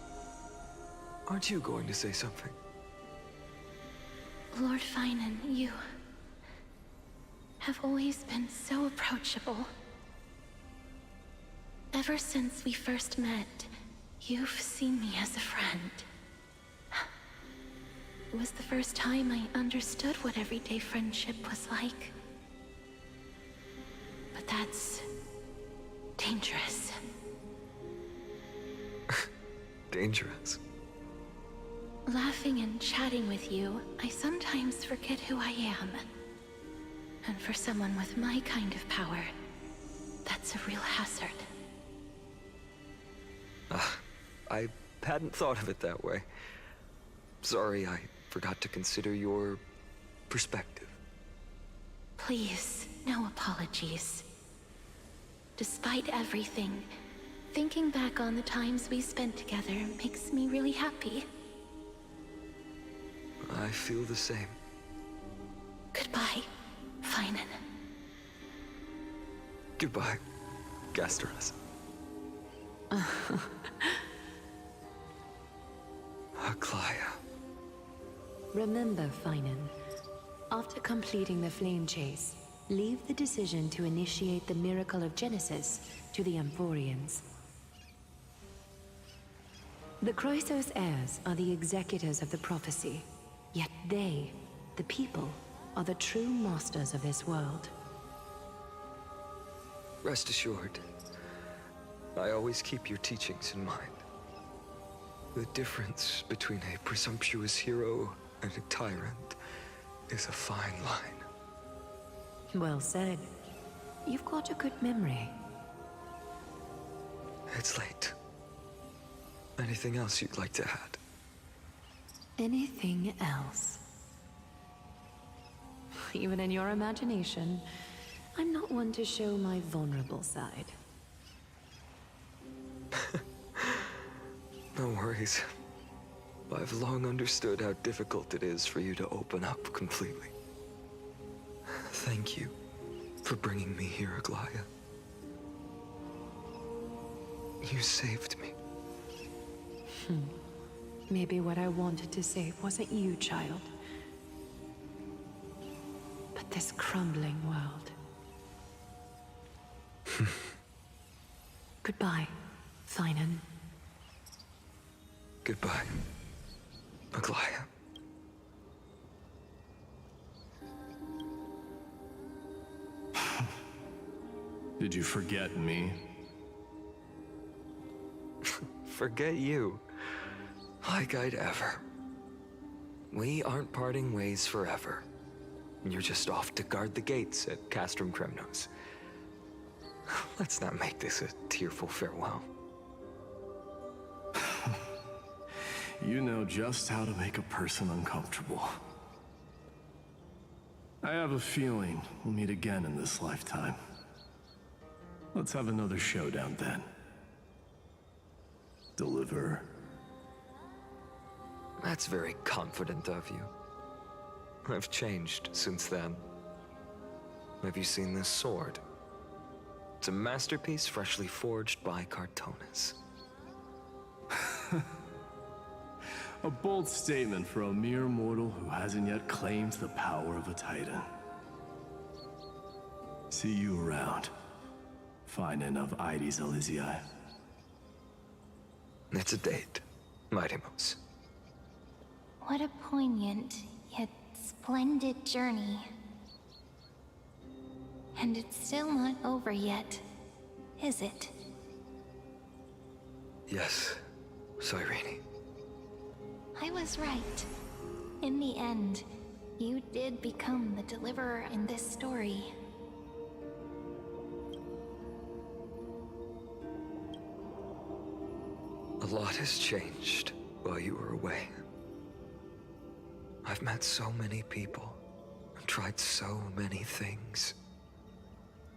Aren't you going to say something?
Lord Finan, you have always been so approachable. Ever since we first met, you've seen me as a friend. It was the first time I understood what everyday friendship was like. But that's dangerous.
Dangerous?
Laughing and chatting with you, I sometimes forget who I am. And for someone with my kind of power, that's a real hazard.
I hadn't thought of it that way. Sorry, I forgot to consider your perspective.
Please, no apologies. Despite everything, thinking back on the times we spent together makes me really happy.
I feel the same.
Goodbye, Finan.
Goodbye, Gasteras. Aglaya.
Remember, Finan, after completing the flame chase, leave the decision to initiate the miracle of Genesis to the Amphorians. The Chrysos heirs are the executors of the prophecy, yet they, the people, are the true masters of this world.
Rest assured, I always keep your teachings in mind. The difference between a presumptuous hero and a tyrant is a fine line.
Well said. You've got a good memory.
It's late. Anything else you'd like to add?
Anything else? Even in your imagination, I'm not one to show my vulnerable side.
No worries. I've long understood how difficult it is for you to open up completely. Thank you for bringing me here, Aglaya. You saved me.
Maybe what I wanted to save wasn't you, child, but this crumbling world. Goodbye, Finan.
Goodbye, Aglaya.
Did you forget me?
Forget you. Like I'd ever. We aren't parting ways forever. You're just off to guard the gates at Castrum Kremnos. Let's not make this a tearful farewell.
You know just how to make a person uncomfortable. I have a feeling we'll meet again in this lifetime. Let's have another showdown then. Deliver.
That's very confident of you. I've changed since then. Have you seen this sword? It's a masterpiece freshly forged by Cartonis.
A bold statement for a mere mortal who hasn't yet claimed the power of a titan. See you around. Finan of Ides Elysiae.
It's a date, Mightimos.
What a poignant, yet splendid journey. And it's still not over yet, is it?
Yes, Cyrene.
I was right. In the end, you did become the deliverer in this story.
A lot has changed while you were away. I've met so many people, and tried so many things.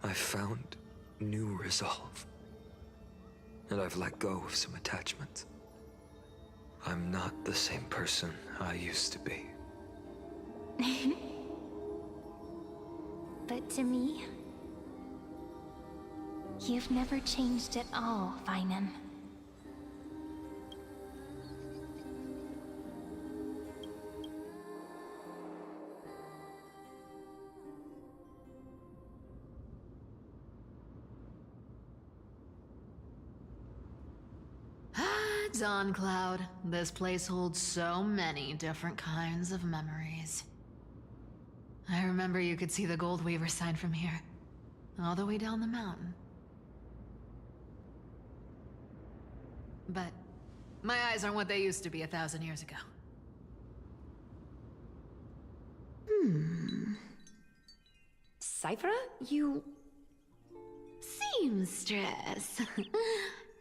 I've found new resolve. And I've let go of some attachments. I'm not the same person I used to be.
But to me, you've never changed at all, Vinem.
Dawn Cloud. This place holds so many different kinds of memories. I remember you could see the Gold Weaver sign from here, all the way down the mountain. But my eyes aren't what they used to be 1,000 years ago.
Cyphera, you...
Seamstress.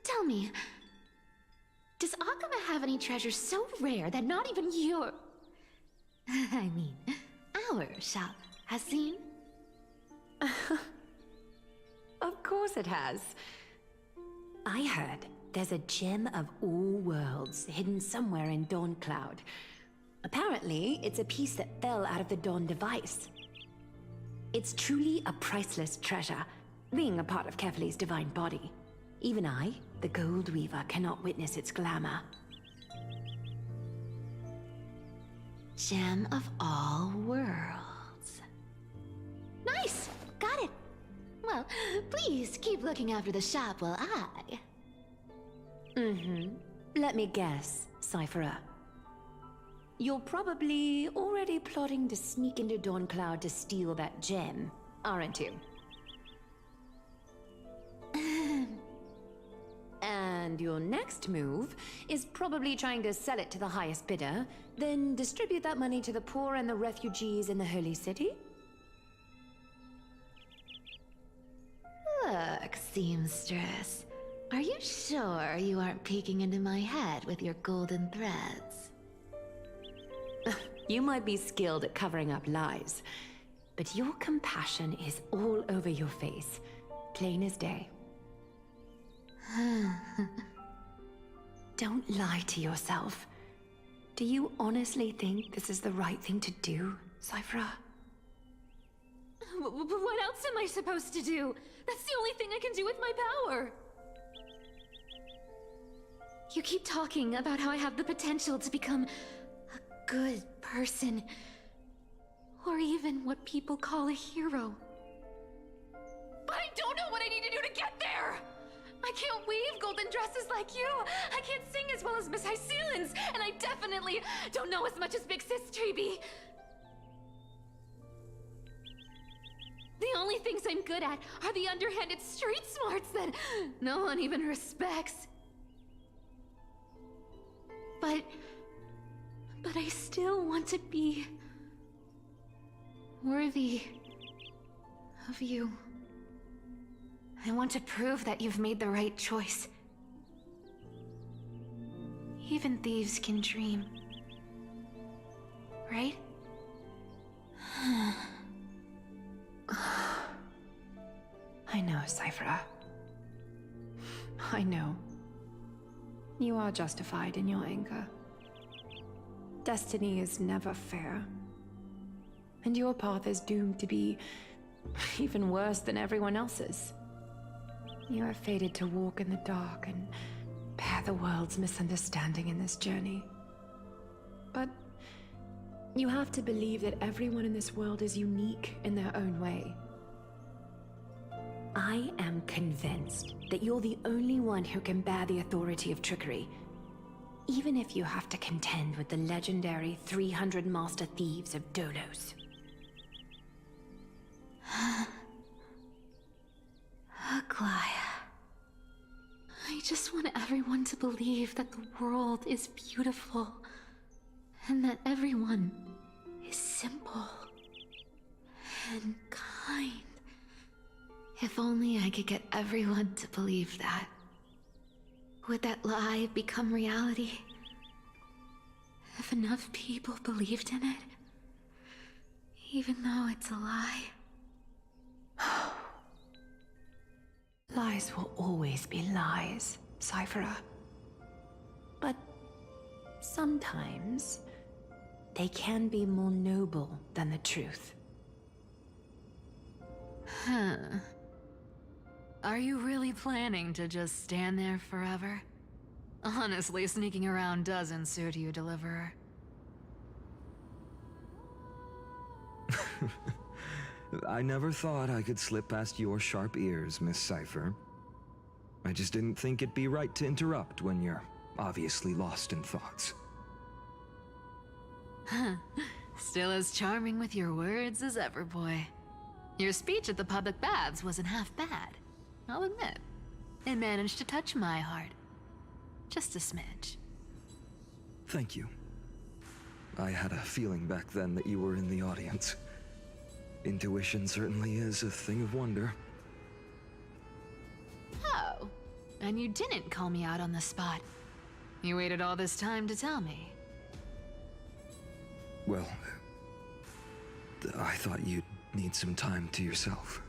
Tell me, does Akama have any treasures so rare that not even your... I mean, our shop has seen?
Of course it has. I heard there's a gem of all worlds hidden somewhere in Dawn Cloud. Apparently, it's a piece that fell out of the Dawn device. It's truly a priceless treasure, being a part of Kefali's divine body. Even I, the Gold Weaver, cannot witness its glamour.
Gem of all worlds. Nice! Got it! Well, please keep looking after the shop while I...
Let me guess, Cyphera. You're probably already plotting to sneak into Dawn Cloud to steal that gem, aren't you? And your next move is probably trying to sell it to the highest bidder, then distribute that money to the poor and the refugees in the Holy City?
Look, Seamstress. Are you sure you aren't peeking into my head with your golden threads?
You might be skilled at covering up lies, but your compassion is all over your face, plain as day. Don't lie to yourself. Do you honestly think this is the right thing to do, Cyphera?
What else am I supposed to do? That's the only thing I can do with my power. You keep talking about how I have the potential to become a good person, or even what people call a hero. But I don't know what I need to do to get there! I can't weave golden dresses like you! I can't sing as well as Miss Hyceelins! And I definitely don't know as much as Big Sis Treeby! The only things I'm good at are the underhanded street smarts that no one even respects. But I still want to be worthy of you. I want to prove that you've made the right choice. Even thieves can dream. Right?
I know, Cyphera. I know. You are justified in your anger. Destiny is never fair. And your path is doomed to be even worse than everyone else's. You are fated to walk in the dark and bear the world's misunderstanding in this journey. But you have to believe that everyone in this world is unique in their own way. I am convinced that you're the only one who can bear the authority of trickery, even if you have to contend with the legendary 300 master thieves of Dolos.
Aglaya. I just want everyone to believe that the world is beautiful, and that everyone is simple and kind. If only I could get everyone to believe that.
Would that lie become reality? If enough people believed in it? Even though it's a lie?
Lies will always be lies, Cyphera. But sometimes they can be more noble than the truth.
Huh. Are you really planning to just stand there forever? Honestly, sneaking around doesn't suit you, Deliverer.
I never thought I could slip past your sharp ears, Miss Cypher. I just didn't think it'd be right to interrupt when you're obviously lost in thoughts.
Still as charming with your words as ever, boy. Your speech at the public baths wasn't half bad, I'll admit. It managed to touch my heart. Just a smidge.
Thank you. I had a feeling back then that you were in the audience. Intuition certainly is a thing of wonder.
Oh, and you didn't call me out on the spot. You waited all this time to tell me.
Well, I thought you'd need some time to yourself.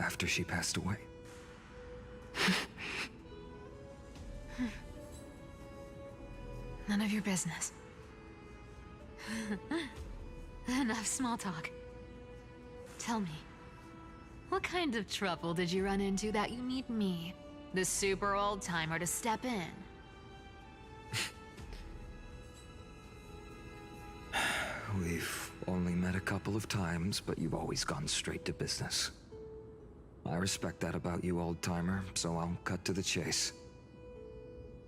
After she passed away.
None of your business. Enough small talk. Tell me, what kind of trouble did you run into that you need me, the super old-timer, to step in?
We've only met a couple of times, but you've always gone straight to business. I respect that about you, old-timer, so I'll cut to the chase.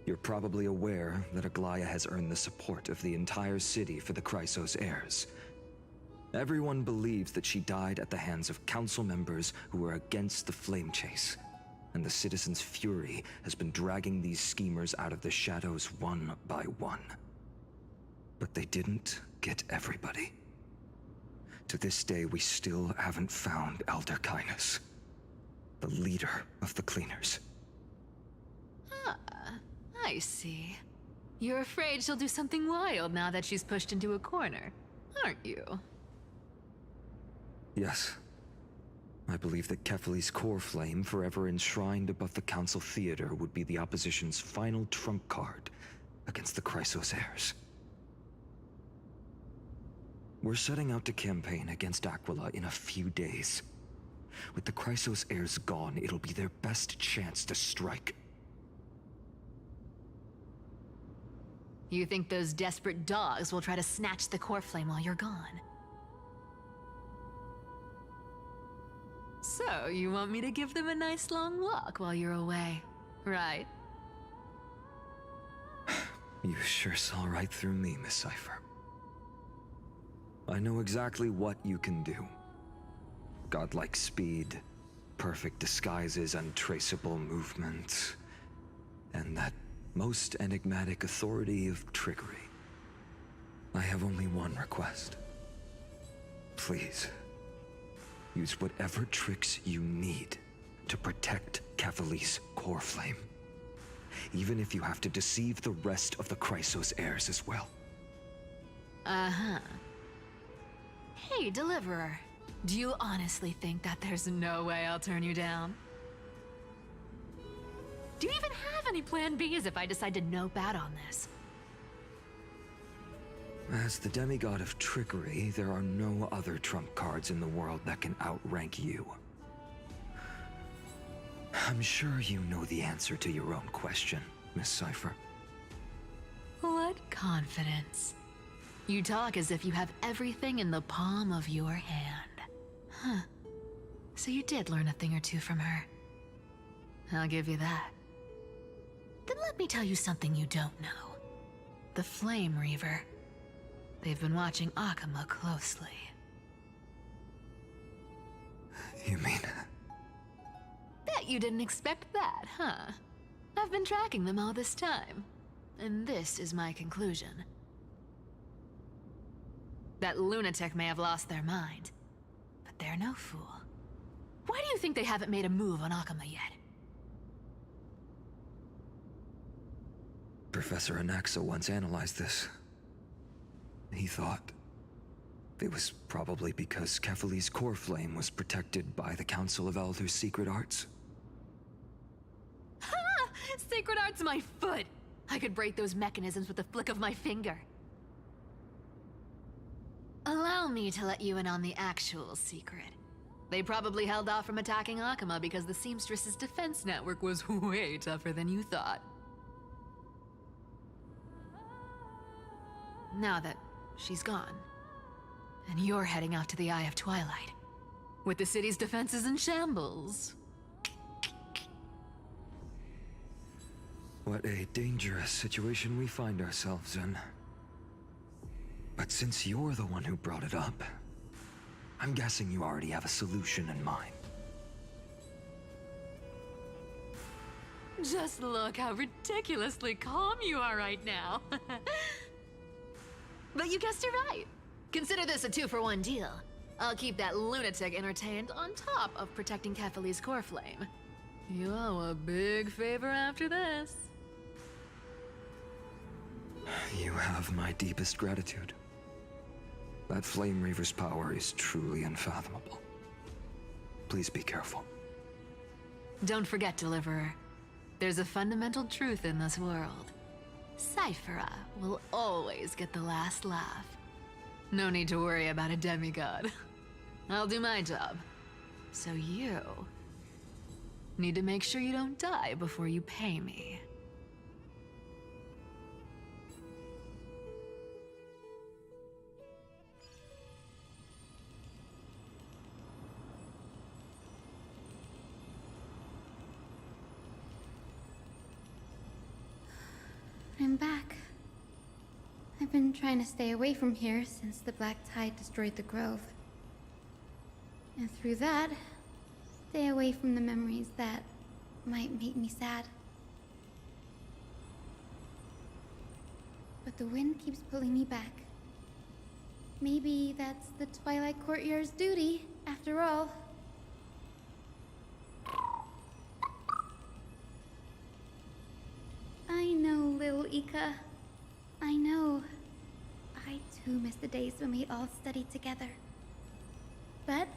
You're probably aware that Aglaya has earned the support of the entire city for the Chrysos heirs. Everyone believes that she died at the hands of council members who were against the flame chase, and the citizens' fury has been dragging these schemers out of the shadows one by one. But they didn't get everybody. To this day, we still haven't found Elder Kynus, the leader of the cleaners.
I see. You're afraid she'll do something wild now that she's pushed into a corner, aren't you?
Yes. I believe that Kefali's core flame, forever enshrined above the council theater, would be the opposition's final trump card against the Chrysos heirs. We're setting out to campaign against Aquila in a few days. With the Chrysos heirs gone, it'll be their best chance to strike.
You think those desperate dogs will try to snatch the core flame while you're gone? So, you want me to give them a nice long walk while you're away, right?
You sure saw right through me, Miss Cypher. I know exactly what you can do. Godlike speed, perfect disguises, untraceable movement, and that most enigmatic authority of trickery. I have only one request. Please, use whatever tricks you need to protect Kefali's core flame. Even if you have to deceive the rest of the Chrysos heirs as well.
Uh-huh. Hey, Deliverer. Do you honestly think that there's no way I'll turn you down? Do you even have any plan Bs if I decide to nope out on this?
As the demigod of trickery, there are no other trump cards in the world that can outrank you. I'm sure you know the answer to your own question, Miss Cypher.
What confidence. You talk as if you have everything in the palm of your hand. Huh. So you did learn a thing or two from her. I'll give you that. Then let me tell you something you don't know. The Flame Reaver. They've been watching Akama closely.
You mean...
Bet you didn't expect that, huh? I've been tracking them all this time. And this is my conclusion. That lunatic may have lost their mind, but they're no fool. Why do you think they haven't made a move on Akama yet?
Professor Anaxa once analyzed this. He thought it was probably because Kefali's core flame was protected by the Council of Elders' secret arts.
Ha! Sacred art's my foot! I could break those mechanisms with the flick of my finger. Allow me to let you in on the actual secret. They probably held off from attacking Akuma because the Seamstress's defense network was way tougher than you thought. Now that she's gone, and you're heading out to the Eye of Twilight, with the city's defenses in shambles.
What a dangerous situation we find ourselves in. But since you're the one who brought it up, I'm guessing you already have a solution in mind.
Just look how ridiculously calm you are right now. But you guessed it right. Consider this a 2-for-1 deal. I'll keep that lunatic entertained on top of protecting Kefali's core flame. You owe a big favor after this.
You have my deepest gratitude. That Flame Reaver's power is truly unfathomable. Please be careful.
Don't forget, Deliverer. There's a fundamental truth in this world. Cyphera will always get the last laugh. No need to worry about a demigod. I'll do my job. So you need to make sure you don't die before you pay me.
I'm back. I've been trying to stay away from here since the Black Tide destroyed the grove. And through that, stay away from the memories that might make me sad. But the wind keeps pulling me back. Maybe that's the Twilight Courtyard's duty, after all. I know, little Ika. I know. I too miss the days when we all studied together. But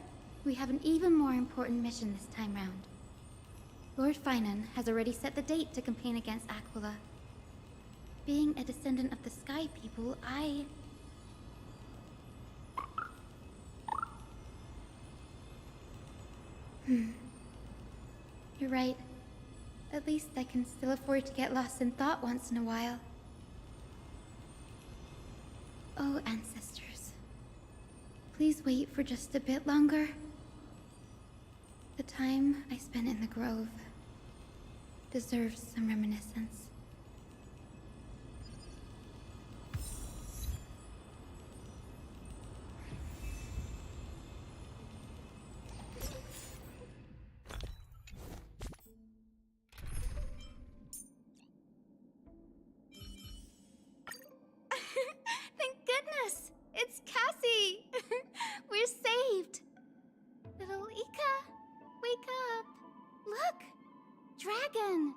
we have an even more important mission this time round. Lord Finan has already set the date to campaign against Aquila. Being a descendant of the Sky People, You're right. At least I can still afford to get lost in thought once in a while. Oh, ancestors. Please wait for just a bit longer. The time I spent in the grove deserves some reminiscence.
Thank goodness! It's Cassie! We're saved! Little Ika, wake up! Look! Dragon!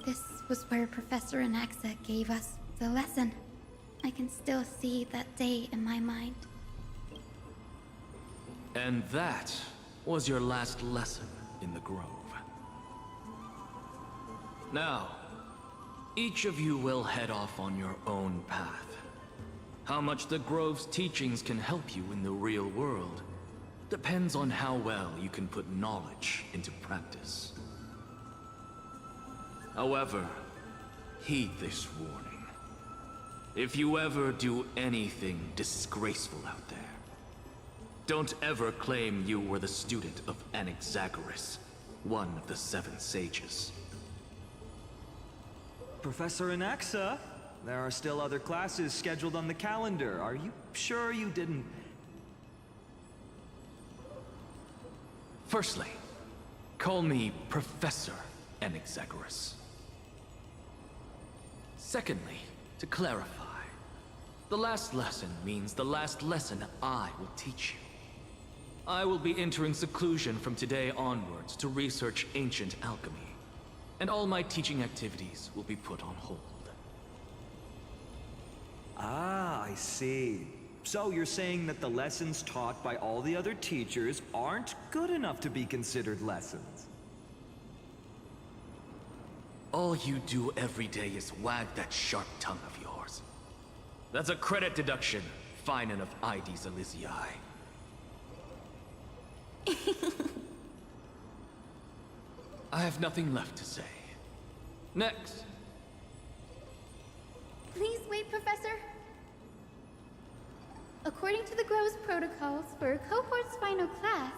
This was where Professor Anaxa gave us the lesson. I can still see that day in my mind.
And that was your last lesson in the Grove. Now, each of you will head off on your own path. How much the Grove's teachings can help you in the real world depends on how well you can put knowledge into practice. However, heed this warning. If you ever do anything disgraceful out there, don't ever claim you were the student of Anaxagoras, one of the 7 sages.
Professor Anaxa, there are still other classes scheduled on the calendar. Are you sure you didn't...
Firstly, call me Professor Anaxagoras. Secondly, to clarify, the last lesson means the last lesson I will teach you. I will be entering seclusion from today onwards to research ancient alchemy, and all my teaching activities will be put on hold.
Ah, I see. So you're saying that the lessons taught by all the other teachers aren't good enough to be considered lessons?
All you do every day is wag that sharp tongue of yours. That's a credit deduction, Finan of Ides Elysiae. I have nothing left to say. Next.
Please wait, Professor. According to the Grove's protocols for a cohort's final class,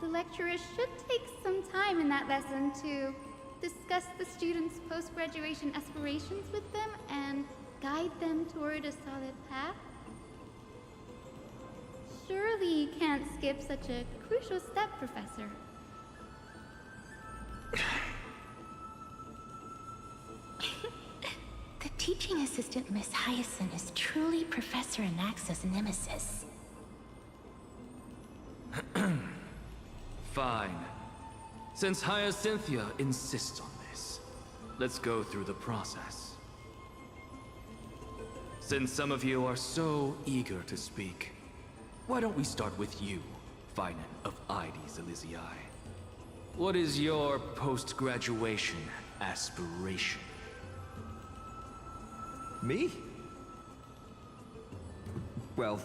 the lecturer should take some time in that lesson to discuss the students' post-graduation aspirations with them and guide them toward a solid path. Surely you can't skip such a crucial step, Professor.
The teaching assistant, Miss Hyacinth, is truly Professor Anaxa's nemesis.
Fine. Since Hyacinthia insists on this, let's go through the process. Since some of you are so eager to speak, why don't we start with you, Finan of Ides Elysiae? What is your post-graduation aspiration?
Me? Well,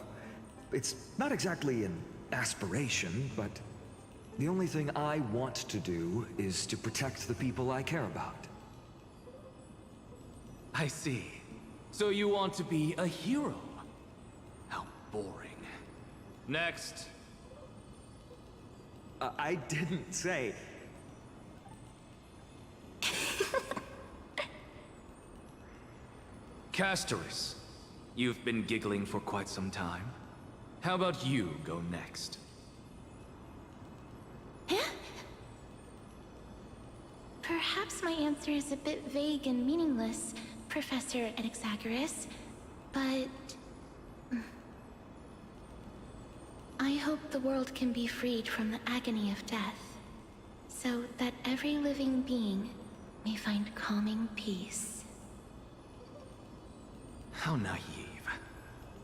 it's not exactly an aspiration, but the only thing I want to do is to protect the people I care about.
I see. So you want to be a hero? How boring. Next.
I didn't say...
Castoris, you've been giggling for quite some time. How about you go next?
Perhaps my answer is a bit vague and meaningless, Professor Anaxagoras, but... I hope the world can be freed from the agony of death, so that every living being may find calming peace.
How naive.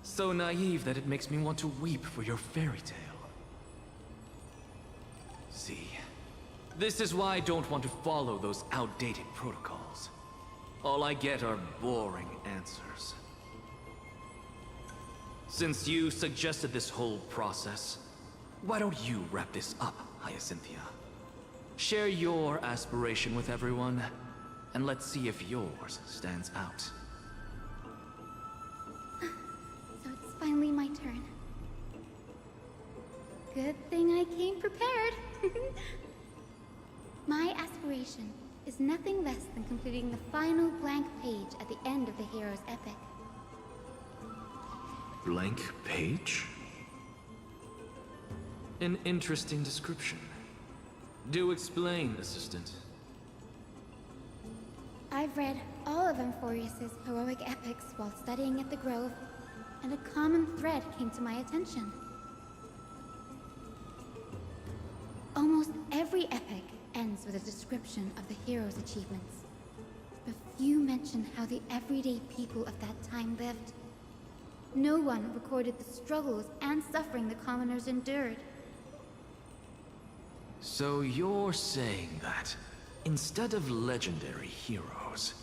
So naive that it makes me want to weep for your fairy tale. See, this is why I don't want to follow those outdated protocols. All I get are boring answers. Since you suggested this whole process, why don't you wrap this up, Hyacinthia? Share your aspiration with everyone, and let's see if yours stands out.
So it's finally my turn. Good thing I came prepared. My aspiration is nothing less than completing the final blank page at the end of the hero's epic.
Blank page? An interesting description. Do explain, Assistant.
I've read all of Amphorius's heroic epics while studying at the Grove, and a common thread came to my attention. Almost every epic ends with a description of the hero's achievements. But few mention how the everyday people of that time lived. No one recorded the struggles and suffering the commoners endured.
So you're saying that, instead of legendary heroes,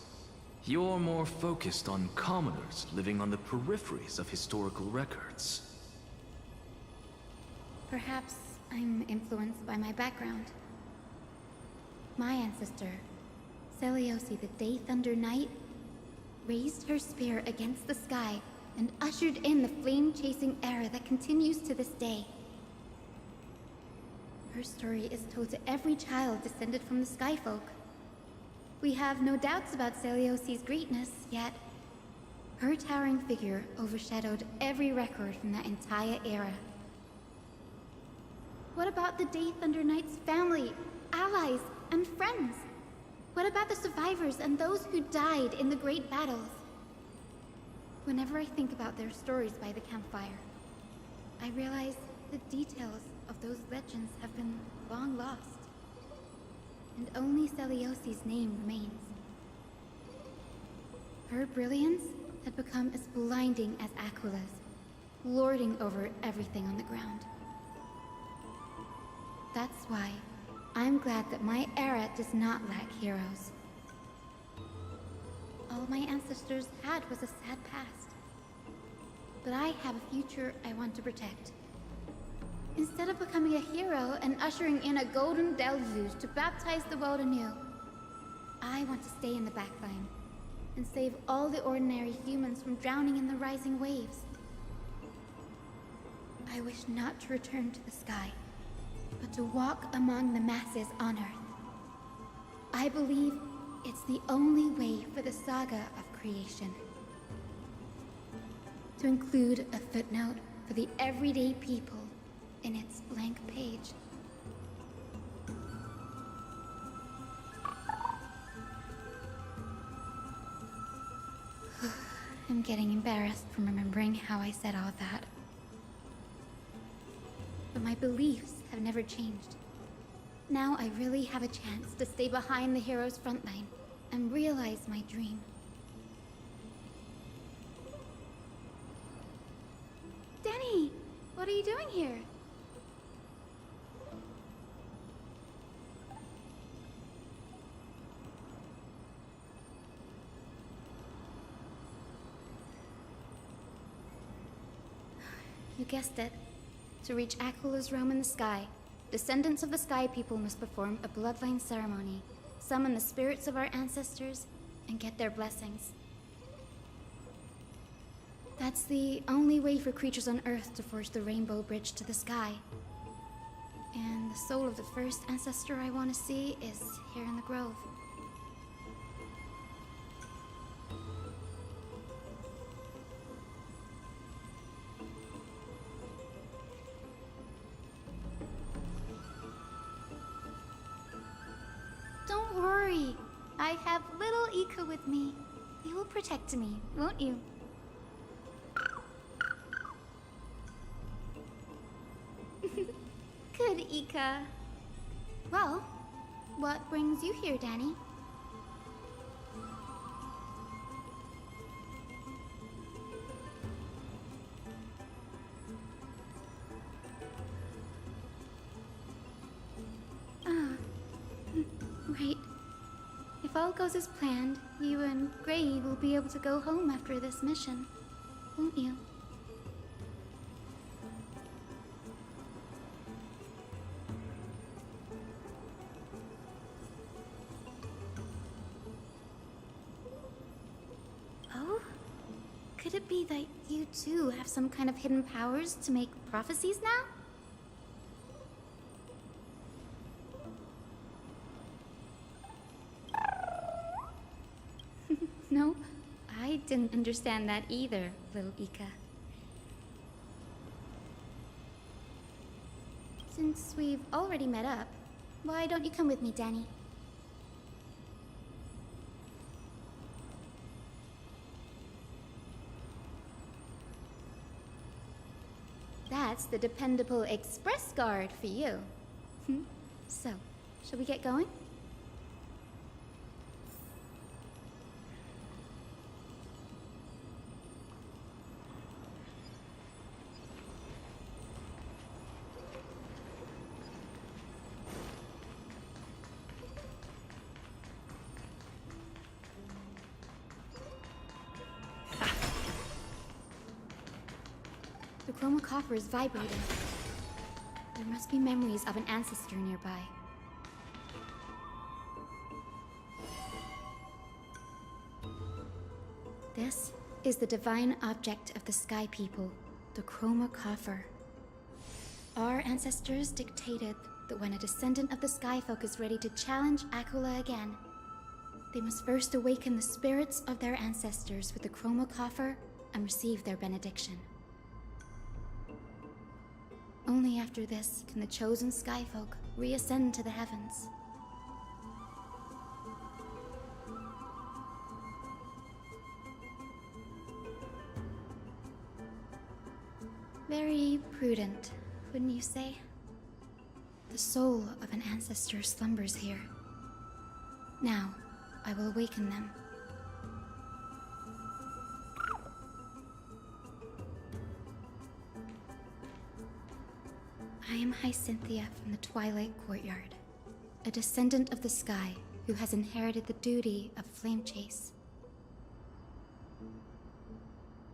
you're more focused on commoners living on the peripheries of historical records.
Perhaps I'm influenced by my background. My ancestor, Seliosi the Day Thunder Knight, raised her spear against the sky and ushered in the flame-chasing era that continues to this day. Her story is told to every child descended from the Skyfolk. We have no doubts about Seliosi's greatness, yet her towering figure overshadowed every record from that entire era. What about the Day Thunder Knight's family, allies, and friends? What about the survivors and those who died in the great battles? Whenever I think about their stories by the campfire, I realize the details of those legends have been long lost, and only Celiosi's name remains. Her brilliance had become as blinding as Aquila's, lording over everything on the ground. That's why I'm glad that my era does not lack heroes. All my ancestors had was a sad past, but I have a future I want to protect. Instead of becoming a hero and ushering in a golden deluge to baptize the world anew, I want to stay in the backline and save all the ordinary humans from drowning in the rising waves. I wish not to return to the sky, but to walk among the masses on Earth. I believe it's the only way for the saga of creation. To include a footnote for the everyday people in its blank page. I'm getting embarrassed from remembering how I said all that. But my beliefs have never changed. Now I really have a chance to stay behind the hero's front line and realize my dream. Danny, what are you doing here? You guessed it. To reach Aquila's realm in the sky, descendants of the Sky People must perform a bloodline ceremony, summon the spirits of our ancestors, and get their blessings. That's the only way for creatures on Earth to forge the rainbow bridge to the sky. And the soul of the first ancestor I want to see is here in the grove. Don't worry. I have little Ika with me. You will protect me, won't you? Good, Ika. Well, what brings you here, Danny? Right. If all goes as planned, you and Gray will be able to go home after this mission, won't you? Oh? Could it be that you too have some kind of hidden powers to make prophecies now? No, I didn't understand that either, little Ika. Since we've already met up, why don't you come with me, Danny? That's the dependable express guard for you. So, shall we get going? The chroma coffer is vibrating. There must be memories of an ancestor nearby. This is the divine object of the Sky People, the chroma coffer. Our ancestors dictated that when a descendant of the Sky Folk is ready to challenge Aquila again, they must first awaken the spirits of their ancestors with the chroma coffer and receive their benediction. Only after this can the chosen Skyfolk reascend to the heavens. Very prudent, wouldn't you say? The soul of an ancestor slumbers here. Now, I will awaken them. I am Hyacinthia from the Twilight Courtyard, a descendant of the sky who has inherited the duty of flame chase.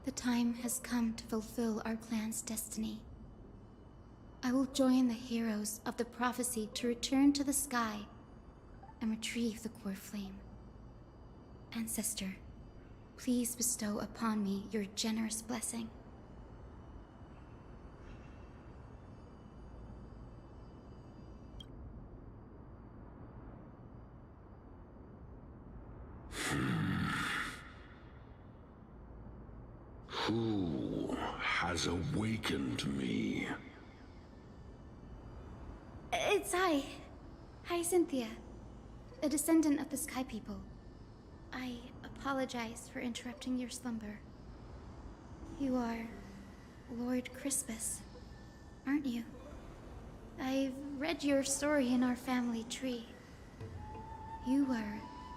The time has come to fulfill our clan's destiny. I will join the heroes of the prophecy to return to the sky and retrieve the core flame. Ancestor, please bestow upon me your generous blessing.
Who has awakened me?
It's I, Hyacinthia, a descendant of the Sky People. I apologize for interrupting your slumber. You are Lord Crispus, aren't you? I've read your story in our family tree. You were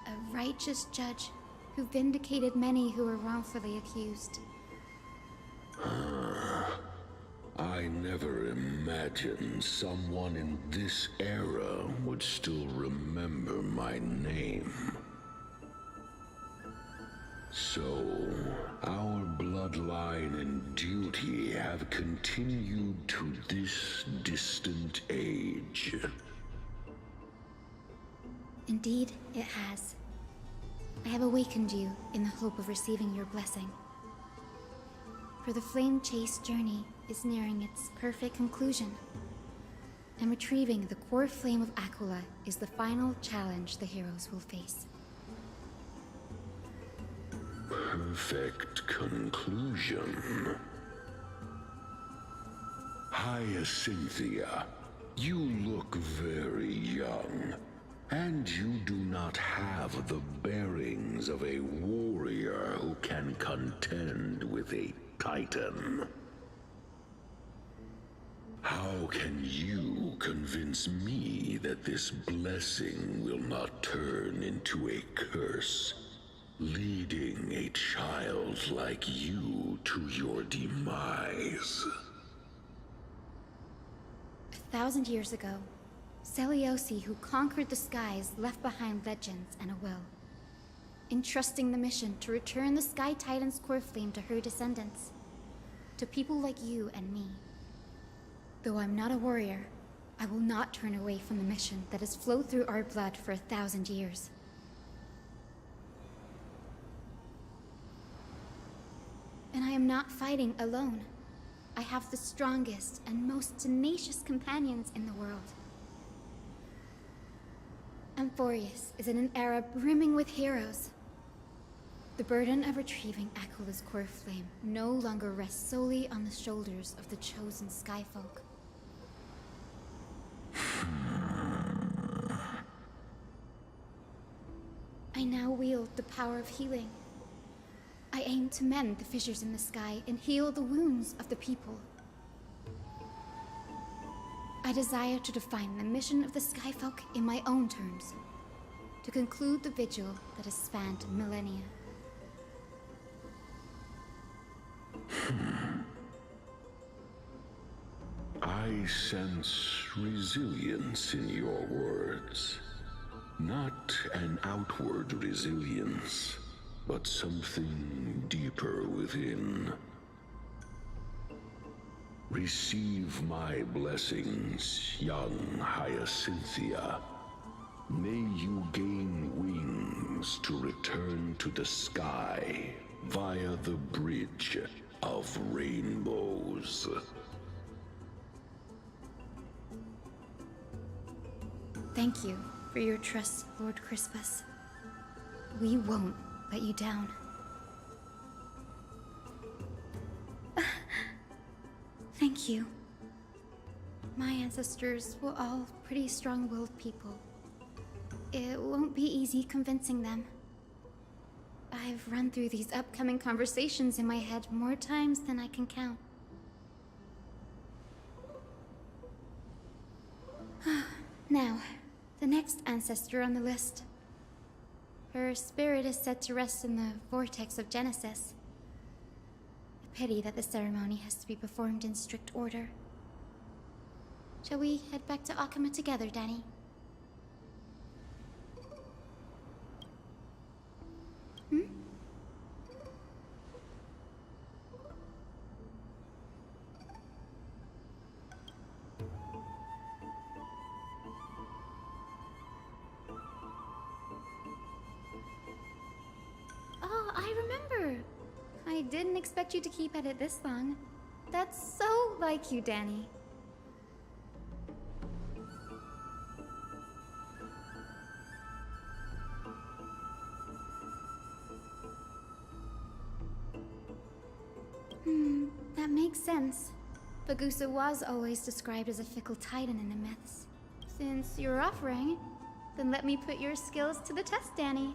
a righteous judge who vindicated many who were wrongfully accused.
I never imagined someone in this era would still remember my name. So, our bloodline and duty have continued to this distant age.
Indeed, it has. I have awakened you in the hope of receiving your blessing. For the flame chase journey is nearing its perfect conclusion, and retrieving the core flame of Aquila is the final challenge the heroes will face.
Perfect conclusion. Hyacinthia, you look very young, and you do not have the bearings of a warrior who can contend with a Titan. How can you convince me that this blessing will not turn into a curse, leading a child like you to your demise?
1,000 years ago, Seliosi, who conquered the skies, left behind legends and a will, entrusting the mission to return the Sky Titan's core flame to her descendants, to people like you and me. Though I'm not a warrior, I will not turn away from the mission that has flowed through our blood for 1,000 years. And I am not fighting alone. I have the strongest and most tenacious companions in the world. Amphorius is in an era brimming with heroes. The burden of retrieving Aquila's core flame no longer rests solely on the shoulders of the chosen Skyfolk. I now wield the power of healing. I aim to mend the fissures in the sky and heal the wounds of the people. I desire to define the mission of the Skyfolk in my own terms, to conclude the vigil that has spanned millennia.
I sense resilience in your words. Not an outward resilience, but something deeper within. Receive my blessings, young Hyacinthia. May you gain wings to return to the sky via the bridge of rainbows.
Thank you for your trust, Lord Crispus. We won't let you down. Thank you. My ancestors were all pretty strong-willed people. It won't be easy convincing them. I've run through these upcoming conversations in my head more times than I can count. Now, the next ancestor on the list. Her spirit is said to rest in the vortex of Genesis. A pity that the ceremony has to be performed in strict order. Shall we head back to Akama together, Danny? Oh, I remember. I didn't expect you to keep at it this long. That's so like you, Danny. That makes sense. Bagusa was always described as a fickle titan in the myths. Since you're offering, then let me put your skills to the test, Danny.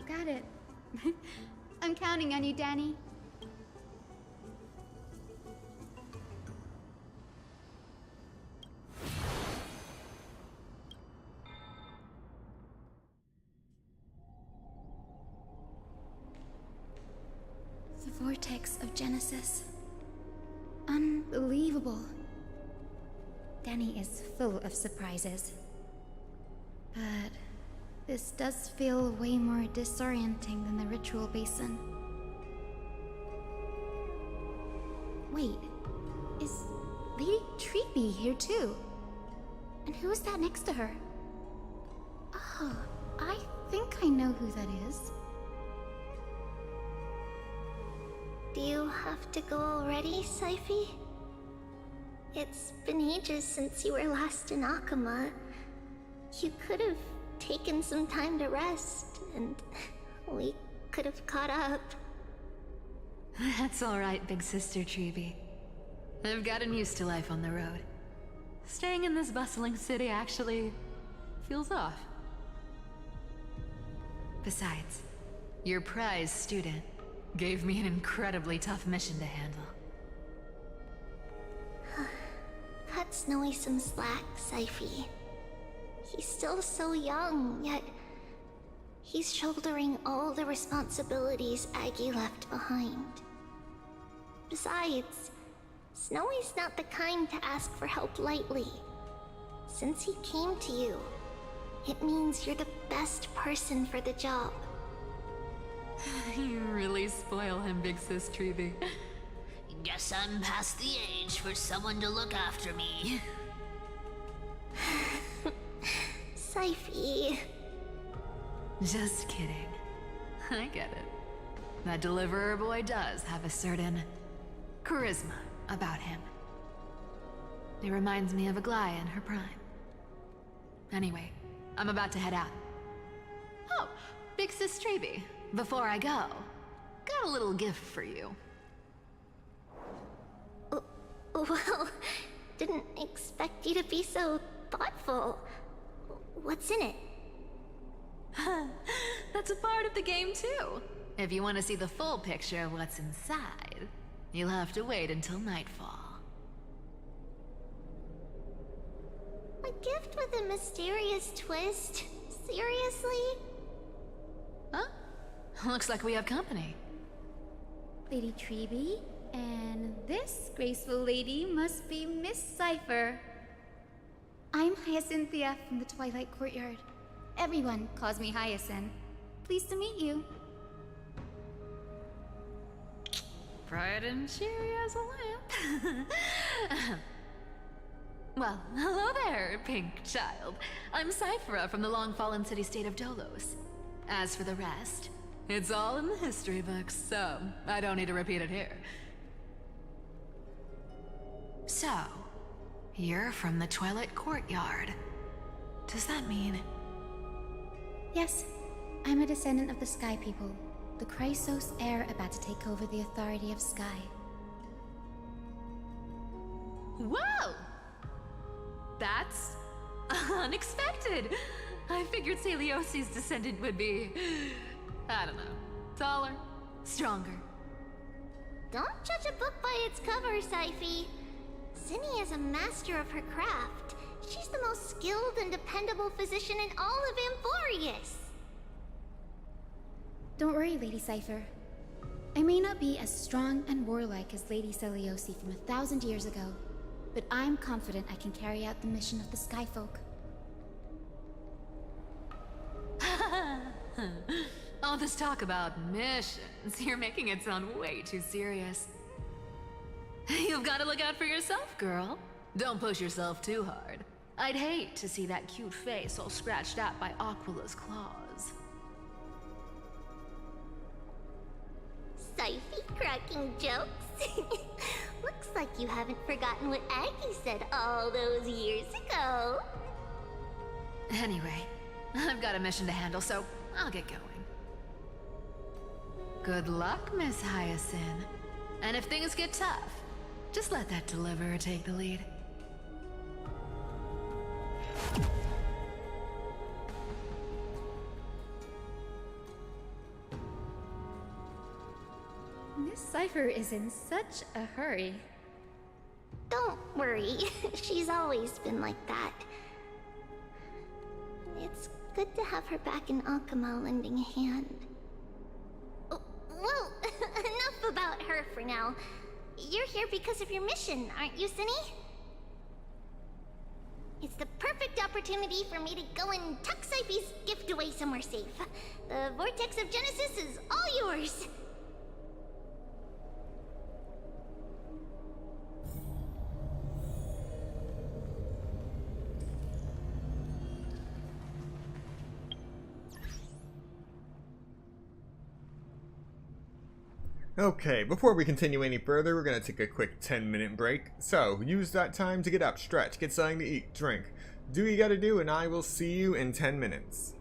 Got it. I'm counting on you, Danny. The vortex of Genesis. Unbelievable. Danny is full of surprises. But this does feel way more disorienting than the ritual basin. Wait, is Lady Treepy here too? And who is that next to her? Oh, I think I know who that is.
Do you have to go already, Saifi? It's been ages since you were last in Akama. You could have taken some time to rest, and we could have caught up.
That's alright, big sister Treeby. I've gotten used to life on the road. Staying in this bustling city actually feels off. Besides, your prize student gave me an incredibly tough mission to handle.
Cut Snowy some slack, Saifi. He's still so young, yet he's shouldering all the responsibilities Aggie left behind. Besides, Snowy's not the kind to ask for help lightly. Since he came to you, it means you're the best person for the job.
You really spoil him, big sis Treeby.
Guess I'm past the age for someone to look after me.
Saifi.
Just kidding. I get it. That deliverer boy does have a certain charisma about him. It reminds me of Aglaya in her prime. Anyway, I'm about to head out. Oh, big sis Treeby, before I go, got a little gift for you.
Well, didn't expect you to be so thoughtful. What's in it?
That's a part of the game too. If you want to see the full picture of what's inside, you'll have to wait until nightfall.
A gift with a mysterious twist? Seriously?
Huh? Looks like we have company.
Lady Treeby, and this graceful lady must be Miss Cypher. I'm Hyacinthia from the Twilight Courtyard. Everyone calls me Hyacinth. Pleased to meet you.
Bright and cheery as a lamp. Well, hello there, pink child. I'm Cyphera from the long-fallen city-state of Dolos. As for the rest, it's all in the history books, so I don't need to repeat it here. So, you're from the Twilight Courtyard. Does that mean...
Yes, I'm a descendant of the Sky People. The Chrysos heir about to take over the authority of Sky.
Whoa! That's unexpected. I figured Celiosi's descendant would be, I don't know, taller, stronger.
Don't judge a book by its cover, Syphi. Zinni is a master of her craft. She's the most skilled and dependable physician in all of Amphorius.
Don't worry, Lady Cypher. I may not be as strong and warlike as Lady Celiosi from 1,000 years ago, but I'm confident I can carry out the mission of the Skyfolk.
All this talk about missions, you're making it sound way too serious. You've got to look out for yourself, girl. Don't push yourself too hard. I'd hate to see that cute face all scratched out by Aquila's claws.
Syphi cracking jokes? Looks like you haven't forgotten what Aggie said all those years ago.
Anyway, I've got a mission to handle, so I'll get going. Good luck, Miss Hyacinth. And if things get tough, just let that deliverer take the lead.
Miss Cypher is in such a hurry.
Don't worry, she's always been like that. It's good to have her back in Akama lending a hand. Oh, well, enough about her for now. You're here because of your mission, aren't you, Zinni? It's the perfect opportunity for me to go and tuck Syphi's gift away somewhere safe. The Vortex of Genesis is all yours.
Okay, before we continue any further, we're gonna take a quick 10-minute break. So, use that time to get up, stretch, get something to eat, drink. Do what you gotta do, and I will see you in 10 minutes.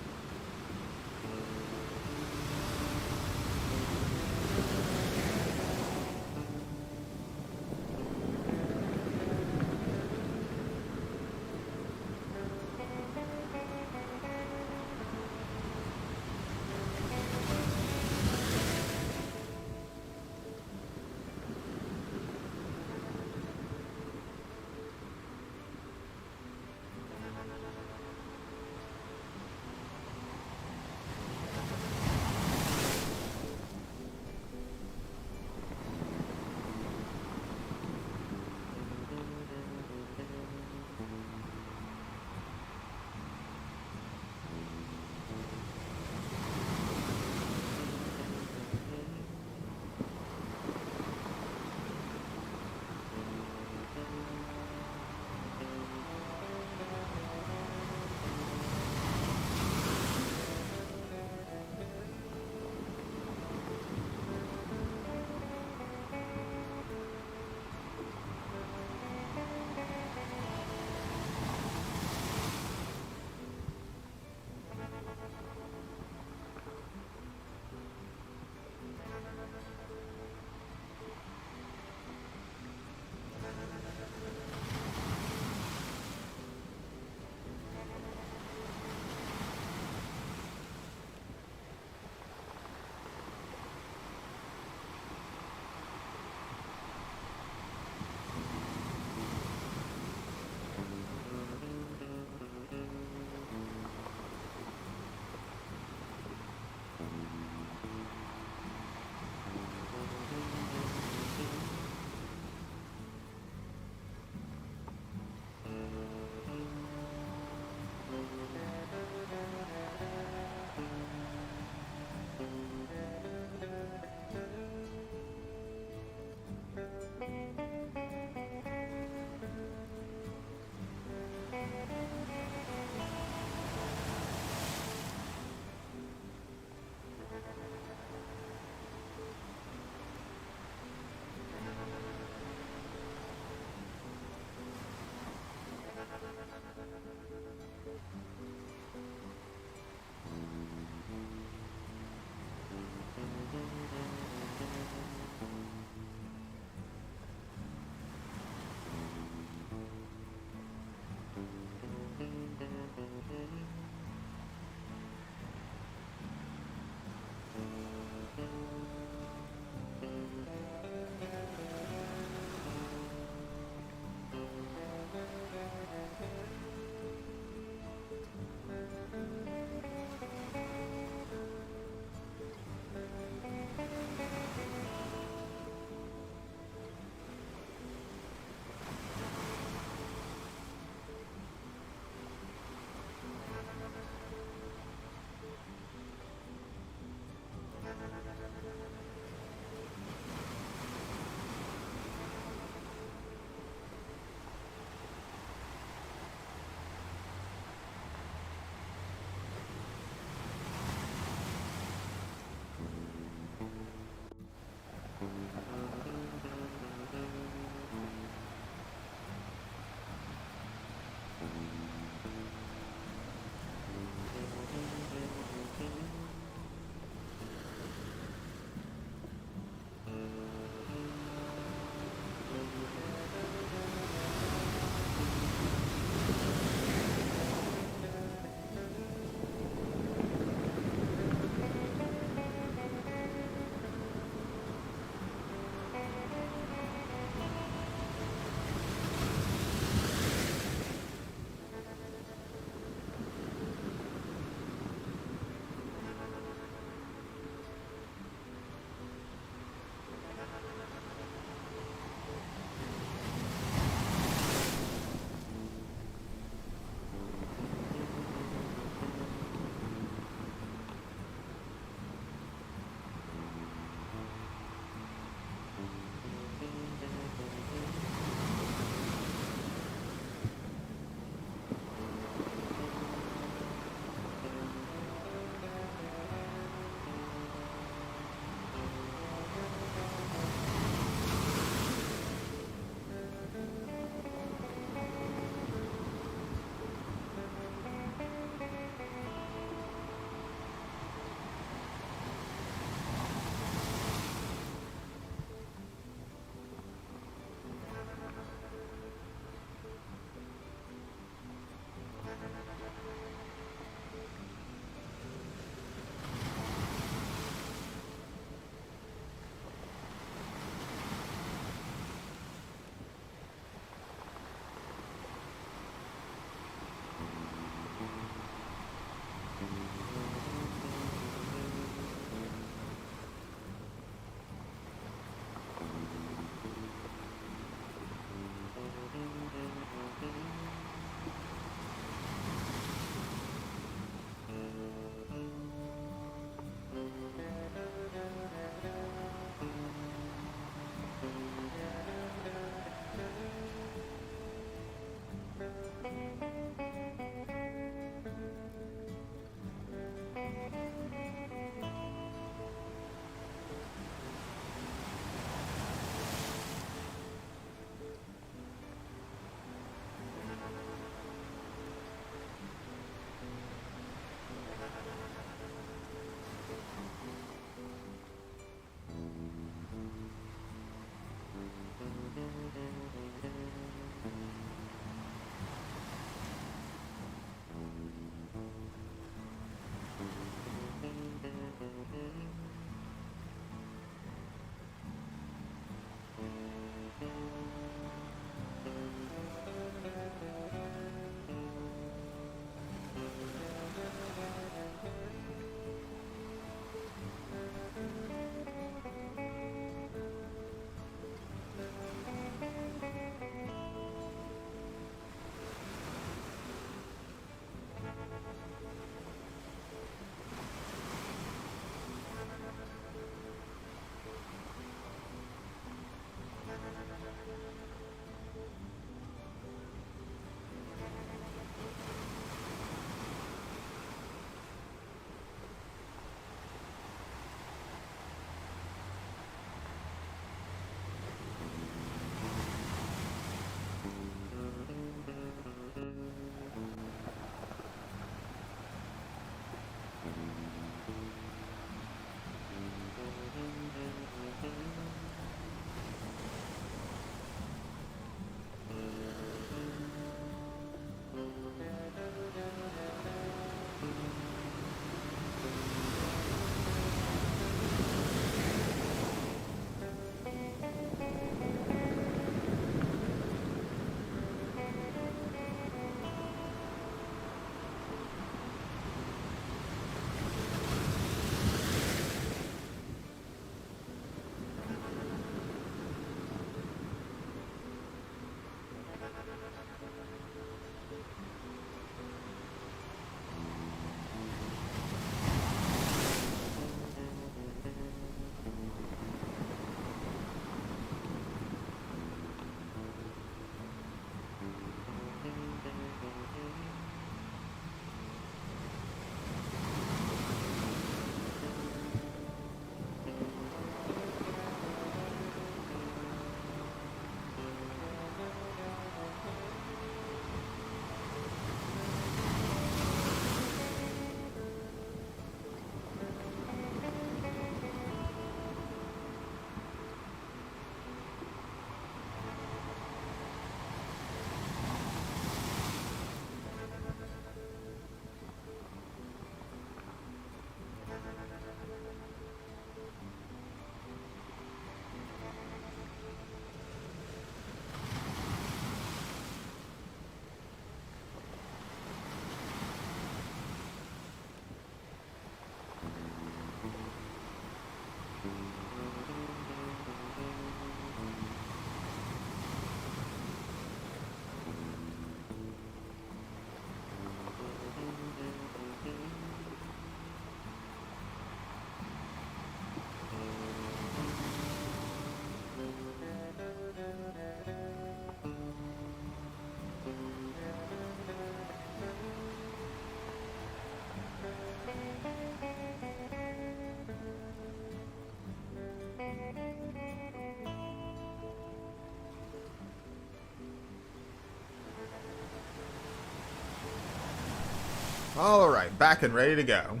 Alright, back and ready to go.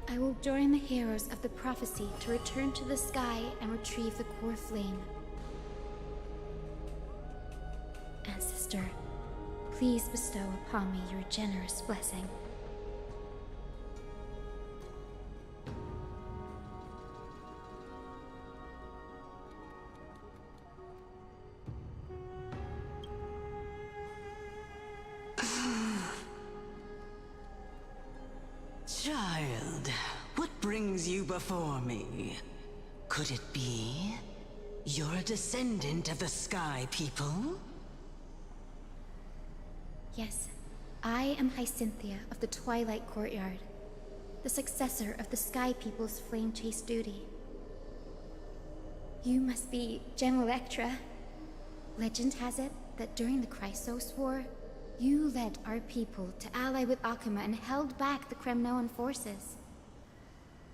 I will join the heroes of the prophecy to return to the sky and retrieve the core flame. Ancestor, please bestow upon me your generous blessing.
Child, what brings you before me? Could it be you're a descendant of the Sky People?
Yes, I am Hyacinthia of the Twilight Courtyard, the successor of the Sky People's Flame Chase duty. You must be Gem Electra. Legend has it that during the Chrysos War, you led our people to ally with Akuma and held back the Kremnoan forces.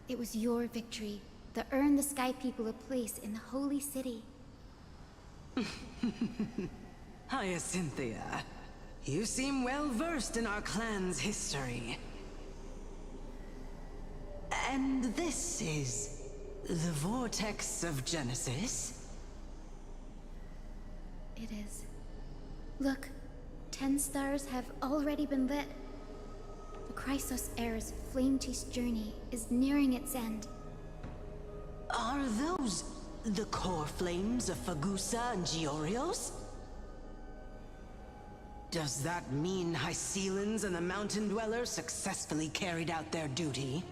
It was your victory that earned the Sky People a place in the Holy City.
Hyacinthia, you seem well versed in our clan's history. And this is the Vortex of Genesis?
It is. Look, 10 stars have already been lit. The Chrysos Heir's flame chase journey is nearing its end.
Are those the core flames of Fagusa and Giorios? Does that mean Hycelans and the Mountain Dwellers successfully carried out their duty?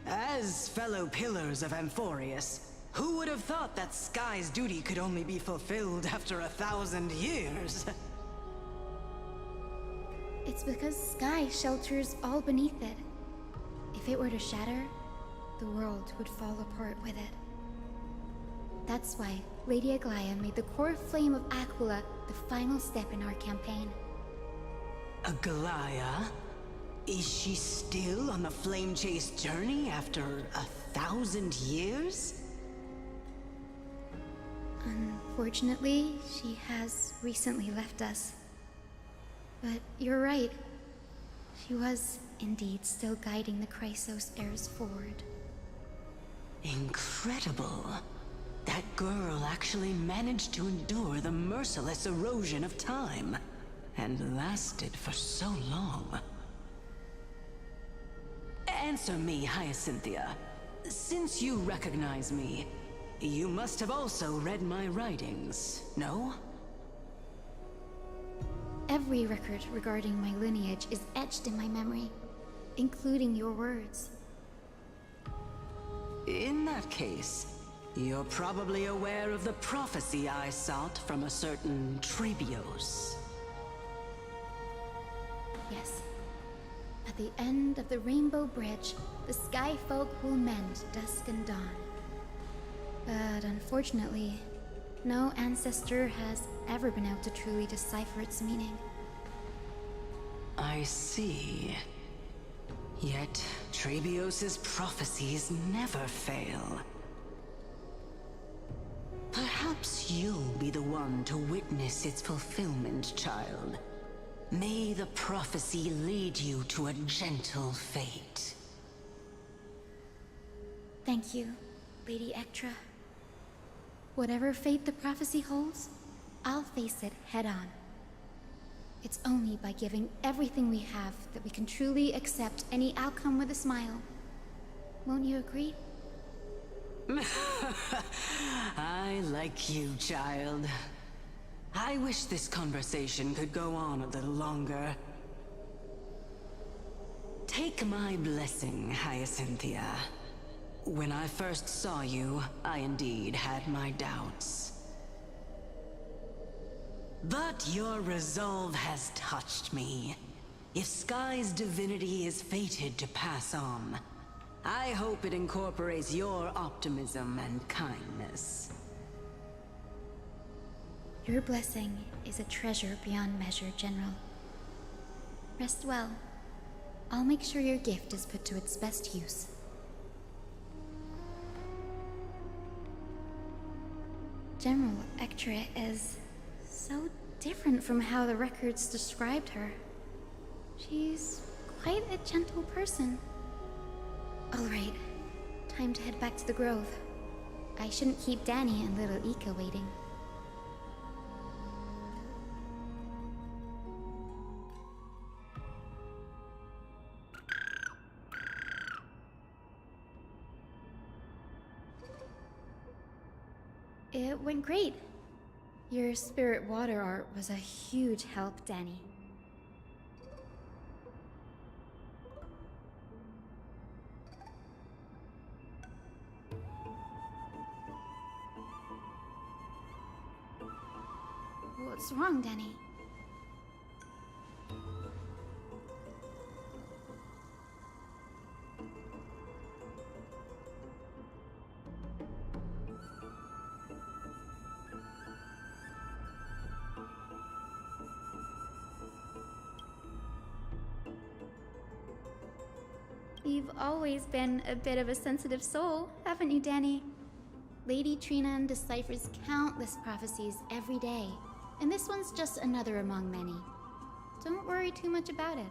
As fellow pillars of Amphorius, who would have thought that Sky's duty could only be fulfilled after 1,000 years?
It's because Sky shelters all beneath it. If it were to shatter, the world would fall apart with it. That's why Lady Aglaya made the core flame of Aquila the final step in our campaign.
Aglaya? Is she still on the flame chase journey after 1,000 years?
Unfortunately, she has recently left us. But you're right. She was indeed still guiding the Chrysos heirs forward.
Incredible. That girl actually managed to endure the merciless erosion of time, and lasted for so long. Answer me, Hyacinthia. Since you recognize me, you must have also read my writings, no?
Every record regarding my lineage is etched in my memory, including your words.
In that case, you're probably aware of the prophecy I sought from a certain Trebios.
Yes. At the end of the Rainbow Bridge, the Sky Folk will mend dusk and dawn. But unfortunately, no ancestor has ever been able to truly decipher its meaning.
I see. Yet, Trebios's prophecies never fail. Perhaps you'll be the one to witness its fulfillment, child. May the prophecy lead you to a gentle fate.
Thank you, Lady Ectra. Whatever fate the prophecy holds, I'll face it head on. It's only by giving everything we have that we can truly accept any outcome with a smile. Won't you agree?
I like you, child. I wish this conversation could go on a little longer. Take my blessing, Hyacinthia. When I first saw you, I indeed had my doubts. But your resolve has touched me. If Sky's divinity is fated to pass on, I hope it incorporates your optimism and kindness.
Your blessing is a treasure beyond measure, General. Rest well. I'll make sure your gift is put to its best use. General Ectra is so different from how the records described her. She's quite a gentle person. All right, time to head back to the grove. I shouldn't keep Danny and little Ika waiting. It went great. Your spirit water art was a huge help, Danny. What's wrong, Danny? You've always been a bit of a sensitive soul, haven't you, Danny? Lady Trina deciphers countless prophecies every day, and this one's just another among many. Don't worry too much about it.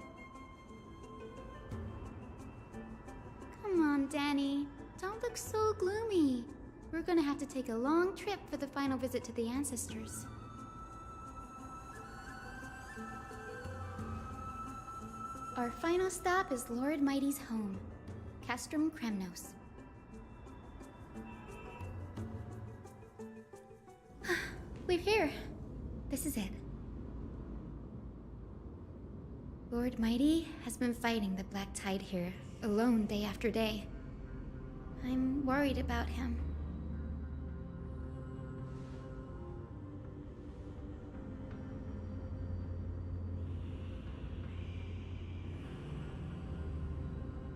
Come on, Danny. Don't look so gloomy. We're gonna have to take a long trip for the final visit to the ancestors. Our final stop is Lord Mighty's home, Castrum Kremnos. We're here. This is it. Lord Mighty has been fighting the Black Tide here, alone day after day. I'm worried about him.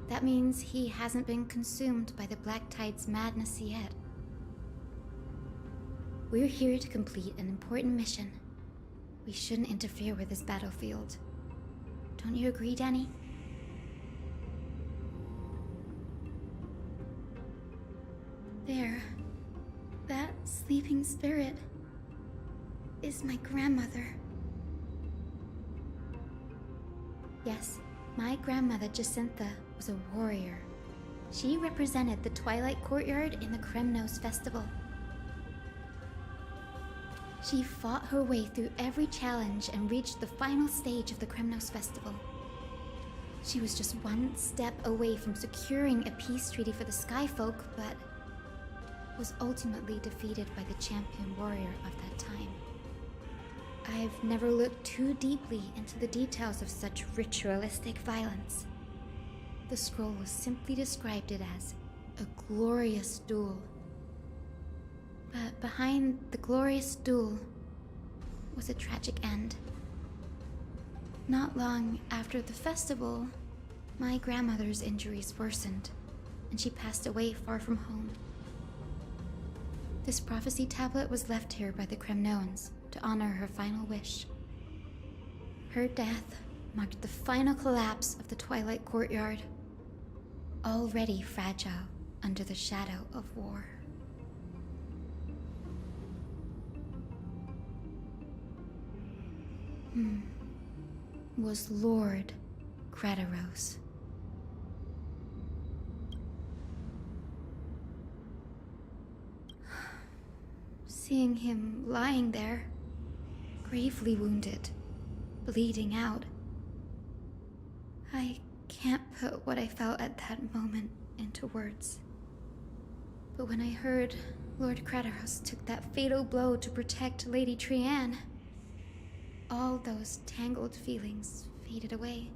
That means he hasn't been consumed by the Black Tide's madness yet. We're here to complete an important mission. We shouldn't interfere with this battlefield. Don't you agree, Danny? There. That sleeping spirit is my grandmother. Yes, my grandmother Jacintha was a warrior. She represented the Twilight Courtyard in the Kremnos Festival. She fought her way through every challenge and reached the final stage of the Kremnos Festival. She was just one step away from securing a peace treaty for the Skyfolk, but was ultimately defeated by the champion warrior of that time. I've never looked too deeply into the details of such ritualistic violence. The scroll simply described it as a glorious duel. But behind the glorious duel was a tragic end. Not long after the festival, my grandmother's injuries worsened, and she passed away far from home. This prophecy tablet was left here by the Kremnoans to honor her final wish. Her death marked the final collapse of the Twilight Courtyard, already fragile under the shadow of war. Was Lord Gretaros. Seeing him lying there, gravely wounded, bleeding out. I can't put what I felt at that moment into words. But when I heard Lord Kratos took that fatal blow to protect Lady Trianne, all those tangled feelings faded away.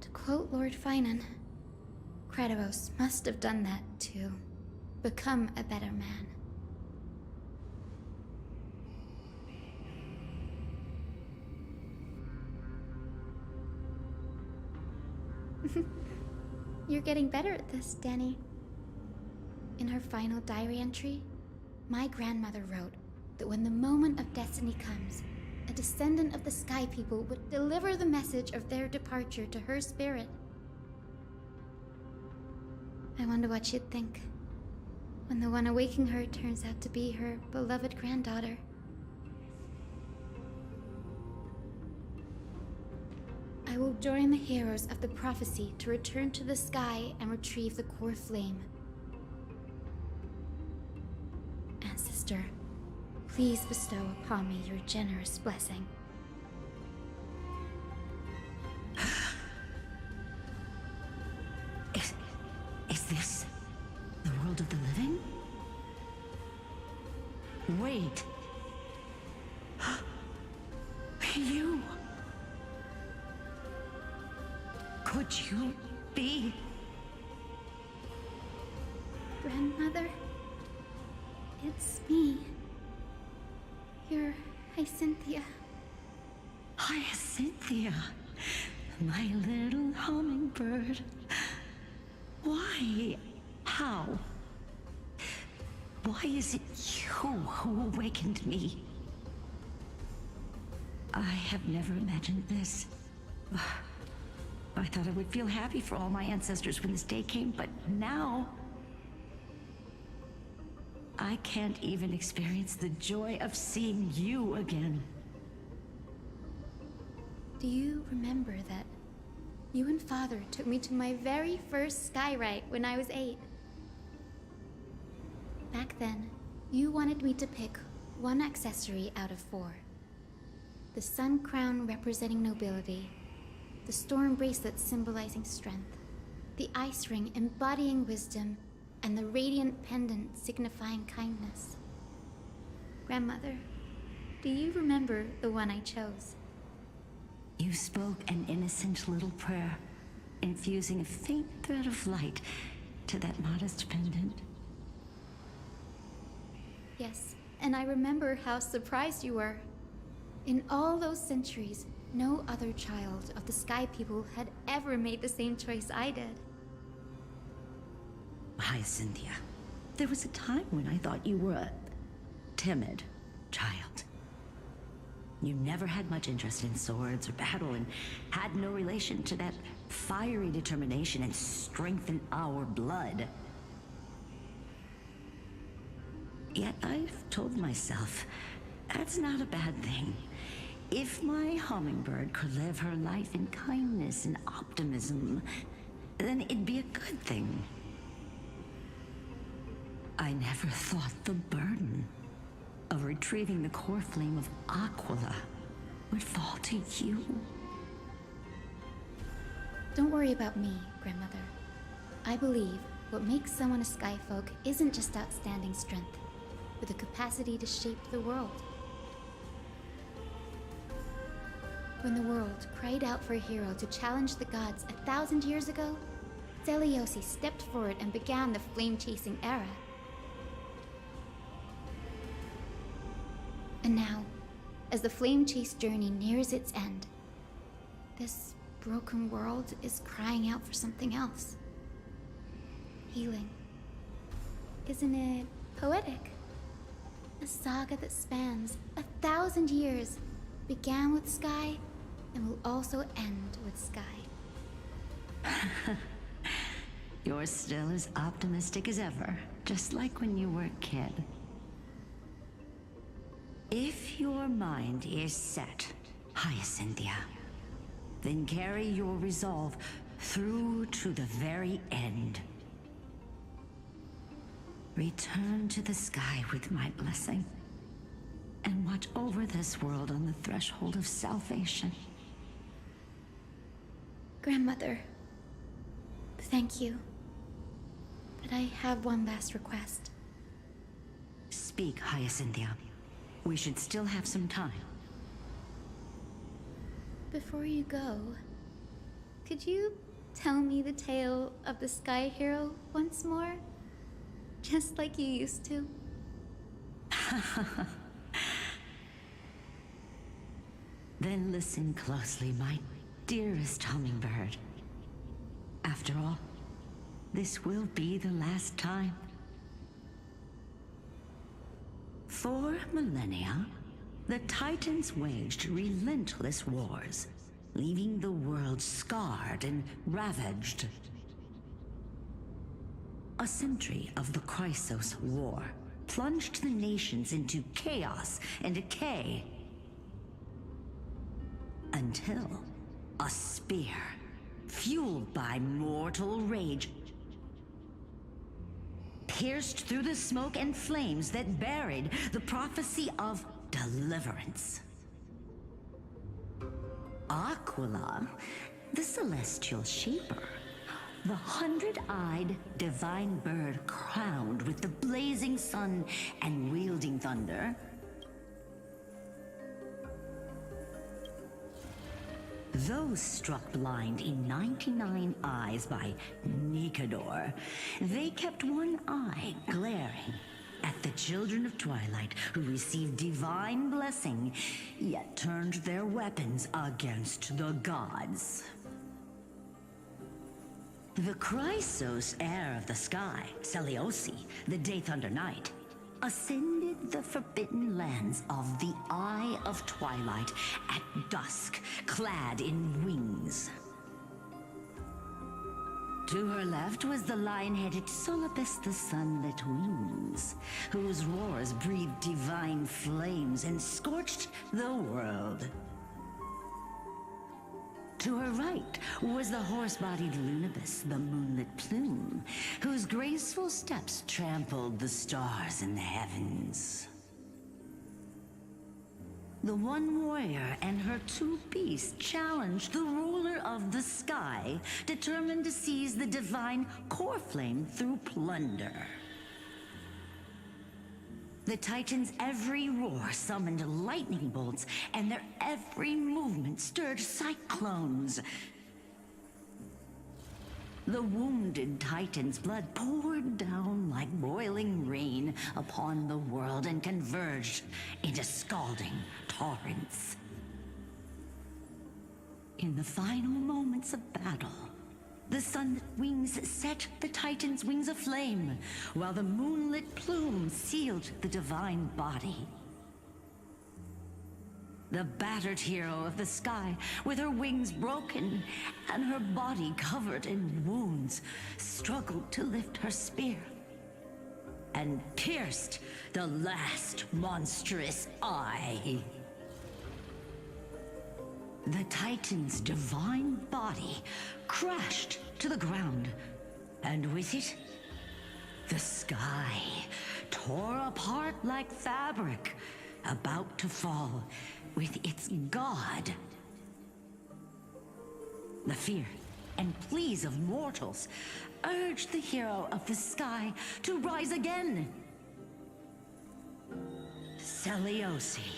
To quote Lord Finan, Kratos must have done that to become a better man. You're getting better at this, Danny. In her final diary entry, my grandmother wrote that when the moment of destiny comes, a descendant of the Sky People would deliver the message of their departure to her spirit. I wonder what she'd think when the one awaking her turns out to be her beloved granddaughter. I will join the heroes of the prophecy to return to the sky and retrieve the core flame. Ancestor, please bestow upon me your generous blessing.
Is this the world of the living? Wait. You. Could you be?
Grandmother, it's me. You're Hyacinthia.
Hyacinthia, my little hummingbird. Why? How? Why is it you who awakened me? I have never imagined this. I thought I would feel happy for all my ancestors when this day came, but now I can't even experience the joy of seeing you again.
Do you remember that you and Father took me to my very first skyride when I was 8? Back then, you wanted me to pick one accessory out of 4. The sun crown representing nobility, the storm bracelet symbolizing strength, the ice ring embodying wisdom, and the radiant pendant signifying kindness. Grandmother, do you remember the one I chose?
You spoke an innocent little prayer, infusing a faint thread of light to that modest pendant.
Yes, and I remember how surprised you were. In all those centuries, no other child of the Sky People had ever made the same choice I did.
Hyacinthia, there was a time when I thought you were a timid child. You never had much interest in swords or battle and had no relation to that fiery determination and strength in our blood. Yet I've told myself, that's not a bad thing. If my hummingbird could live her life in kindness and optimism, then it'd be a good thing. I never thought the burden of retrieving the core flame of Aquila would fall to you.
Don't worry about me, Grandmother. I believe what makes someone a Skyfolk isn't just outstanding strength, but the capacity to shape the world. When the world cried out for a hero to challenge the gods 1,000 years ago, Zeliosi stepped forward and began the flame-chasing era. And now, as the flame chase journey nears its end, this broken world is crying out for something else. Healing. Isn't it poetic? A saga that spans 1,000 years, began with Sky, and will also end with Sky.
You're still as optimistic as ever, just like when you were a kid. If your mind is set, Hyacinthia, then carry your resolve through to the very end. Return to the sky with my blessing. and watch over this world on the threshold of salvation.
Grandmother, thank you. But I have one last request.
Speak, Hyacinthia. We should still have some time.
Before you go, could you tell me the tale of the Sky Hero once more? Just like you used to.
Then listen closely, my dearest hummingbird. After all, this will be the last time. For millennia, the Titans waged relentless wars, leaving the world scarred and ravaged. A century of the Chrysos War plunged the nations into chaos and decay. Until a spear, fueled by mortal rage, pierced through the smoke and flames that buried the prophecy of deliverance. Aquila, the celestial shaper, the 100-eyed divine bird crowned with the blazing sun and wielding thunder, those struck blind in 99 eyes by Nikador, they kept one eye glaring at the children of Twilight who received divine blessing, yet turned their weapons against the gods. The Chrysos heir of the sky, Seliosi, the Day Thunder Knight, ascended the forbidden lands of the Eye of Twilight at dusk, clad in wings. To her left was the lion-headed Solibus the Sunlit Wings, whose roars breathed divine flames and scorched the world. To her right was the horse-bodied Lunibus, the Moonlit Plume, whose graceful steps trampled the stars in the heavens. The one warrior and her two beasts challenged the ruler of the sky, determined to seize the divine core flame through plunder. The Titans' every roar summoned lightning bolts, and their every movement stirred cyclones. The wounded Titan's blood poured down like boiling rain upon the world and converged into scalding torrents. In the final moments of battle, the Sunlit Wings set the Titan's wings aflame, while the Moonlit Plume sealed the divine body. The battered hero of the sky, with her wings broken and her body covered in wounds, struggled to lift her spear and pierced the last monstrous eye. The Titan's divine body crashed to the ground, and with it, the sky tore apart like fabric, about to fall with its god. The fear and pleas of mortals urged the hero of the sky to rise again. Seliosi,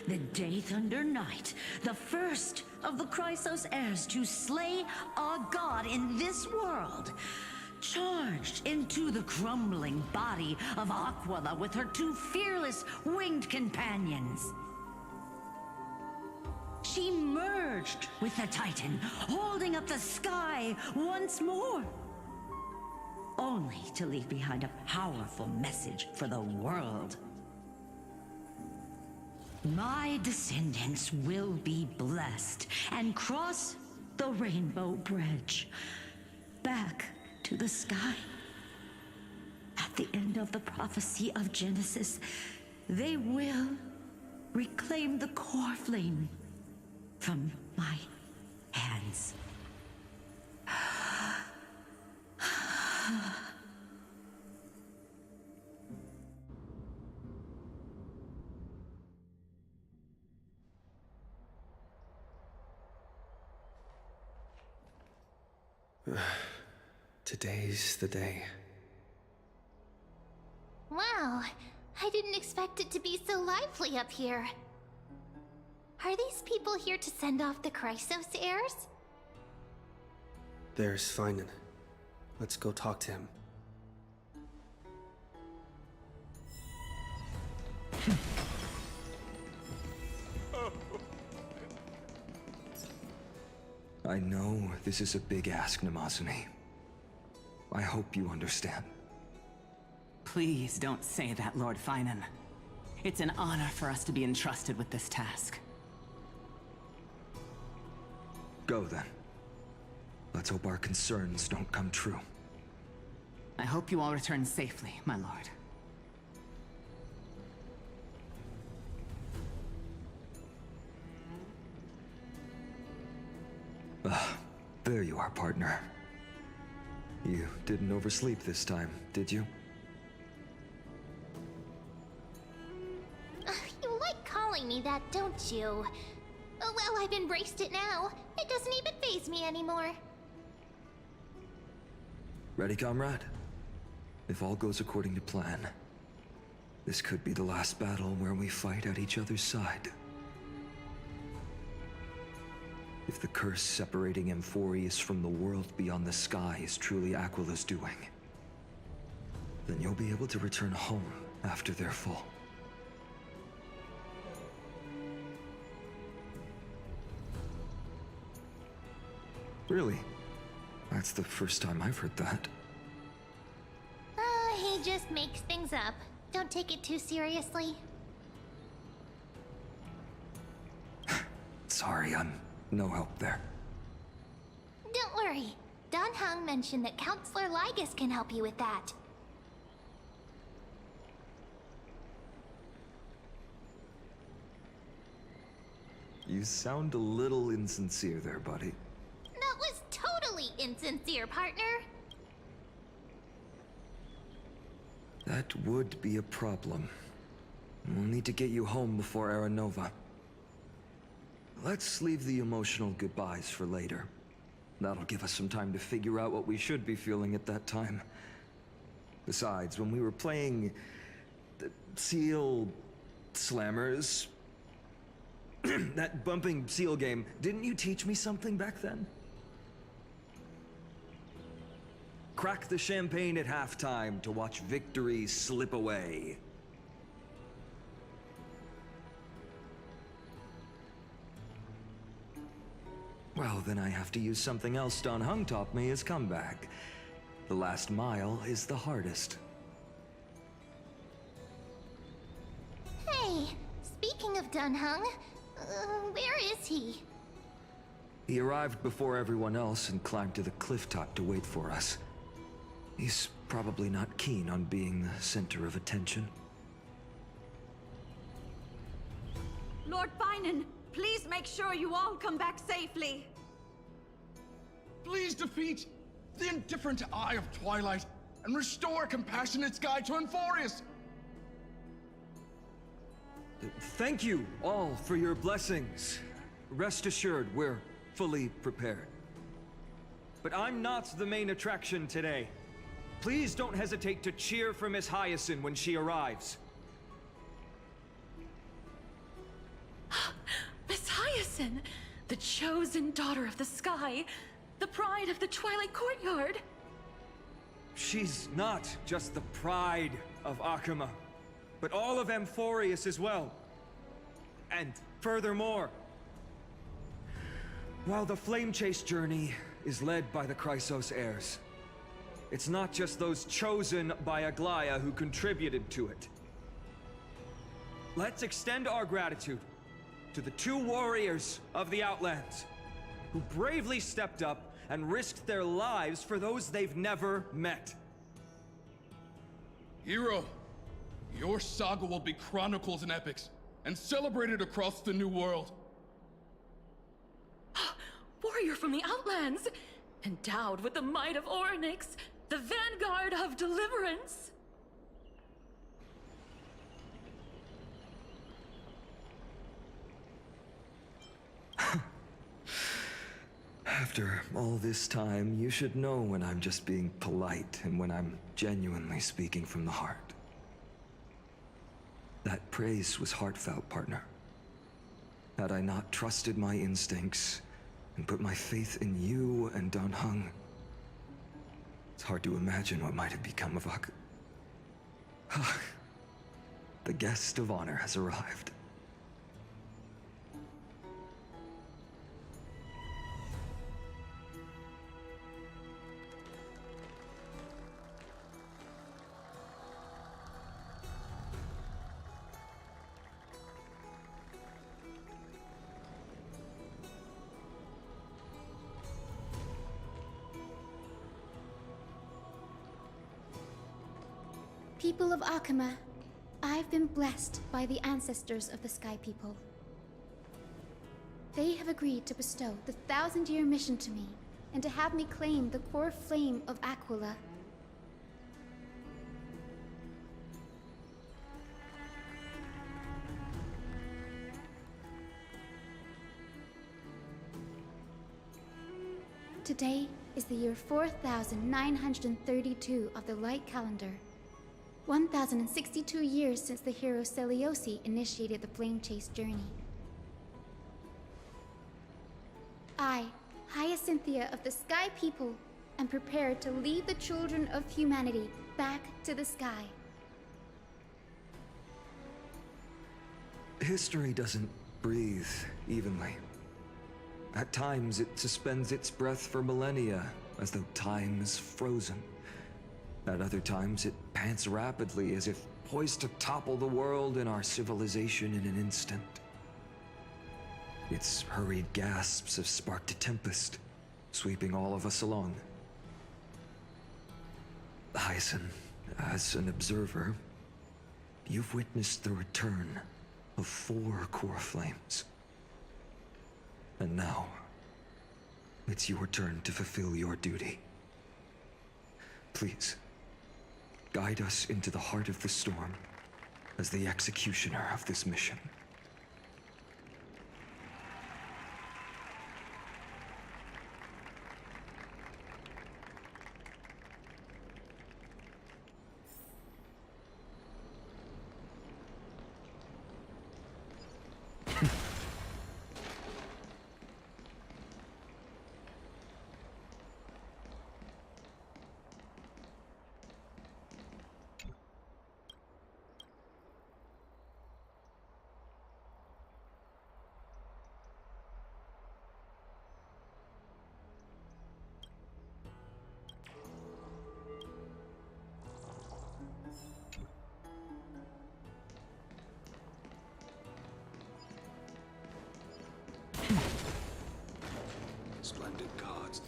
the Day Thunder Knight, the first of the Chrysos heirs to slay a god in this world, charged into the crumbling body of Aquila with her two fearless winged companions. She merged with the Titan, holding up the sky once more, only to leave behind a powerful message for the world. My descendants will be blessed and cross the Rainbow Bridge back to the sky. At the end of the prophecy of Genesis, they will reclaim the core flame from my hands.
Today's the day.
Wow, I didn't expect it to be so lively up here. Are these people here to send off the Chrysos heirs?
There's Finan. Let's go talk to him.
I know this is a big ask, Namazune. I hope you understand.
Please don't say that, Lord Finan. It's an honor for us to be entrusted with this task.
Go then. Let's hope our concerns don't come true.
I hope you all return safely, my lord.
There you are, partner. You didn't oversleep this time, did you?
You like calling me that, don't you? Oh, well, I've embraced it now. It doesn't even faze me anymore.
Ready, comrade? If all goes according to plan, this could be the last battle where we fight at each other's side. If the curse separating Amphorius from the world beyond the sky is truly Aquila's doing, then you'll be able to return home after their fall. Really? That's the first time I've heard that.
He just makes things up. Don't take it too seriously.
Sorry, I'm no help there.
Don't worry. Dan Heng mentioned that Counselor Lygus can help you with that.
You sound a little insincere there, buddy.
That was totally insincere, partner.
That would be a problem. We'll need to get you home before Aranova. Let's leave the emotional goodbyes for later. That'll give us some time to figure out what we should be feeling at that time. Besides, when we were playing the Seal Slammers, that bumping seal game, didn't you teach me something back then? Crack the champagne at halftime to watch victory slip away. Well, then I have to use something else Dan Heng taught me as comeback. The last mile is the hardest.
Hey, speaking of Dan Heng, where is he?
He arrived before everyone else and climbed to the cliff top to wait for us. He's probably not keen on being the center of attention.
Lord Finan, please make sure you all come back safely.
Please defeat the indifferent Eye of Twilight and restore a compassionate sky to Amphorius.
Thank you all for your blessings. Rest assured, we're fully prepared. But I'm not the main attraction today. Please don't hesitate to cheer for Miss Hyacinth when she arrives.
Miss Hyacinth, the chosen daughter of the sky, the pride of the Twilight Courtyard.
She's not just the pride of Akuma, but all of Amphorius as well. And furthermore, while the Flame Chase journey is led by the Chrysos heirs, it's not just those chosen by Aglaya who contributed to it. Let's extend our gratitude to the 2 warriors of the Outlands who bravely stepped up and risked their lives for those they've never met.
Hero, your saga will be chronicled in epics and celebrated across the New World.
Warrior from the Outlands, endowed with the might of Orynyx, the vanguard of deliverance.
After all this time, you should know when I'm just being polite and when I'm genuinely speaking from the heart. That praise was heartfelt, partner. Had I not trusted my instincts and put my faith in you and Dan Heng, it's hard to imagine what might have become of The guest of honor has arrived.
People of Akama, I've been blessed by the ancestors of the Sky People. They have agreed to bestow the 1,000-year mission to me, and to have me claim the core flame of Aquila. Today is the year 4932 of the Light Calendar. 1,062 years since the hero Seliosi initiated the Flame Chase journey. I, Hyacinthia of the Sky People, am prepared to lead the children of humanity back to the sky.
History doesn't breathe evenly. At times, it suspends its breath for millennia, as though time is frozen. At other times, it pants rapidly, as if poised to topple the world and our civilization in an instant. Its hurried gasps have sparked a tempest, sweeping all of us along. Hyacinth, as an observer, you've witnessed the return of 4 core flames. And now, it's your turn to fulfill your duty. Please, guide us into the heart of the storm as the executioner of this mission. Splendid gods.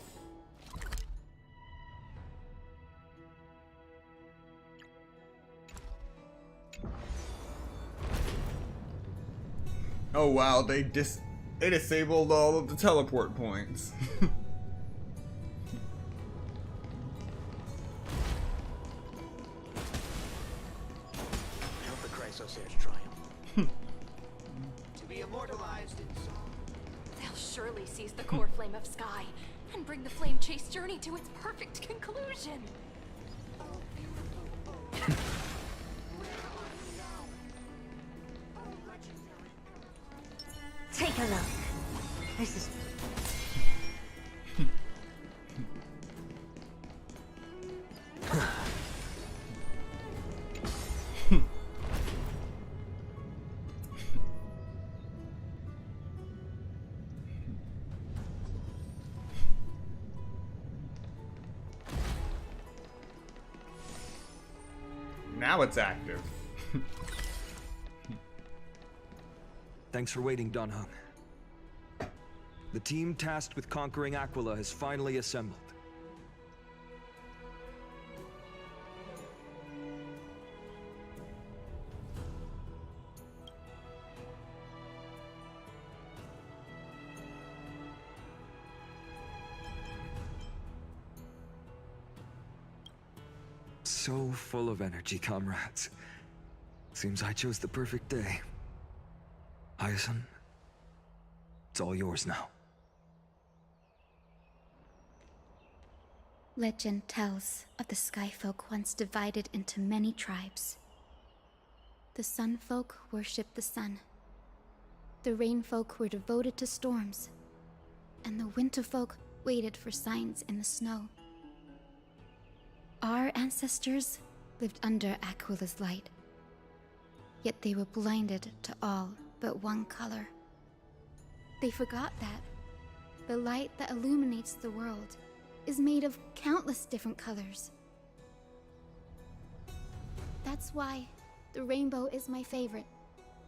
Oh wow, they disabled all of the teleport points.
Help the Chrysosaur's triumph. To be immortalized in song.
They'll surely seize the core flame of Sky and bring the Flame Chase journey to its perfect conclusion.
Take a look. This is...
Now it's active.
Thanks for waiting, Dan Heng. The team tasked with conquering Aquila has finally assembled. So full of energy, comrades. Seems I chose the perfect day. Hyacinth, it's all yours now.
Legend tells of the Sky Folk once divided into many tribes. The Sun Folk worshipped the sun. The Rain Folk were devoted to storms. And the Winter Folk waited for signs in the snow. Our ancestors lived under Aquila's light. Yet they were blinded to all but one color. They forgot that the light that illuminates the world is made of countless different colors. That's why the rainbow is my favorite.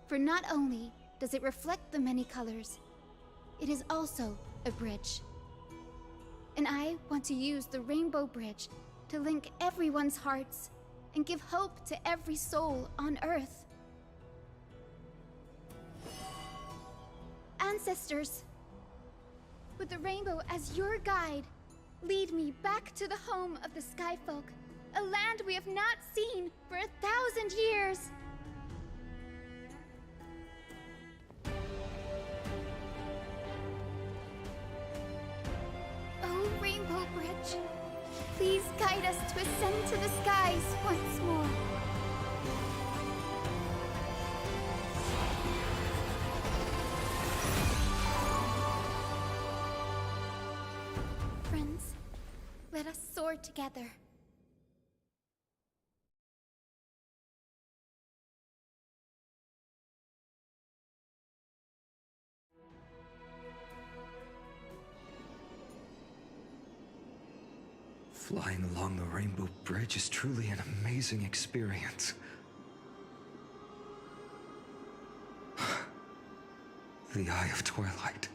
For not only does it reflect the many colors, it is also a bridge. And I want to use the Rainbow Bridge to link everyone's hearts and give hope to every soul on Earth. Ancestors, with the rainbow as your guide, lead me back to the home of the Sky Folk, a land we have not seen for 1,000 years. Oh, Rainbow Bridge, please guide us to ascend to the skies once more. Friends, let us soar together.
Flying along the Rainbow Bridge is truly an amazing experience. The Eye of Twilight.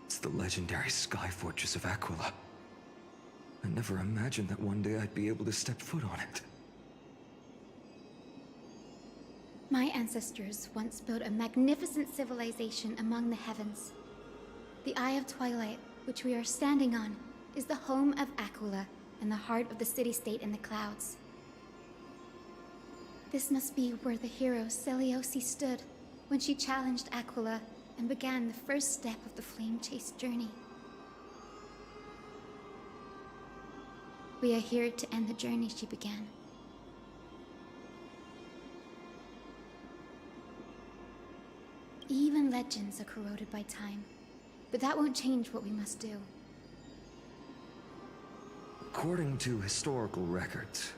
It's the legendary sky fortress of Aquila. I never imagined that one day I'd be able to step foot on it.
My ancestors once built a magnificent civilization among the heavens. The Eye of Twilight, which we are standing on, is the home of Aquila and the heart of the city-state in the clouds. This must be where the hero Selioce stood when she challenged Aquila and began the first step of the Flame Chase journey. We are here to end the journey she began. Even legends are corroded by time, but that won't change what we must do.
According to historical records,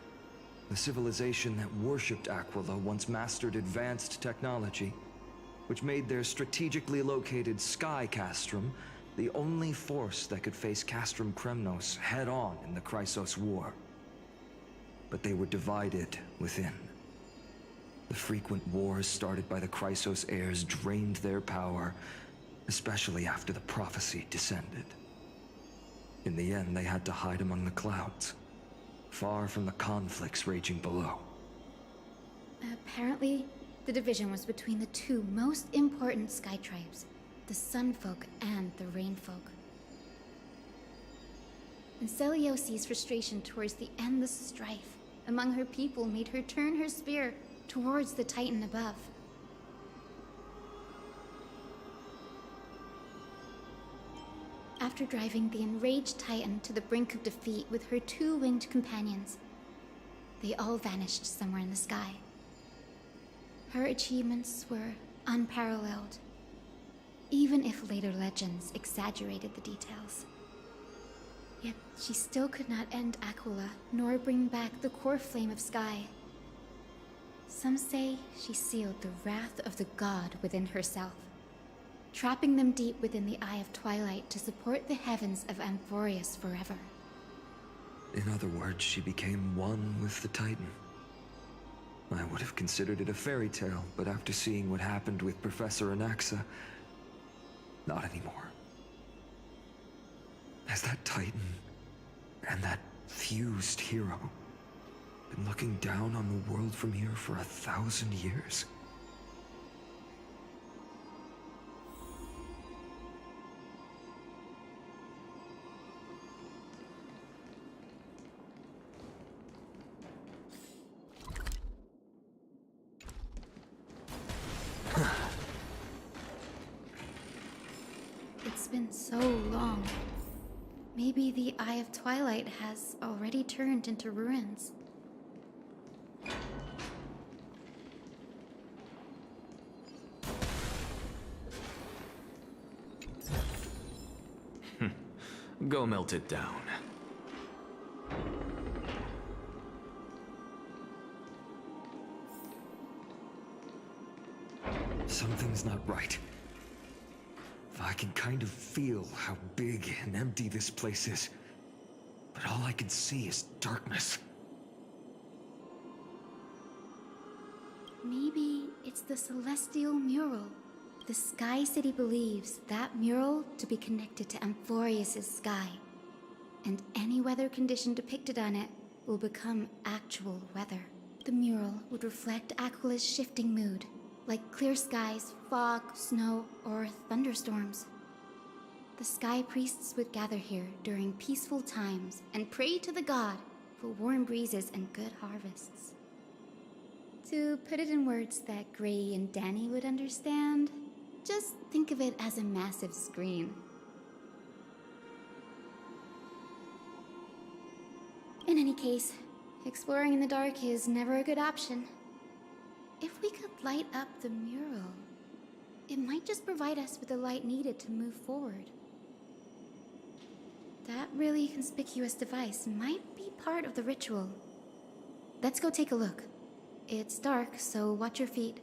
the civilization that worshipped Aquila once mastered advanced technology, which made their strategically located Sky Castrum the only force that could face Castrum Kremnos head-on in the Chrysos War. But they were divided within. The frequent wars started by the Chrysos heirs drained their power, especially after the prophecy descended. In the end, they had to hide among the clouds, far from the conflicts raging below.
Apparently, the division was between the two most important sky tribes, the Sun Folk and the Rain Folk. And Selioce's frustration towards the endless strife among her people made her turn her spear towards the Titan above. After driving the enraged Titan to the brink of defeat with her two winged companions, they all vanished somewhere in the sky. Her achievements were unparalleled, even if later legends exaggerated the details. Yet she still could not end Aquila, nor bring back the core flame of Sky. Some say she sealed the wrath of the god within herself, trapping them deep within the Eye of Twilight to support the heavens of Amphorius forever.
In other words, she became one with the Titan. I would have considered it a fairy tale, but after seeing what happened with Professor Anaxa, not anymore. Has that Titan and that fused hero been looking down on the world from here for 1,000 years?
It's been so long. Maybe the Eye of Twilight has already turned into ruins.
Go melt it down.
Something's not right. I can kind of feel how big and empty this place is. But all I can see is darkness.
Maybe it's the Celestial Mural. The Sky City believes that mural to be connected to Amphorius' sky. And any weather condition depicted on it will become actual weather. The mural would reflect Aquila's shifting mood, like clear skies, fog, snow, or thunderstorms. The Sky Priests would gather here during peaceful times and pray to the god for warm breezes and good harvests. To put it in words that Gray and Danny would understand, just think of it as a massive screen. In any case, exploring in the dark is never a good option. If we could light up the mural, it might just provide us with the light needed to move forward. That really conspicuous device might be part of the ritual. Let's go take a look. It's dark, so watch your feet.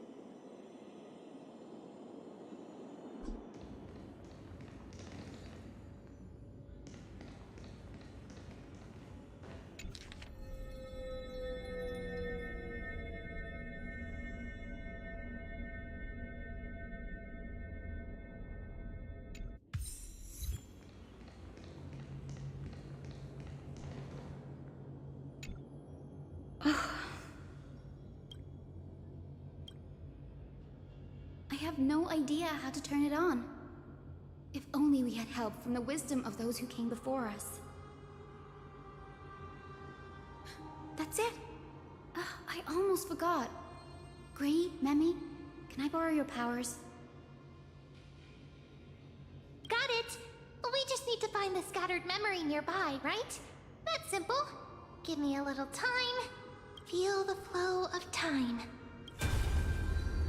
I have no idea how to turn it on. If only we had help from the wisdom of those who came before us. That's it! I almost forgot. Gray, Memi, can I borrow your powers?
Got it! We just need to find the scattered memory nearby, right? That's simple. Give me a little time. Feel the flow of time.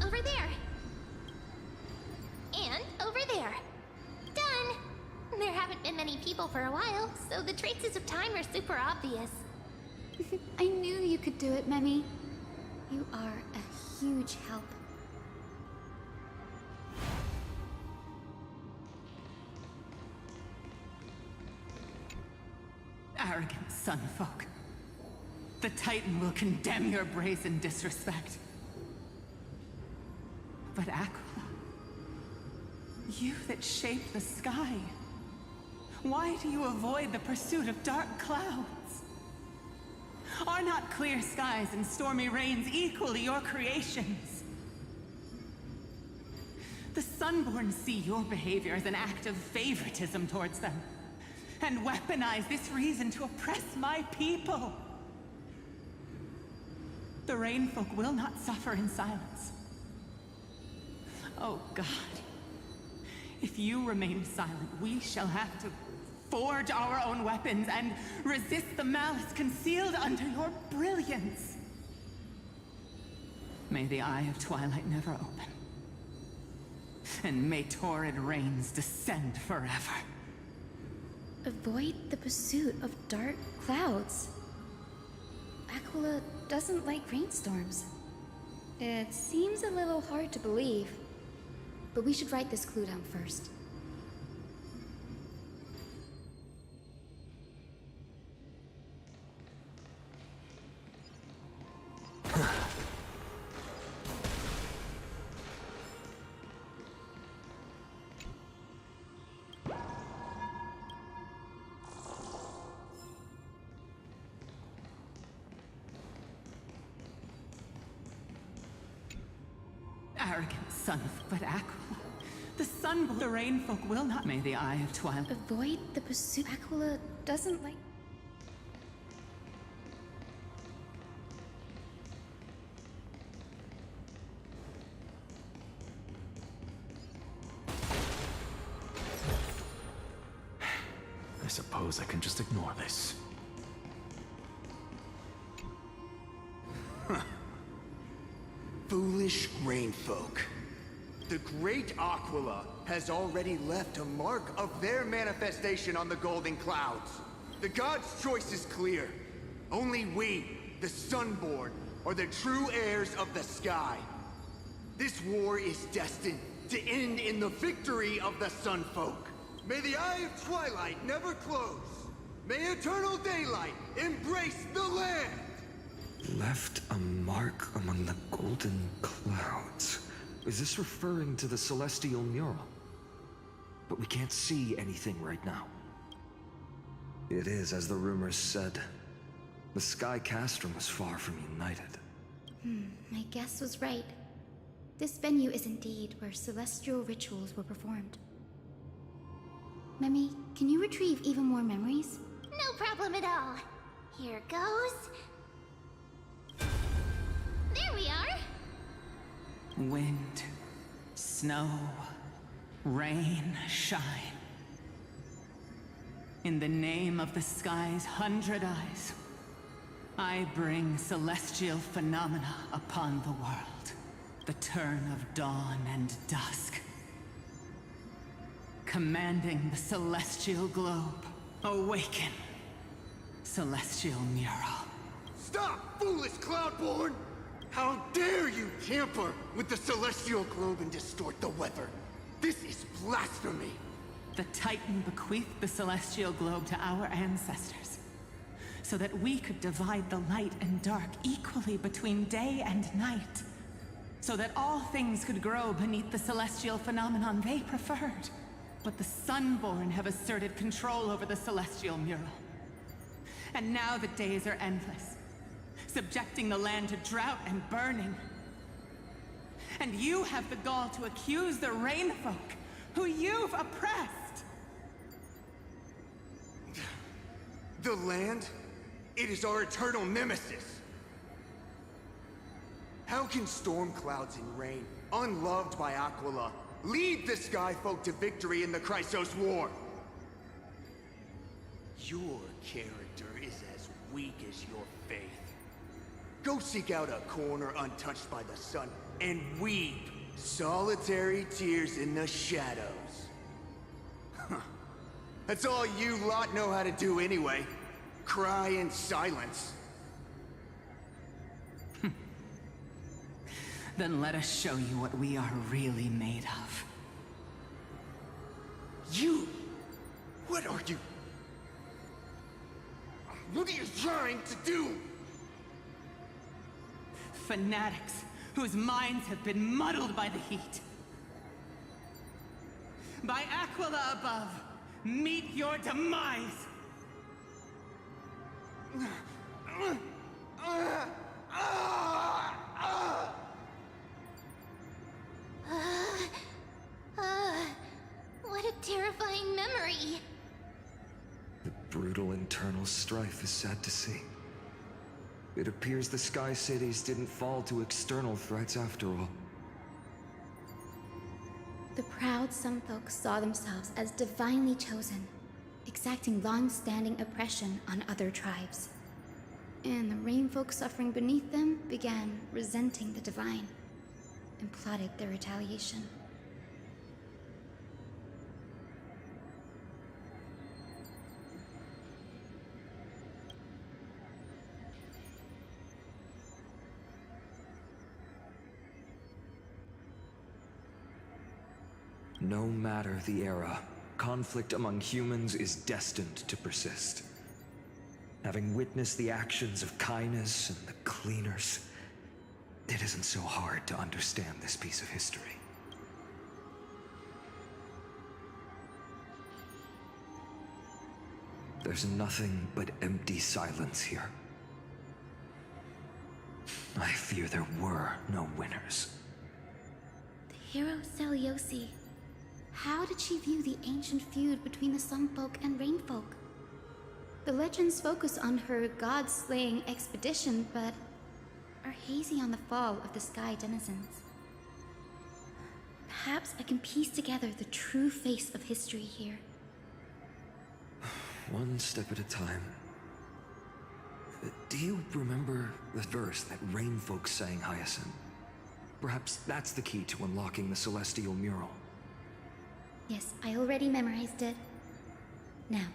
Over there. And over there. Done! There haven't been many people for a while, so the traces of time are super obvious.
I knew you could do it, Memi. You are a huge help.
Arrogant sunfolk. The Titan will condemn your brazen disrespect. But Aquila, you that shape the sky, why do you avoid the pursuit of dark clouds? Are not clear skies and stormy rains equally your creations? The Sunborn see your behavior as an act of favoritism towards them, and weaponize this reason to oppress my people. The Rainfolk will not suffer in silence. Oh God, if you remain silent, we shall have to forge our own weapons and resist the malice concealed under your brilliance. May the Eye of Twilight never open, and may torrid rains descend forever.
Avoid the pursuit of dark clouds. Aquila doesn't like rainstorms. It seems a little hard to believe, but we should write this clue down first.
Arrogant son of but Aquila. The sun, the Rainfolk will not. May the Eye of Twilight
avoid the pursuit. Aquila doesn't like.
I suppose I can just ignore this.
Foolish rainfolk. The great Aquila has already left a mark of their manifestation on the golden clouds. The gods' choice is clear. Only we, the Sunborn, are the true heirs of the sky. This war is destined to end in the victory of the Sunfolk. May the Eye of Twilight never close. May eternal daylight embrace the land!
Left a mark among the golden clouds. Is this referring to the celestial mural? But we can't see anything right now. It is, as the rumors said. The Sky Castrum was far from united.
My guess was right. This venue is indeed where celestial rituals were performed. Memi, can you retrieve even more memories?
No problem at all. Here goes. There we are.
Wind, snow, rain, shine. In the name of the sky's 100 eyes, I bring celestial phenomena upon the world. The turn of dawn and dusk. Commanding the celestial globe, awaken. Celestial mural.
Stop, foolish Cloudborn! How dare you tamper with the celestial globe and distort the weather? This is blasphemy!
The Titan bequeathed the celestial globe to our ancestors, so that we could divide the light and dark equally between day and night, so that all things could grow beneath the celestial phenomenon they preferred. But the Sunborn have asserted control over the celestial mural. And now the days are endless, subjecting the land to drought and burning. And you have the gall to accuse the Rainfolk, who you've oppressed!
The land? It is our eternal nemesis! How can storm clouds and rain, unloved by Aquila, lead the Skyfolk to victory in the Chrysos War? Your character is as weak as your faith. Go seek out a corner untouched by the sun and weep solitary tears in the shadows. That's all you lot know how to do anyway. Cry in silence.
Then let us show you what we are really made of.
You? What are you? What are you trying to do?
Fanatics whose minds have been muddled by the heat. By Aquila above, meet your demise!
What a terrifying memory.
The brutal internal strife is sad to see. It appears the Sky Cities didn't fall to external threats after all.
The proud Sunfolk saw themselves as divinely chosen, exacting long-standing oppression on other tribes. And the Rainfolk suffering beneath them began resenting the divine, and plotted their retaliation.
No matter the era, conflict among humans is destined to persist. Having witnessed the actions of Kindness and the Cleaners, it isn't so hard to understand this piece of history. There's nothing but empty silence here. I fear there were no winners.
The hero Seliosi. How did she view the ancient feud between the Sunfolk and Rainfolk? The legends focus on her god-slaying expedition, but are hazy on the fall of the Sky Denizens. Perhaps I can piece together the true face of history here.
one step at a time. Do you remember the verse that Rain Folk sang, Hyacinth? Perhaps that's the key to unlocking the Celestial Mural.
Yes, I already memorized it. Now,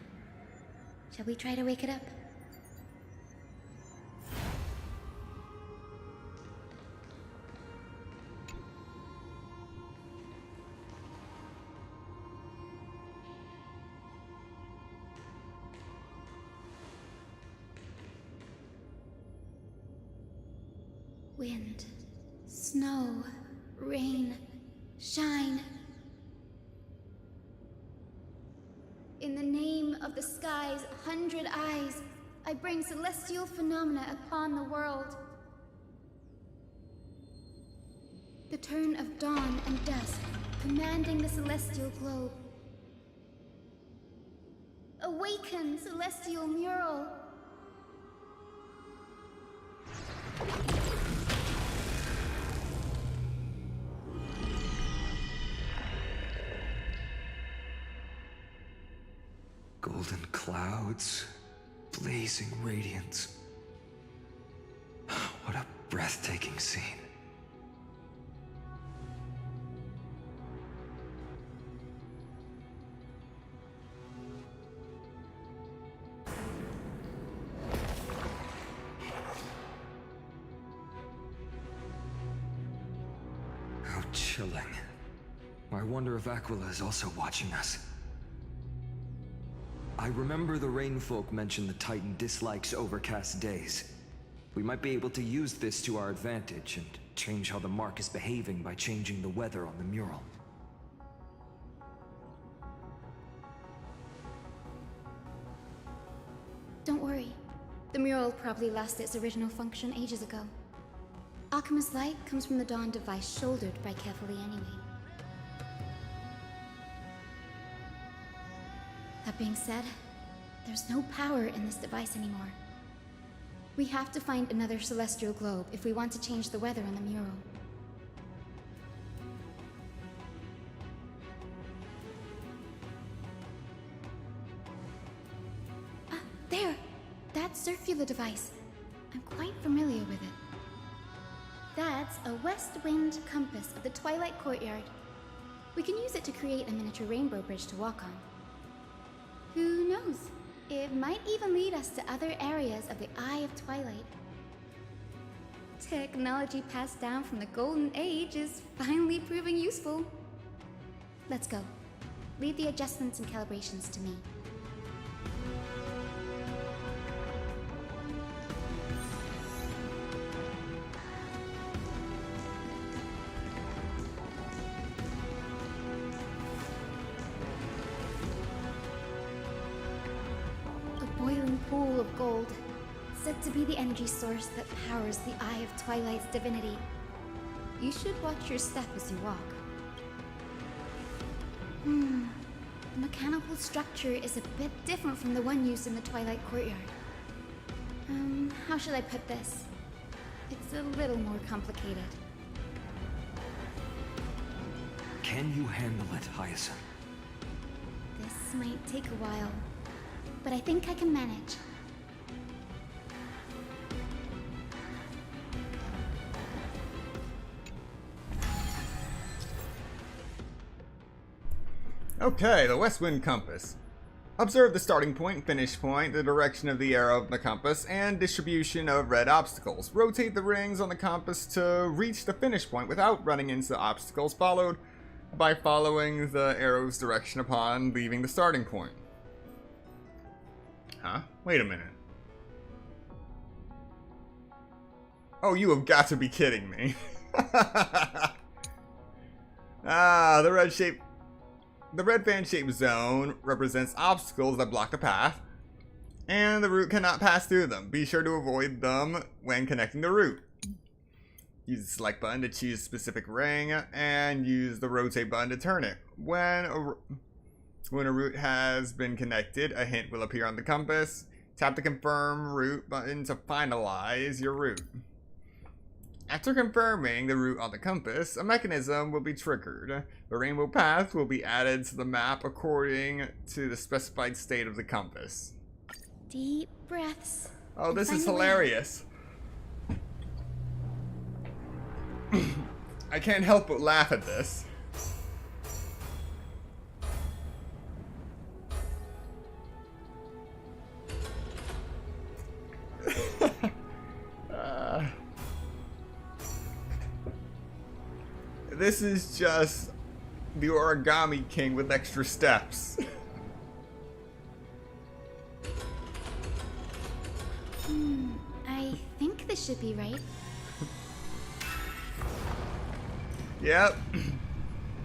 shall we try to wake it up? Wind, snow, rain, shine. In the name of the sky's 100 eyes, I bring celestial phenomena upon the world. The turn of dawn and dusk, commanding the celestial globe. Awaken, celestial mural!
Golden clouds, blazing radiance. What a breathtaking scene. How chilling. I wonder if Aquila is also watching us. I remember the Rainfolk mentioned the Titan dislikes overcast days. We might be able to use this to our advantage and change how the mark is behaving by changing the weather on the mural.
Don't worry. The mural probably lost its original function ages ago. Akima's light comes from the Dawn device shouldered by Kefali anyway. That being said, there's no power in this device anymore. We have to find another celestial globe if we want to change the weather on the mural. Ah, there! That circular device. I'm quite familiar with it. That's a west wind compass of the Twilight Courtyard. We can use it to create a miniature rainbow bridge to walk on. Who knows? It might even lead us to other areas of the Eye of Twilight. Technology passed down from the Golden Age is finally proving useful. Let's go. Leave the adjustments and calibrations to me. Pool of gold, said to be the energy source that powers the Eye of Twilight's divinity. You should watch your step as you walk. The mechanical structure is a bit different from the one used in the Twilight Courtyard. How should I put this? It's a little more complicated.
Can you handle it, Hyacinth?
This might take a while, but I think I can manage.
Okay, the West Wind Compass. Observe the starting point, finish point, the direction of the arrow of the compass, and distribution of red obstacles. Rotate the rings on the compass to reach the finish point without running into the obstacles, followed by following the arrow's direction upon leaving the starting point. Huh? Wait a minute. Oh, you have got to be kidding me. The red fan-shaped zone represents obstacles that block the path, and the route cannot pass through them. Be sure to avoid them when connecting the route. Use the select button to choose a specific ring, and use the rotate button to turn it. When a route has been connected, a hint will appear on the compass. Tap the confirm route button to finalize your route. After confirming the route on the compass, a mechanism will be triggered. The rainbow path will be added to the map according to the specified state of the compass.
Deep breaths.
Oh, this
and
is
find the way.
hilarious. I can't help but laugh at this. This is just the Origami King with extra steps.
I think this should be right.
Yep.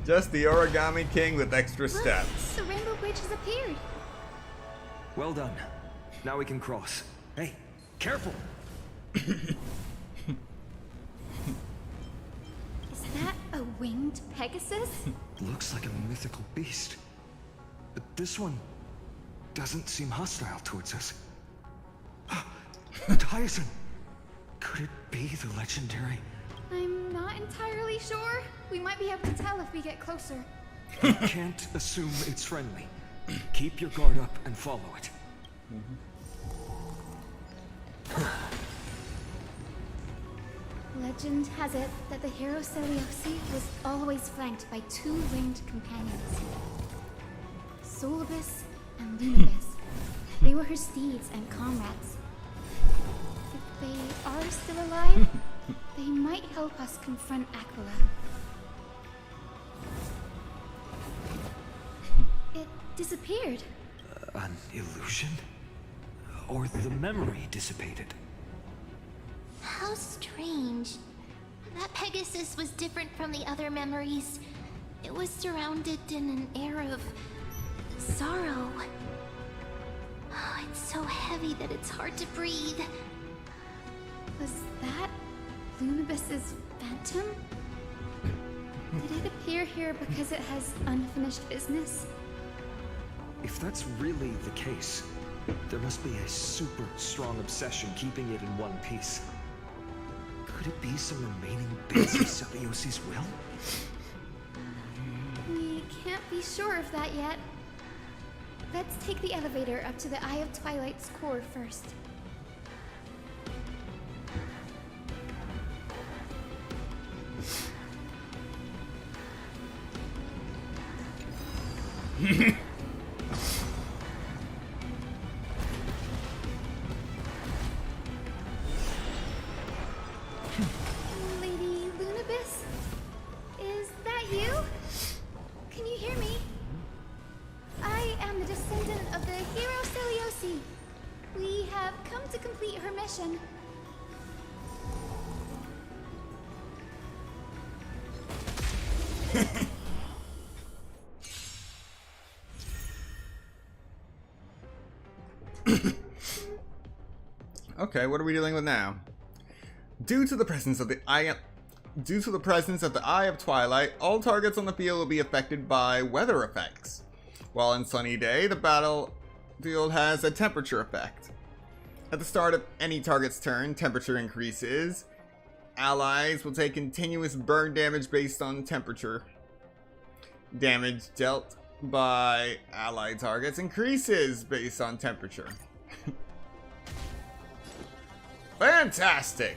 Just the Origami King with extra steps.
The rainbow bridge has appeared.
Well done. Now we can cross. Hey, careful!
Is that a winged Pegasus?
Looks like a mythical beast. But this one doesn't seem hostile towards us. Tyson! Could it be the legendary?
I'm not entirely sure. We might be able to tell if we get closer.
You can't assume it's friendly. Keep your guard up and follow it.
Legend has it that the hero Celiosi was always flanked by two winged companions. Solibus and Lunibus. They were her steeds and comrades. If they are still alive, they might help us confront Aquila. It disappeared.
An illusion? Or the memory dissipated?
How strange. That Pegasus was different from the other memories. It was surrounded in an air of sorrow. Oh, it's so heavy that it's hard to breathe.
Was that Lunibus's phantom? Did it appear here because it has unfinished business?
If that's really the case, there must be a super strong obsession keeping it in one piece. Could it be some remaining bits of Celiosi's will?
We can't be sure of that yet. Let's take the elevator up to the Eye of Twilight's core first. Lady Lunibus? Is that you? Can you hear me? I am the descendant of the hero Celiosi. We have come to complete her mission.
Okay, what are we dealing with now? Due to the presence of the Eye of Twilight, all targets on the field will be affected by weather effects. While on sunny day, the battlefield has a temperature effect. At the start of any target's turn, temperature increases. Allies will take continuous burn damage based on temperature. Damage dealt by allied targets increases based on temperature. Fantastic!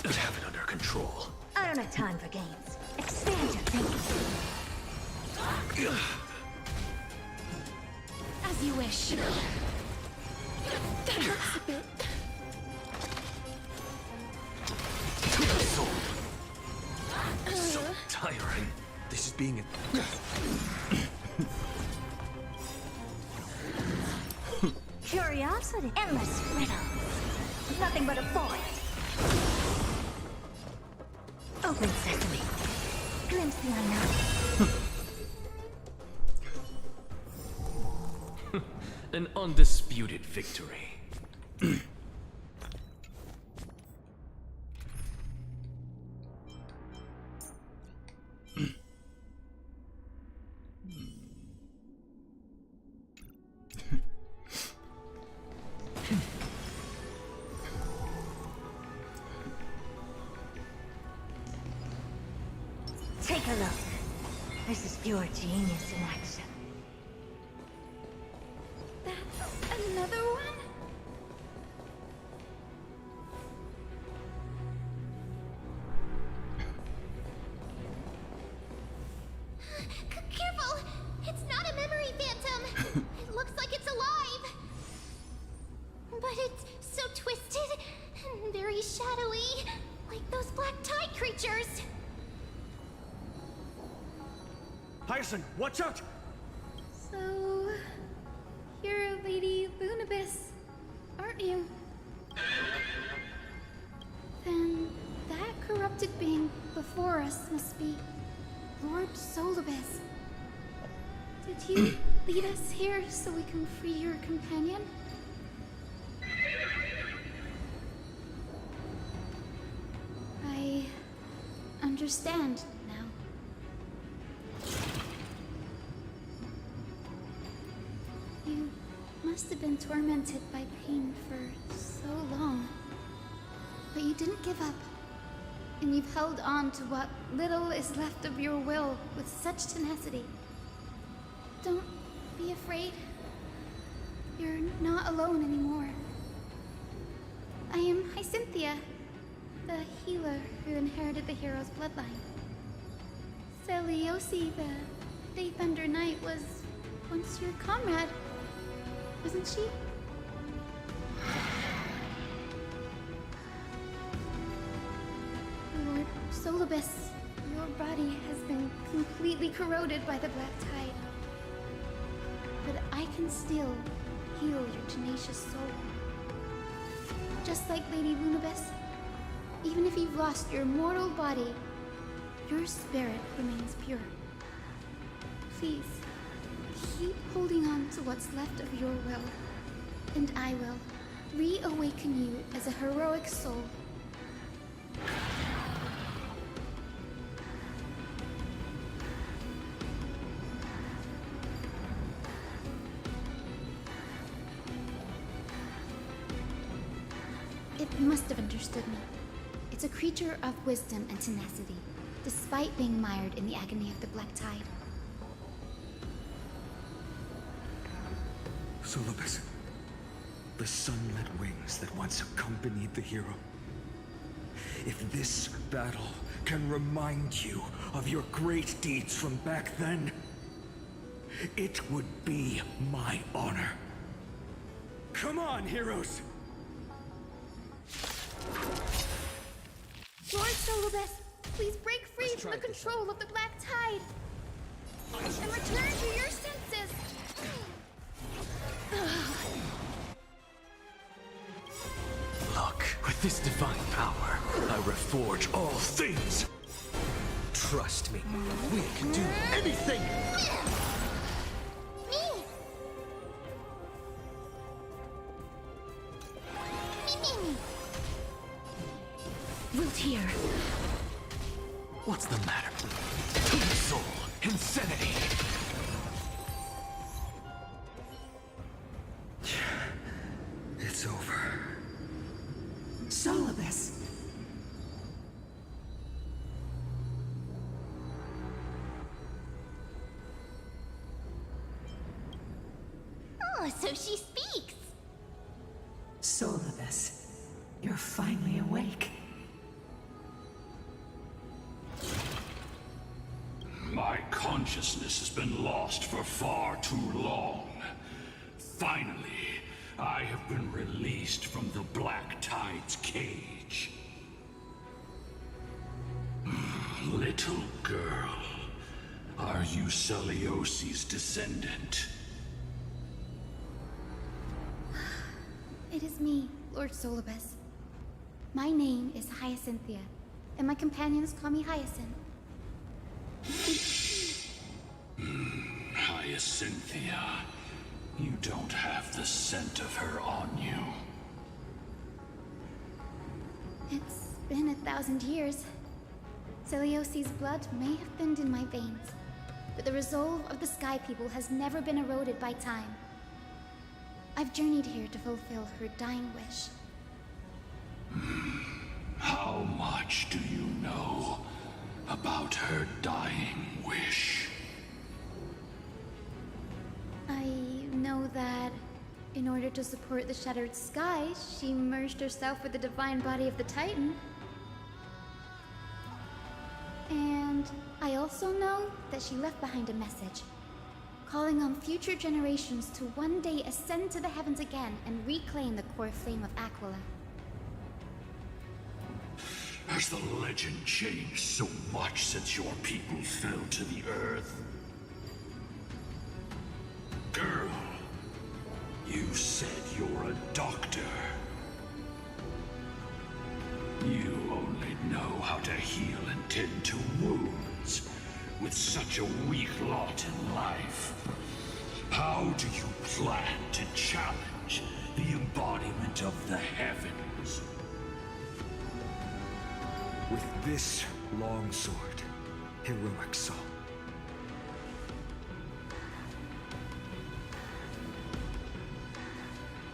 Let's have it under control.
I don't have time for games. Expand your thinking.
As you wish. That hurts a bit.
So tiring.
This is being
Curiosity. Endless riddles. Nothing but a void. Open sesame. Glimpse the unknown.
An undisputed victory.
Take a look. This is pure genius in action.
That's another one?
Careful! It's not a memory phantom! It looks like it's alive! But it's so twisted and very shadowy, like those black tide creatures!
Hyacinth, watch out!
So... you're Lady Lunabis, aren't you? Then that corrupted being before us must be Lord Solibus. Did you lead us here so we can free your companion? I understand now. You must have been tormented by pain for so long. But you didn't give up. And you've held on to what little is left of your will with such tenacity. Don't be afraid. You're not alone anymore. I am Hyacinthia, the healer who inherited the hero's bloodline. Celiosi, the Day Thunder Knight, was once your comrade, wasn't she? Lord Solibus, your body has been completely corroded by the black tide. But I can still heal your tenacious soul. Just like Lady Lunabis, even if you've lost your mortal body, your spirit remains pure. Please, keep holding on to what's left of your will, and I will reawaken you as a heroic soul. It must have understood me. It's a creature of wisdom and tenacity, despite being mired in the agony of the black tide.
Solibus, the sunlit wings that once accompanied the hero. If this battle can remind you of your great deeds from back then, it would be my honor. Come on, heroes!
Lord Solibus, please break free from the control of the black tide and return to your senses.
Look, with this divine power, I reforge all things.
Trust me, we can do anything!
Wilt here.
What's the matter? Soul, insanity.
It's over.
Solibus.
Oh, so she speaks!
Solibus, you're finally awake.
My consciousness has been lost for far too long. Finally, I have been released from the Black Tide's cage. Little girl, are you Celiosi's descendant?
It is me, Lord Solibus. My name is Hyacinthia, and my companions call me Hyacinth.
Hyacinthia, you don't have the scent of her on you.
It's been 1,000 years. Celiosi's blood may have thinned in my veins, but the resolve of the Sky People has never been eroded by time. I've journeyed here to fulfill her dying wish.
How much do you know? about her dying wish.
I know that in order to support the Shattered Sky, she merged herself with the divine body of the Titan. And I also know that she left behind a message, calling on future generations to one day ascend to the heavens again and reclaim the core flame of Aquila.
Has the legend changed so much since your people fell to the earth? Girl, you said you're a doctor. You only know how to heal and tend to wounds with such a weak lot in life. How do you plan to challenge the embodiment of the heavens?
With this long sword, heroic soul.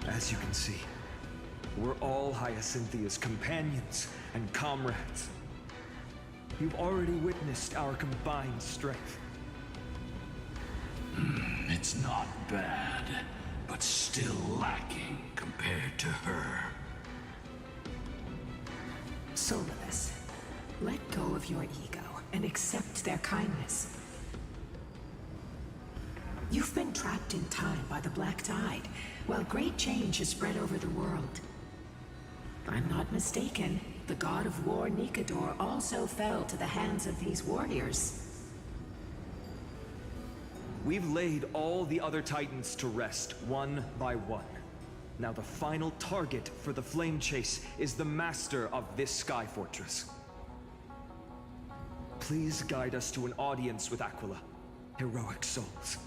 As you can see, we're all Hyacinthia's companions and comrades. You've already witnessed our combined strength.
It's not bad, but still lacking compared to her.
Soulless, let go of your ego and accept their kindness. You've been trapped in time by the Black Tide, while great change has spread over the world. If I'm not mistaken, the god of war Nikador also fell to the hands of these warriors.
We've laid all the other Titans to rest, one by one. Now the final target for the Flame Chase is the master of this Sky Fortress. Please guide us to an audience with Aquila, heroic souls.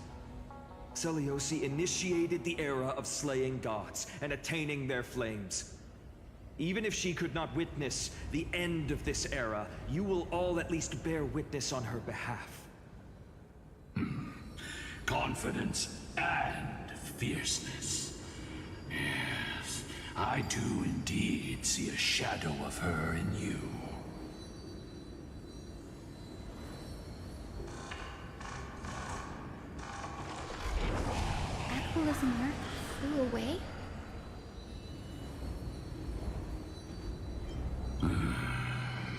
Seliosi initiated the era of slaying gods and attaining their flames. Even if she could not witness the end of this era, you will all at least bear witness on her behalf.
Confidence and fierceness. Yes, I do indeed see a shadow of her in you.
Aquila's mark flew away?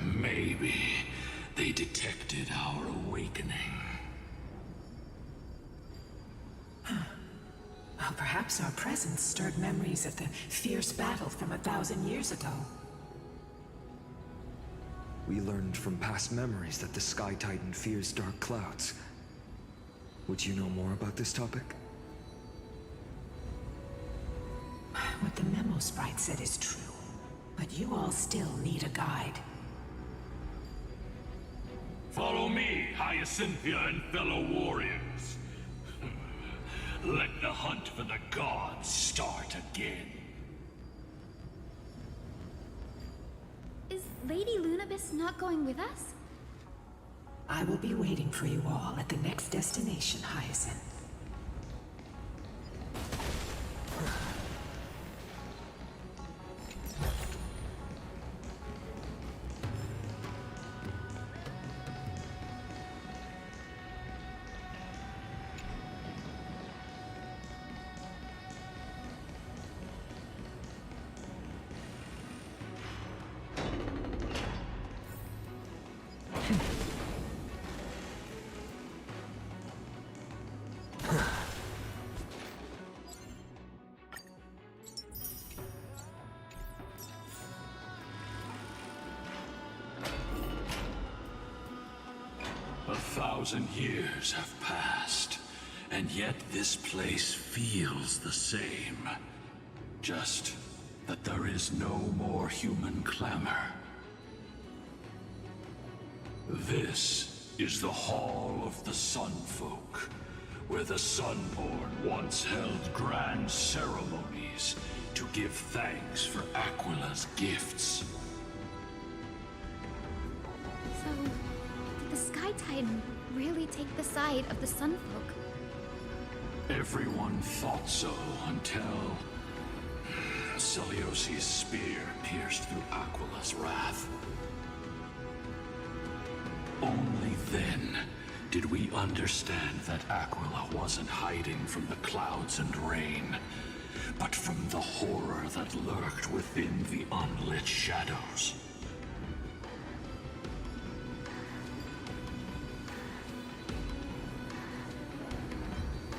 Maybe they detected our awakening.
Well, perhaps our presence stirred memories of the fierce battle from 1,000 years ago.
We learned from past memories that the Sky Titan fears dark clouds. Would you know more about this topic?
What the memo sprite said is true, but you all still need a guide.
Follow me, Hyacinthia and fellow warriors. Let the hunt for the gods start again.
Is Lady Lunabis not going with us?
I will be waiting for you all at the next destination, Hyacinth.
Thousand years have passed, and yet this place feels the same. Just that there is no more human clamor. This is the Hall of the Sunfolk, where the Sunborn once held grand ceremonies to give thanks for Aquila's gifts.
So, did the Sky Titan really take the side of the Sunfolk?
Everyone thought so until Celiosi's spear pierced through Aquila's wrath. Only then did we understand that Aquila wasn't hiding from the clouds and rain, but from the horror that lurked within the unlit shadows.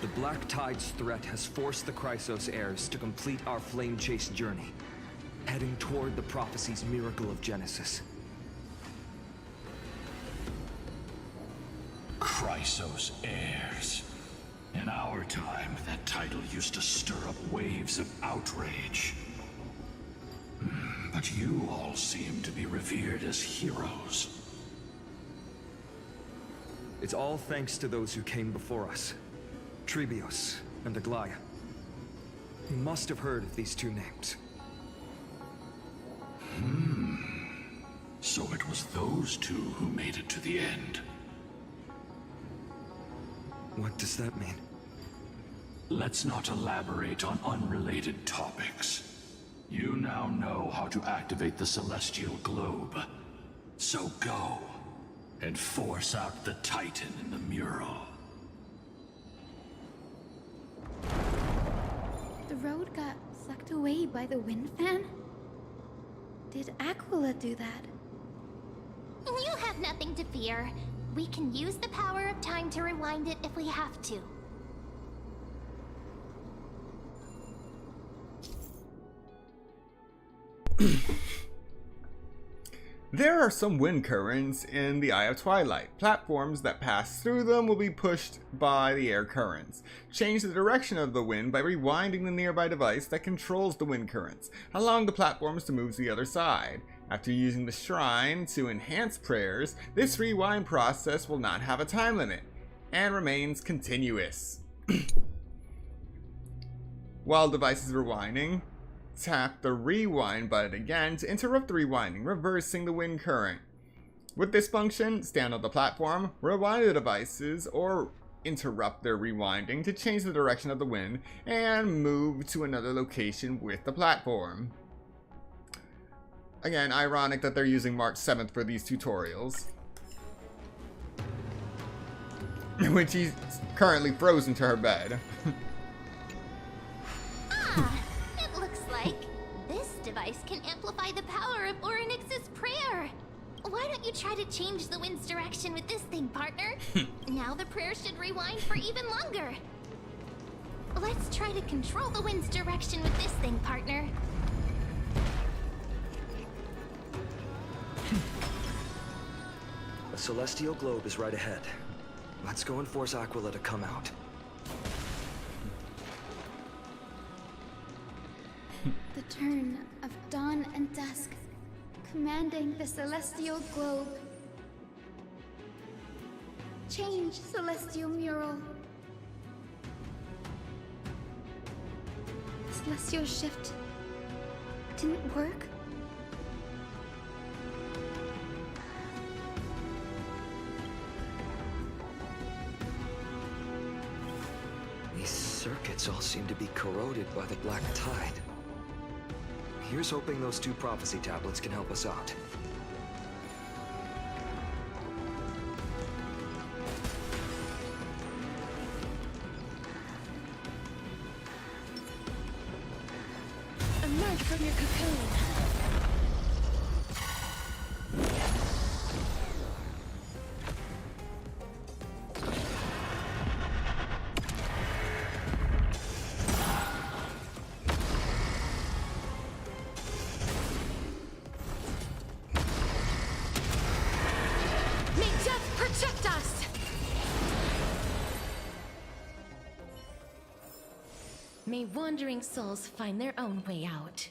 The Black Tide's threat has forced the Chrysos heirs to complete our flame chase journey, heading toward the prophecy's miracle of Genesis.
Chrysos heirs. In our time, that title used to stir up waves of outrage. But you all seem to be revered as heroes.
It's all thanks to those who came before us. Trebios and Aglaia. You must have heard of these two names.
So it was those two who made it to the end.
What does that mean?
Let's not elaborate on unrelated topics. You now know how to activate the celestial globe. So go and force out the Titan in the mural.
The road got sucked away by the wind fan? Did Aquila do that?
You have nothing to fear. We can use the power of time to rewind it if we have to.
There are some wind currents in the Eye of Twilight. Platforms that pass through them will be pushed by the air currents. Change the direction of the wind by rewinding the nearby device that controls the wind currents, allowing the platforms to move to the other side. After using the shrine to enhance prayers, this rewind process will not have a time limit and remains continuous. While device is rewinding, tap the rewind button again to interrupt the rewinding, reversing the wind current. With this function, stand on the platform, rewind the devices, or interrupt their rewinding to change the direction of the wind and move to another location with the platform. Again, ironic that they're using March 7th for these tutorials. When she's currently frozen to her bed.
It looks like this device can amplify the power of Orynyx's prayer. Why don't you try to change the wind's direction with this thing, partner? Now the prayer should rewind for even longer. Let's try to control the wind's direction with this thing, partner.
The celestial globe is right ahead. Let's go and force Aquila to come out.
The turn of dawn and dusk, commanding the celestial globe. Change, celestial mural. Celestial shift didn't work.
These circuits all seem to be corroded by the black tide. Here's hoping those two prophecy tablets can help us out.
Emerge from your cocoon. May death protect us! May wandering souls find their own way out.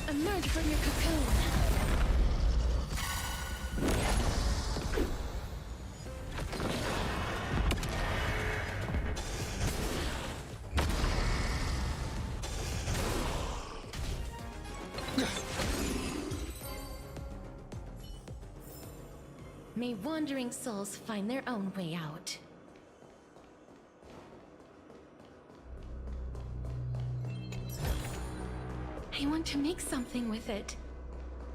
Emerge from your cocoon. May wandering souls find their own way out. I want to make something with it.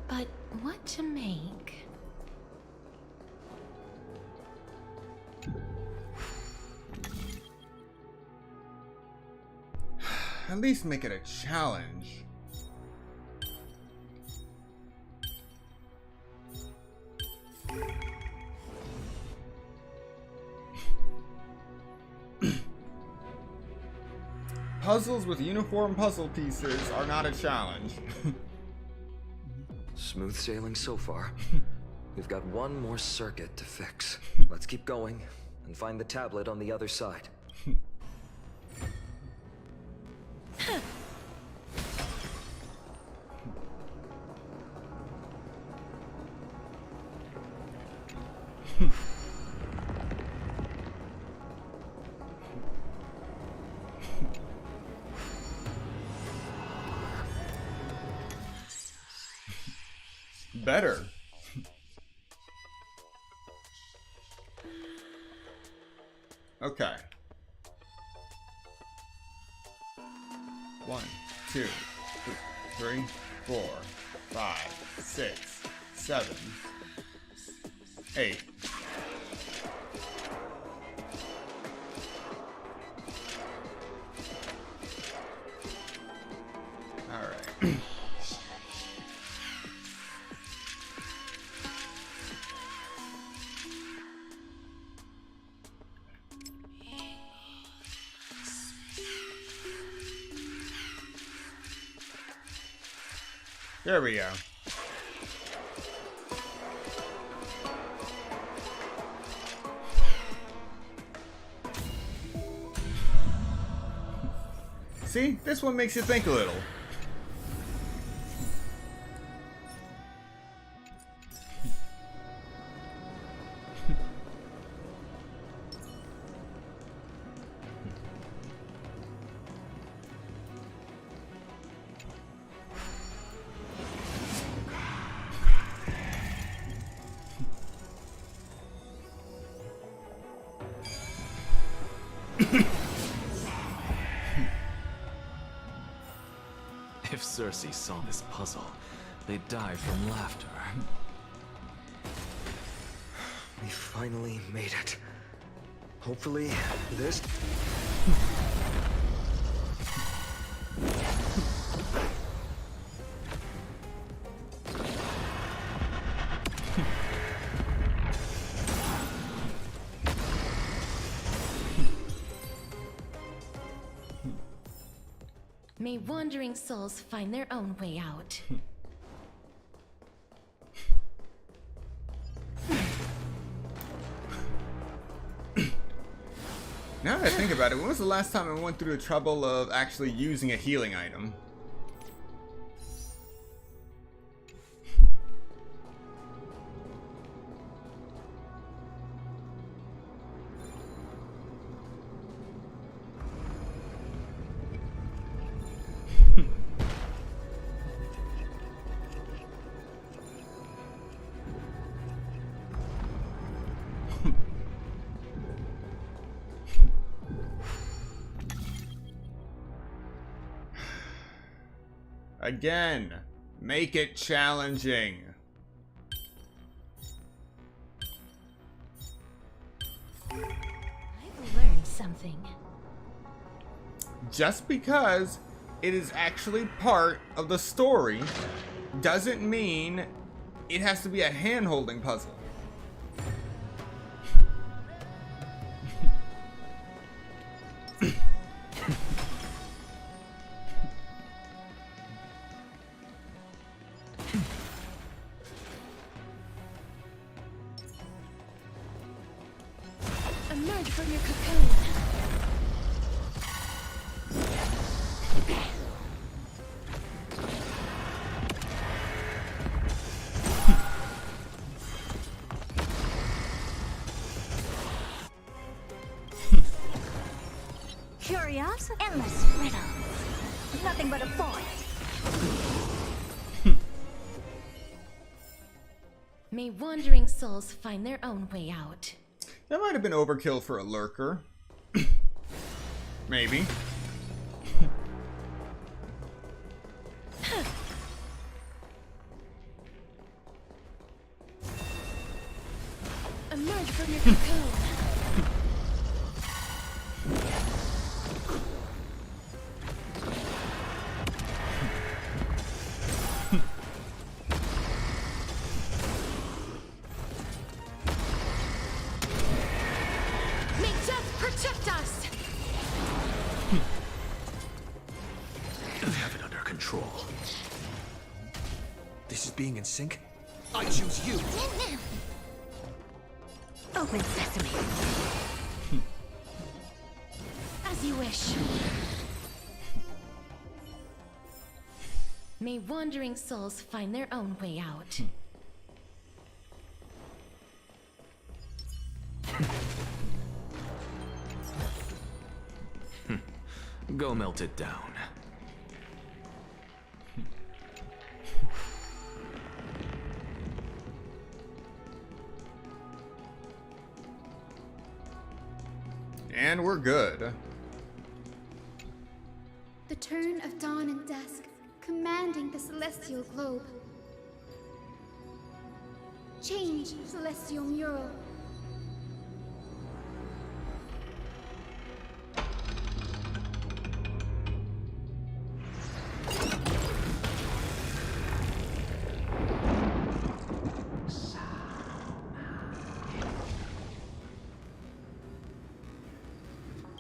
But what to make?
At least make it a challenge. Puzzles with uniform puzzle pieces are not a challenge.
Smooth sailing so far. We've got one more circuit to fix. Let's keep going and find the tablet on the other side.
Better. Okay. 1, 2, 3, 4, 5, 6, 7, 8. All right. There we go. See? This one makes you think a little.
If Cersei saw this puzzle, they'd die from laughter.
We finally made it. Hopefully, this...
May wandering souls find their own way out.
Now that I think about it, when was the last time I went through the trouble of actually using a healing item? Again, make it challenging.
I've learned something.
Just because it is actually part of the story doesn't mean it has to be a hand-holding puzzle.
Emerge from your cocoon.
Curious? Endless riddles. Nothing but a void.
May wandering souls find their own way out.
That might have been overkill for a lurker. Maybe.
Emerge from your cocoon. May death protect us!
I have it under control.
This is being in sync?
I choose you.
Open sesame.
As you wish. May wandering souls find their own way out.
Go melt it down.
And we're good.
The turn of dawn and dusk, commanding the celestial globe. Change, celestial mural.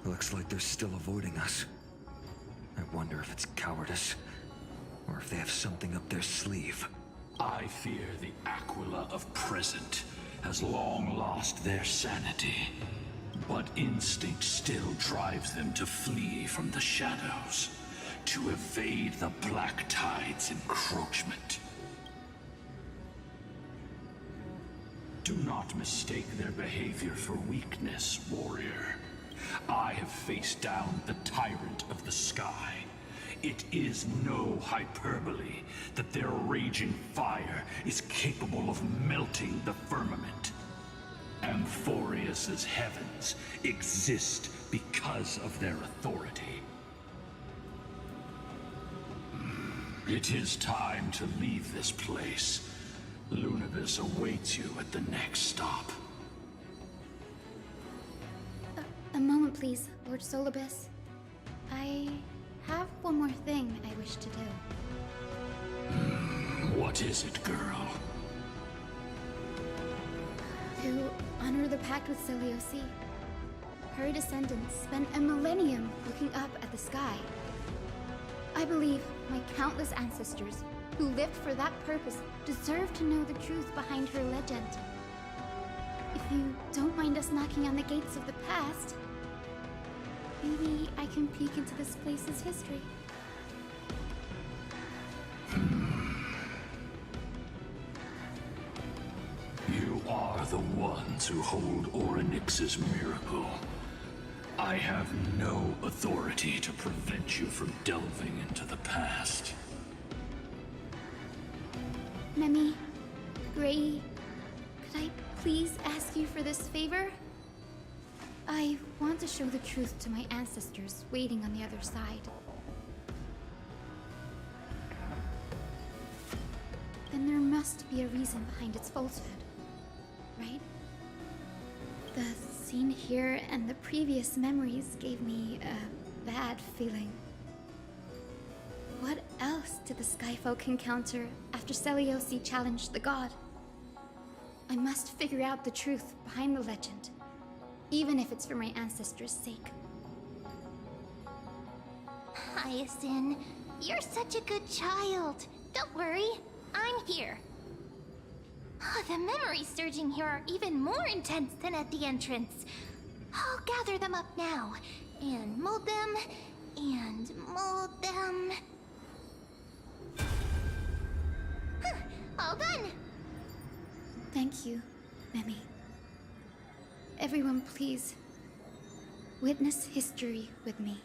Looks like they're still avoiding us. I wonder if it's cowardice, or if they have something up their sleeve.
I fear the Aquila of present has long lost their sanity. But instinct still drives them to flee from the shadows, to evade the Black Tide's encroachment. Do not mistake their behavior for weakness, warrior. I have faced down the tyrant of the sky. It is no hyperbole that their raging fire is capable of melting the firmament. Amphorius's heavens exist because of their authority. It is time to leave this place. Lunavis awaits you at the next stop.
A moment, please, Lord Solibus. I have one more thing I wish to do.
What is it, girl?
To honor the pact with Selioci. Her descendants spent a millennium looking up at the sky. I believe my countless ancestors who lived for that purpose deserve to know the truth behind her legend. If you don't mind us knocking on the gates of the past, maybe I can peek into this place's history.
You are the ones who hold Orynyx's miracle. I have no authority to prevent you from delving into the past.
Memi, Gray, could I please ask you for this favor? I want to show the truth to my ancestors waiting on the other side. Then there must be a reason behind its falsehood, right? The scene here and the previous memories gave me a bad feeling. What else did the Skyfolk encounter after Selioci challenged the god? I must figure out the truth behind the legend, even if it's for my ancestors' sake.
Hyacinth, you're such a good child. Don't worry, I'm here. Oh, the memories surging here are even more intense than at the entrance. I'll gather them up now, and mold them, and mold them. Huh, all done.
Thank you, Memi. Everyone, please, witness history with me.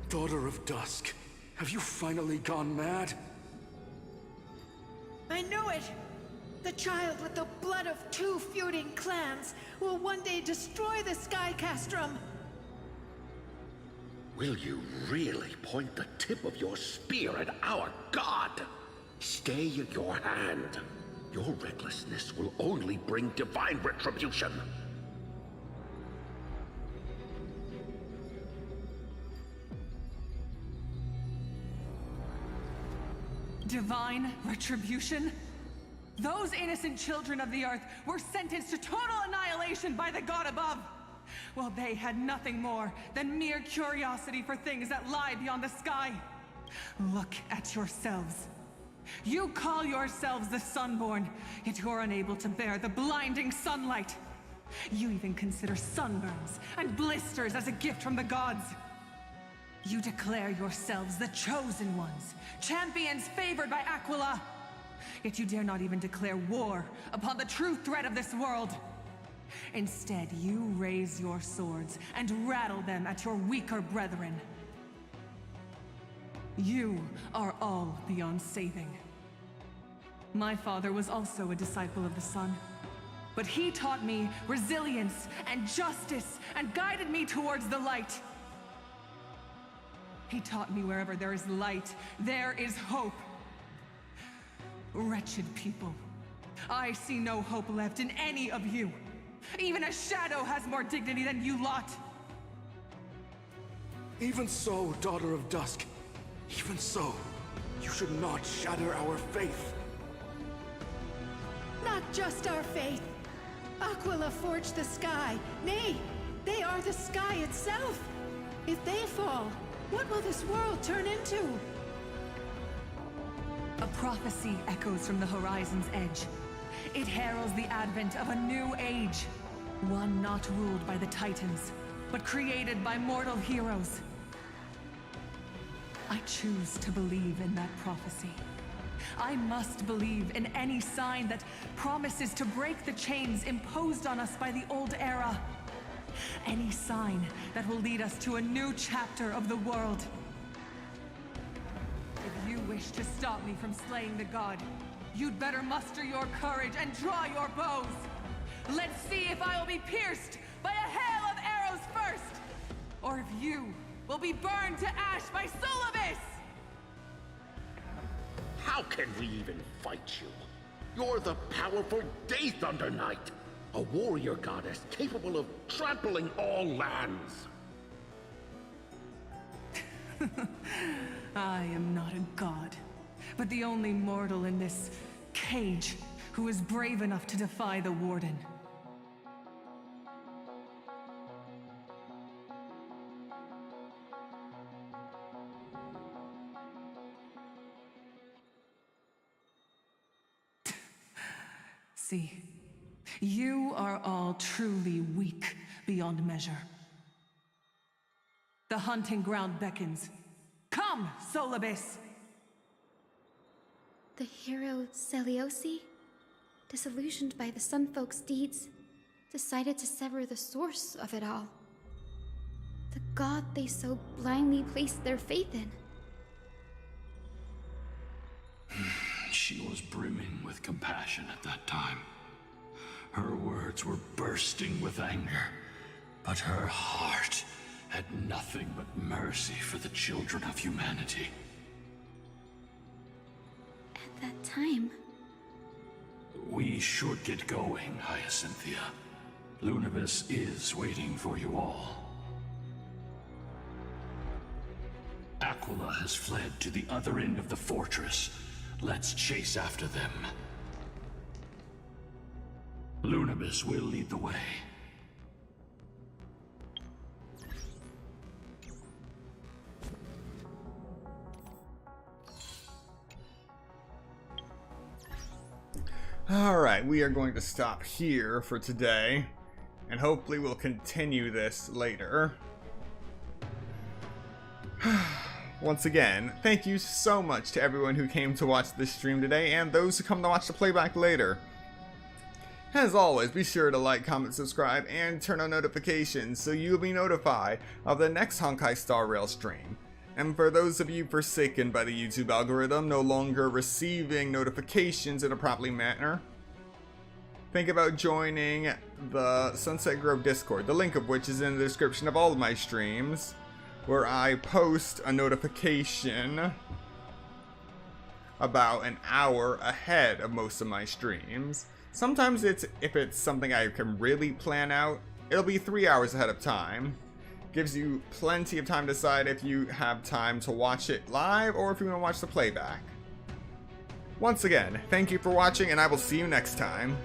Daughter of Dusk, have you finally gone mad?
I knew it! The child with the blood of 2 feuding clans will one day destroy the Sky Castrum.
Will you really point the tip of your spear at our god? Stay your hand. Your recklessness will only bring divine retribution.
Divine retribution? Those innocent children of the earth were sentenced to total annihilation by the god above. Well, they had nothing more than mere curiosity for things that lie beyond the sky. Look at yourselves. You call yourselves the Sunborn, yet you're unable to bear the blinding sunlight. You even consider sunburns and blisters as a gift from the gods. You declare yourselves the chosen ones, champions favored by Aquila. Yet you dare not even declare war upon the true threat of this world. Instead, you raise your swords and rattle them at your weaker brethren. You are all beyond saving. My father was also a disciple of the sun, but he taught me resilience and justice and guided me towards the light. He taught me wherever there is light, there is hope. Wretched people, I see no hope left in any of you. Even a shadow has more dignity than you lot.
Even so, Daughter of Dusk, even so, you should not shatter our faith.
Not just our faith. Aquila forged the sky. Nay, they are the sky itself. If they fall, what will this world turn into?
A prophecy echoes from the horizon's edge. It heralds the advent of a new age. One not ruled by the Titans, but created by mortal heroes. I choose to believe in that prophecy. I must believe in any sign that promises to break the chains imposed on us by the old era. Any sign that will lead us to a new chapter of the world. If you wish to stop me from slaying the god, you'd better muster your courage and draw your bows. Let's see if I will be pierced by a hail of arrows first, or if you will be burned to ash by Solobis!
How can we even fight you? You're the powerful Day Thunder Knight, a warrior goddess capable of trampling all lands.
I am not a god, but the only mortal in this cage who is brave enough to defy the Warden. See, you are all truly weak beyond measure. The hunting ground beckons. Come, Solobis!
The hero Seliosi, disillusioned by the Sunfolk's deeds, decided to sever the source of it all. The god they so blindly placed their faith in.
She was brimming with compassion at that time. Her words were bursting with anger, but her heart had nothing but mercy for the children of humanity.
At that time...
We should get going, Hyacinthia. Lunibus is waiting for you all. Aquila has fled to the other end of the fortress. Let's chase after them. Lunibus will lead the way.
Alright, we are going to stop here for today, and hopefully we'll continue this later. Once again, thank you so much to everyone who came to watch this stream today, and those who come to watch the playback later. As always, be sure to like, comment, subscribe, and turn on notifications so you'll be notified of the next Honkai Star Rail stream. And for those of you forsaken by the YouTube algorithm, no longer receiving notifications in a proper manner, think about joining the Sunset Grove Discord, the link of which is in the description of all of my streams, where I post a notification about an hour ahead of most of my streams. Sometimes if it's something I can really plan out, it'll be 3 hours ahead of time. Gives you plenty of time to decide if you have time to watch it live or if you want to watch the playback. Once again, thank you for watching, and I will see you next time.